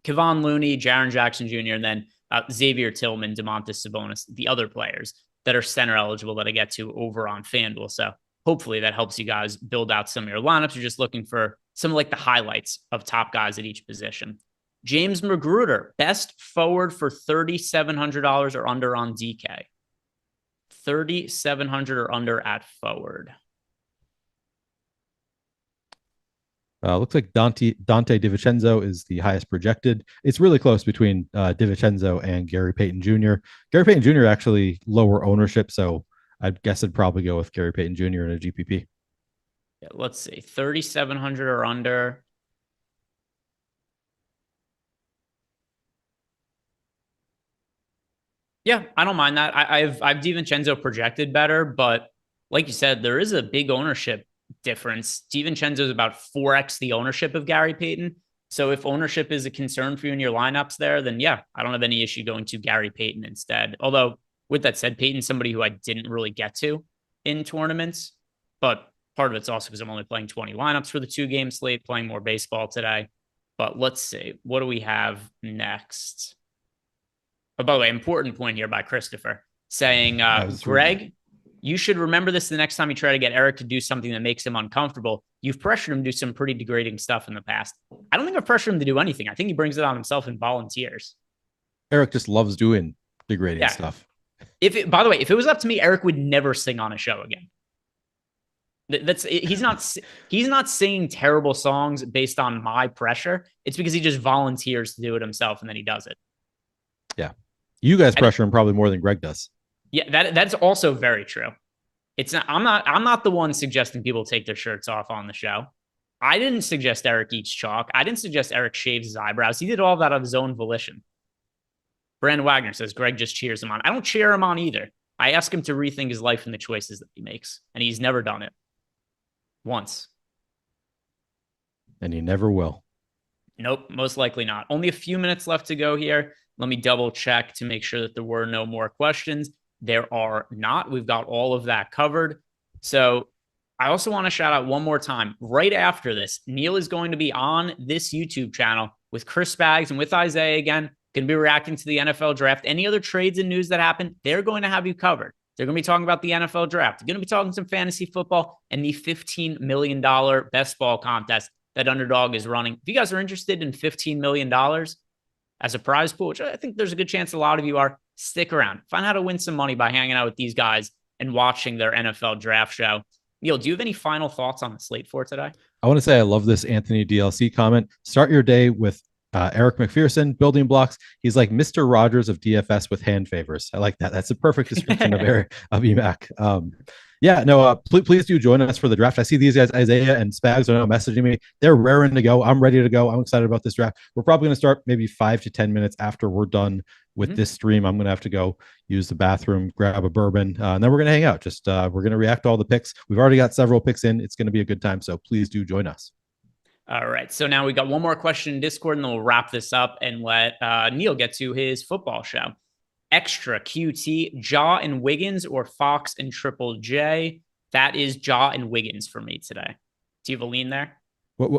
Kevon Looney, Jaren Jackson Jr., and then Xavier Tillman, Domantas Sabonis, the other players that are center eligible that I get to over on FanDuel. So hopefully that helps you guys build out some of your lineups. You're just looking for some like the highlights of top guys at each position. James Magruder, best forward for $3,700 or under on DK. $3,700 or under at forward. Looks like Dante DiVincenzo is the highest projected. It's really close between DiVincenzo and Gary Payton Jr. Gary Payton Jr. actually lower ownership, so I'd guess I'd probably go with Gary Payton Jr. in a GPP. Yeah, let's see, 3,700 or under. Yeah, I don't mind that. I've DiVincenzo projected better, but like you said, there is a big ownership difference. DiVincenzo is about 4x the ownership of Gary Payton. So if ownership is a concern for you in your lineups there, then yeah, I don't have any issue going to Gary Payton instead. Although with that said, Payton's somebody who I didn't really get to in tournaments, but part of it's also because I'm only playing 20 lineups for the 2-game slate, playing more baseball today. But let's see, what do we have next? Oh, by the way, important point here by Christopher saying, Greg, you should remember this the next time you try to get Eric to do something that makes him uncomfortable. You've pressured him to do some pretty degrading stuff in the past. I don't think I've pressured him to do anything. I think he brings it on himself and volunteers. Eric just loves doing degrading stuff. By the way, if it was up to me, Eric would never sing on a show again. He's not singing terrible songs based on my pressure. It's because he just volunteers to do it himself and then he does it. Yeah. You guys pressure him probably more than Greg does. Yeah, that's also very true. It's not, I'm not the one suggesting people take their shirts off on the show. I didn't suggest Eric eats chalk. I didn't suggest Eric shaves his eyebrows. He did all of that of his own volition. Brandon Wagner says Greg just cheers him on. I don't cheer him on either. I ask him to rethink his life and the choices that he makes, and he's never done it. Once. And he never will. Nope, most likely not. Only a few minutes left to go here. Let me double check to make sure that there were no more questions. There are not. We've got all of that covered. So I also want to shout out one more time. Right after this, Neil is going to be on this YouTube channel with Chris Spags and with Isaiah again. Going to be reacting to the NFL draft. Any other trades and news that happen, they're going to have you covered. They're going to be talking about the NFL draft. They're going to be talking some fantasy football and the $15 million best ball contest that Underdog is running. If you guys are interested in $15 million as a prize pool, which I think there's a good chance a lot of you are, stick around. Find out how to win some money by hanging out with these guys and watching their NFL draft show. Neil, do you have any final thoughts on the slate for today? I want to say I love this Anthony DLC comment. Start your day with Eric McPherson, building blocks. He's like Mr. Rogers of DFS with hand favors. I like that. That's a perfect description of EMAC. Please do join us for the draft. I see these guys, Isaiah and Spags, are now messaging me. They're raring to go. I'm ready to go. I'm excited about this draft. We're probably going to start maybe 5 to 10 minutes after we're done with this stream. I'm going to have to go use the bathroom, grab a bourbon, and then we're going to hang out. We're going to react to all the picks. We've already got several picks in. It's going to be a good time. So please do join us. All right. So now we got one more question in Discord, and then we'll wrap this up and let Neil get to his football show. Extra QT, Jaw and Wiggins or Fox and Triple J? That is Jaw and Wiggins for me today. Do you have a lean there?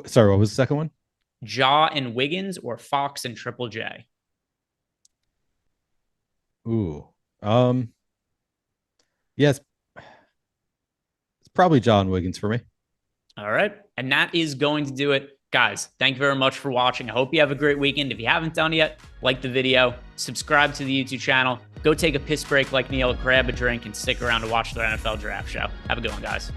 Sorry, what was the second one? Jaw and Wiggins or Fox and Triple J? Ooh. Yes. It's probably Jaw and Wiggins for me. All right. And that is going to do it. Guys, thank you very much for watching. I hope you have a great weekend. If you haven't done it yet, like the video, subscribe to the YouTube channel, go take a piss break like Neil, grab a drink, and stick around to watch the NFL draft show. Have a good one, guys.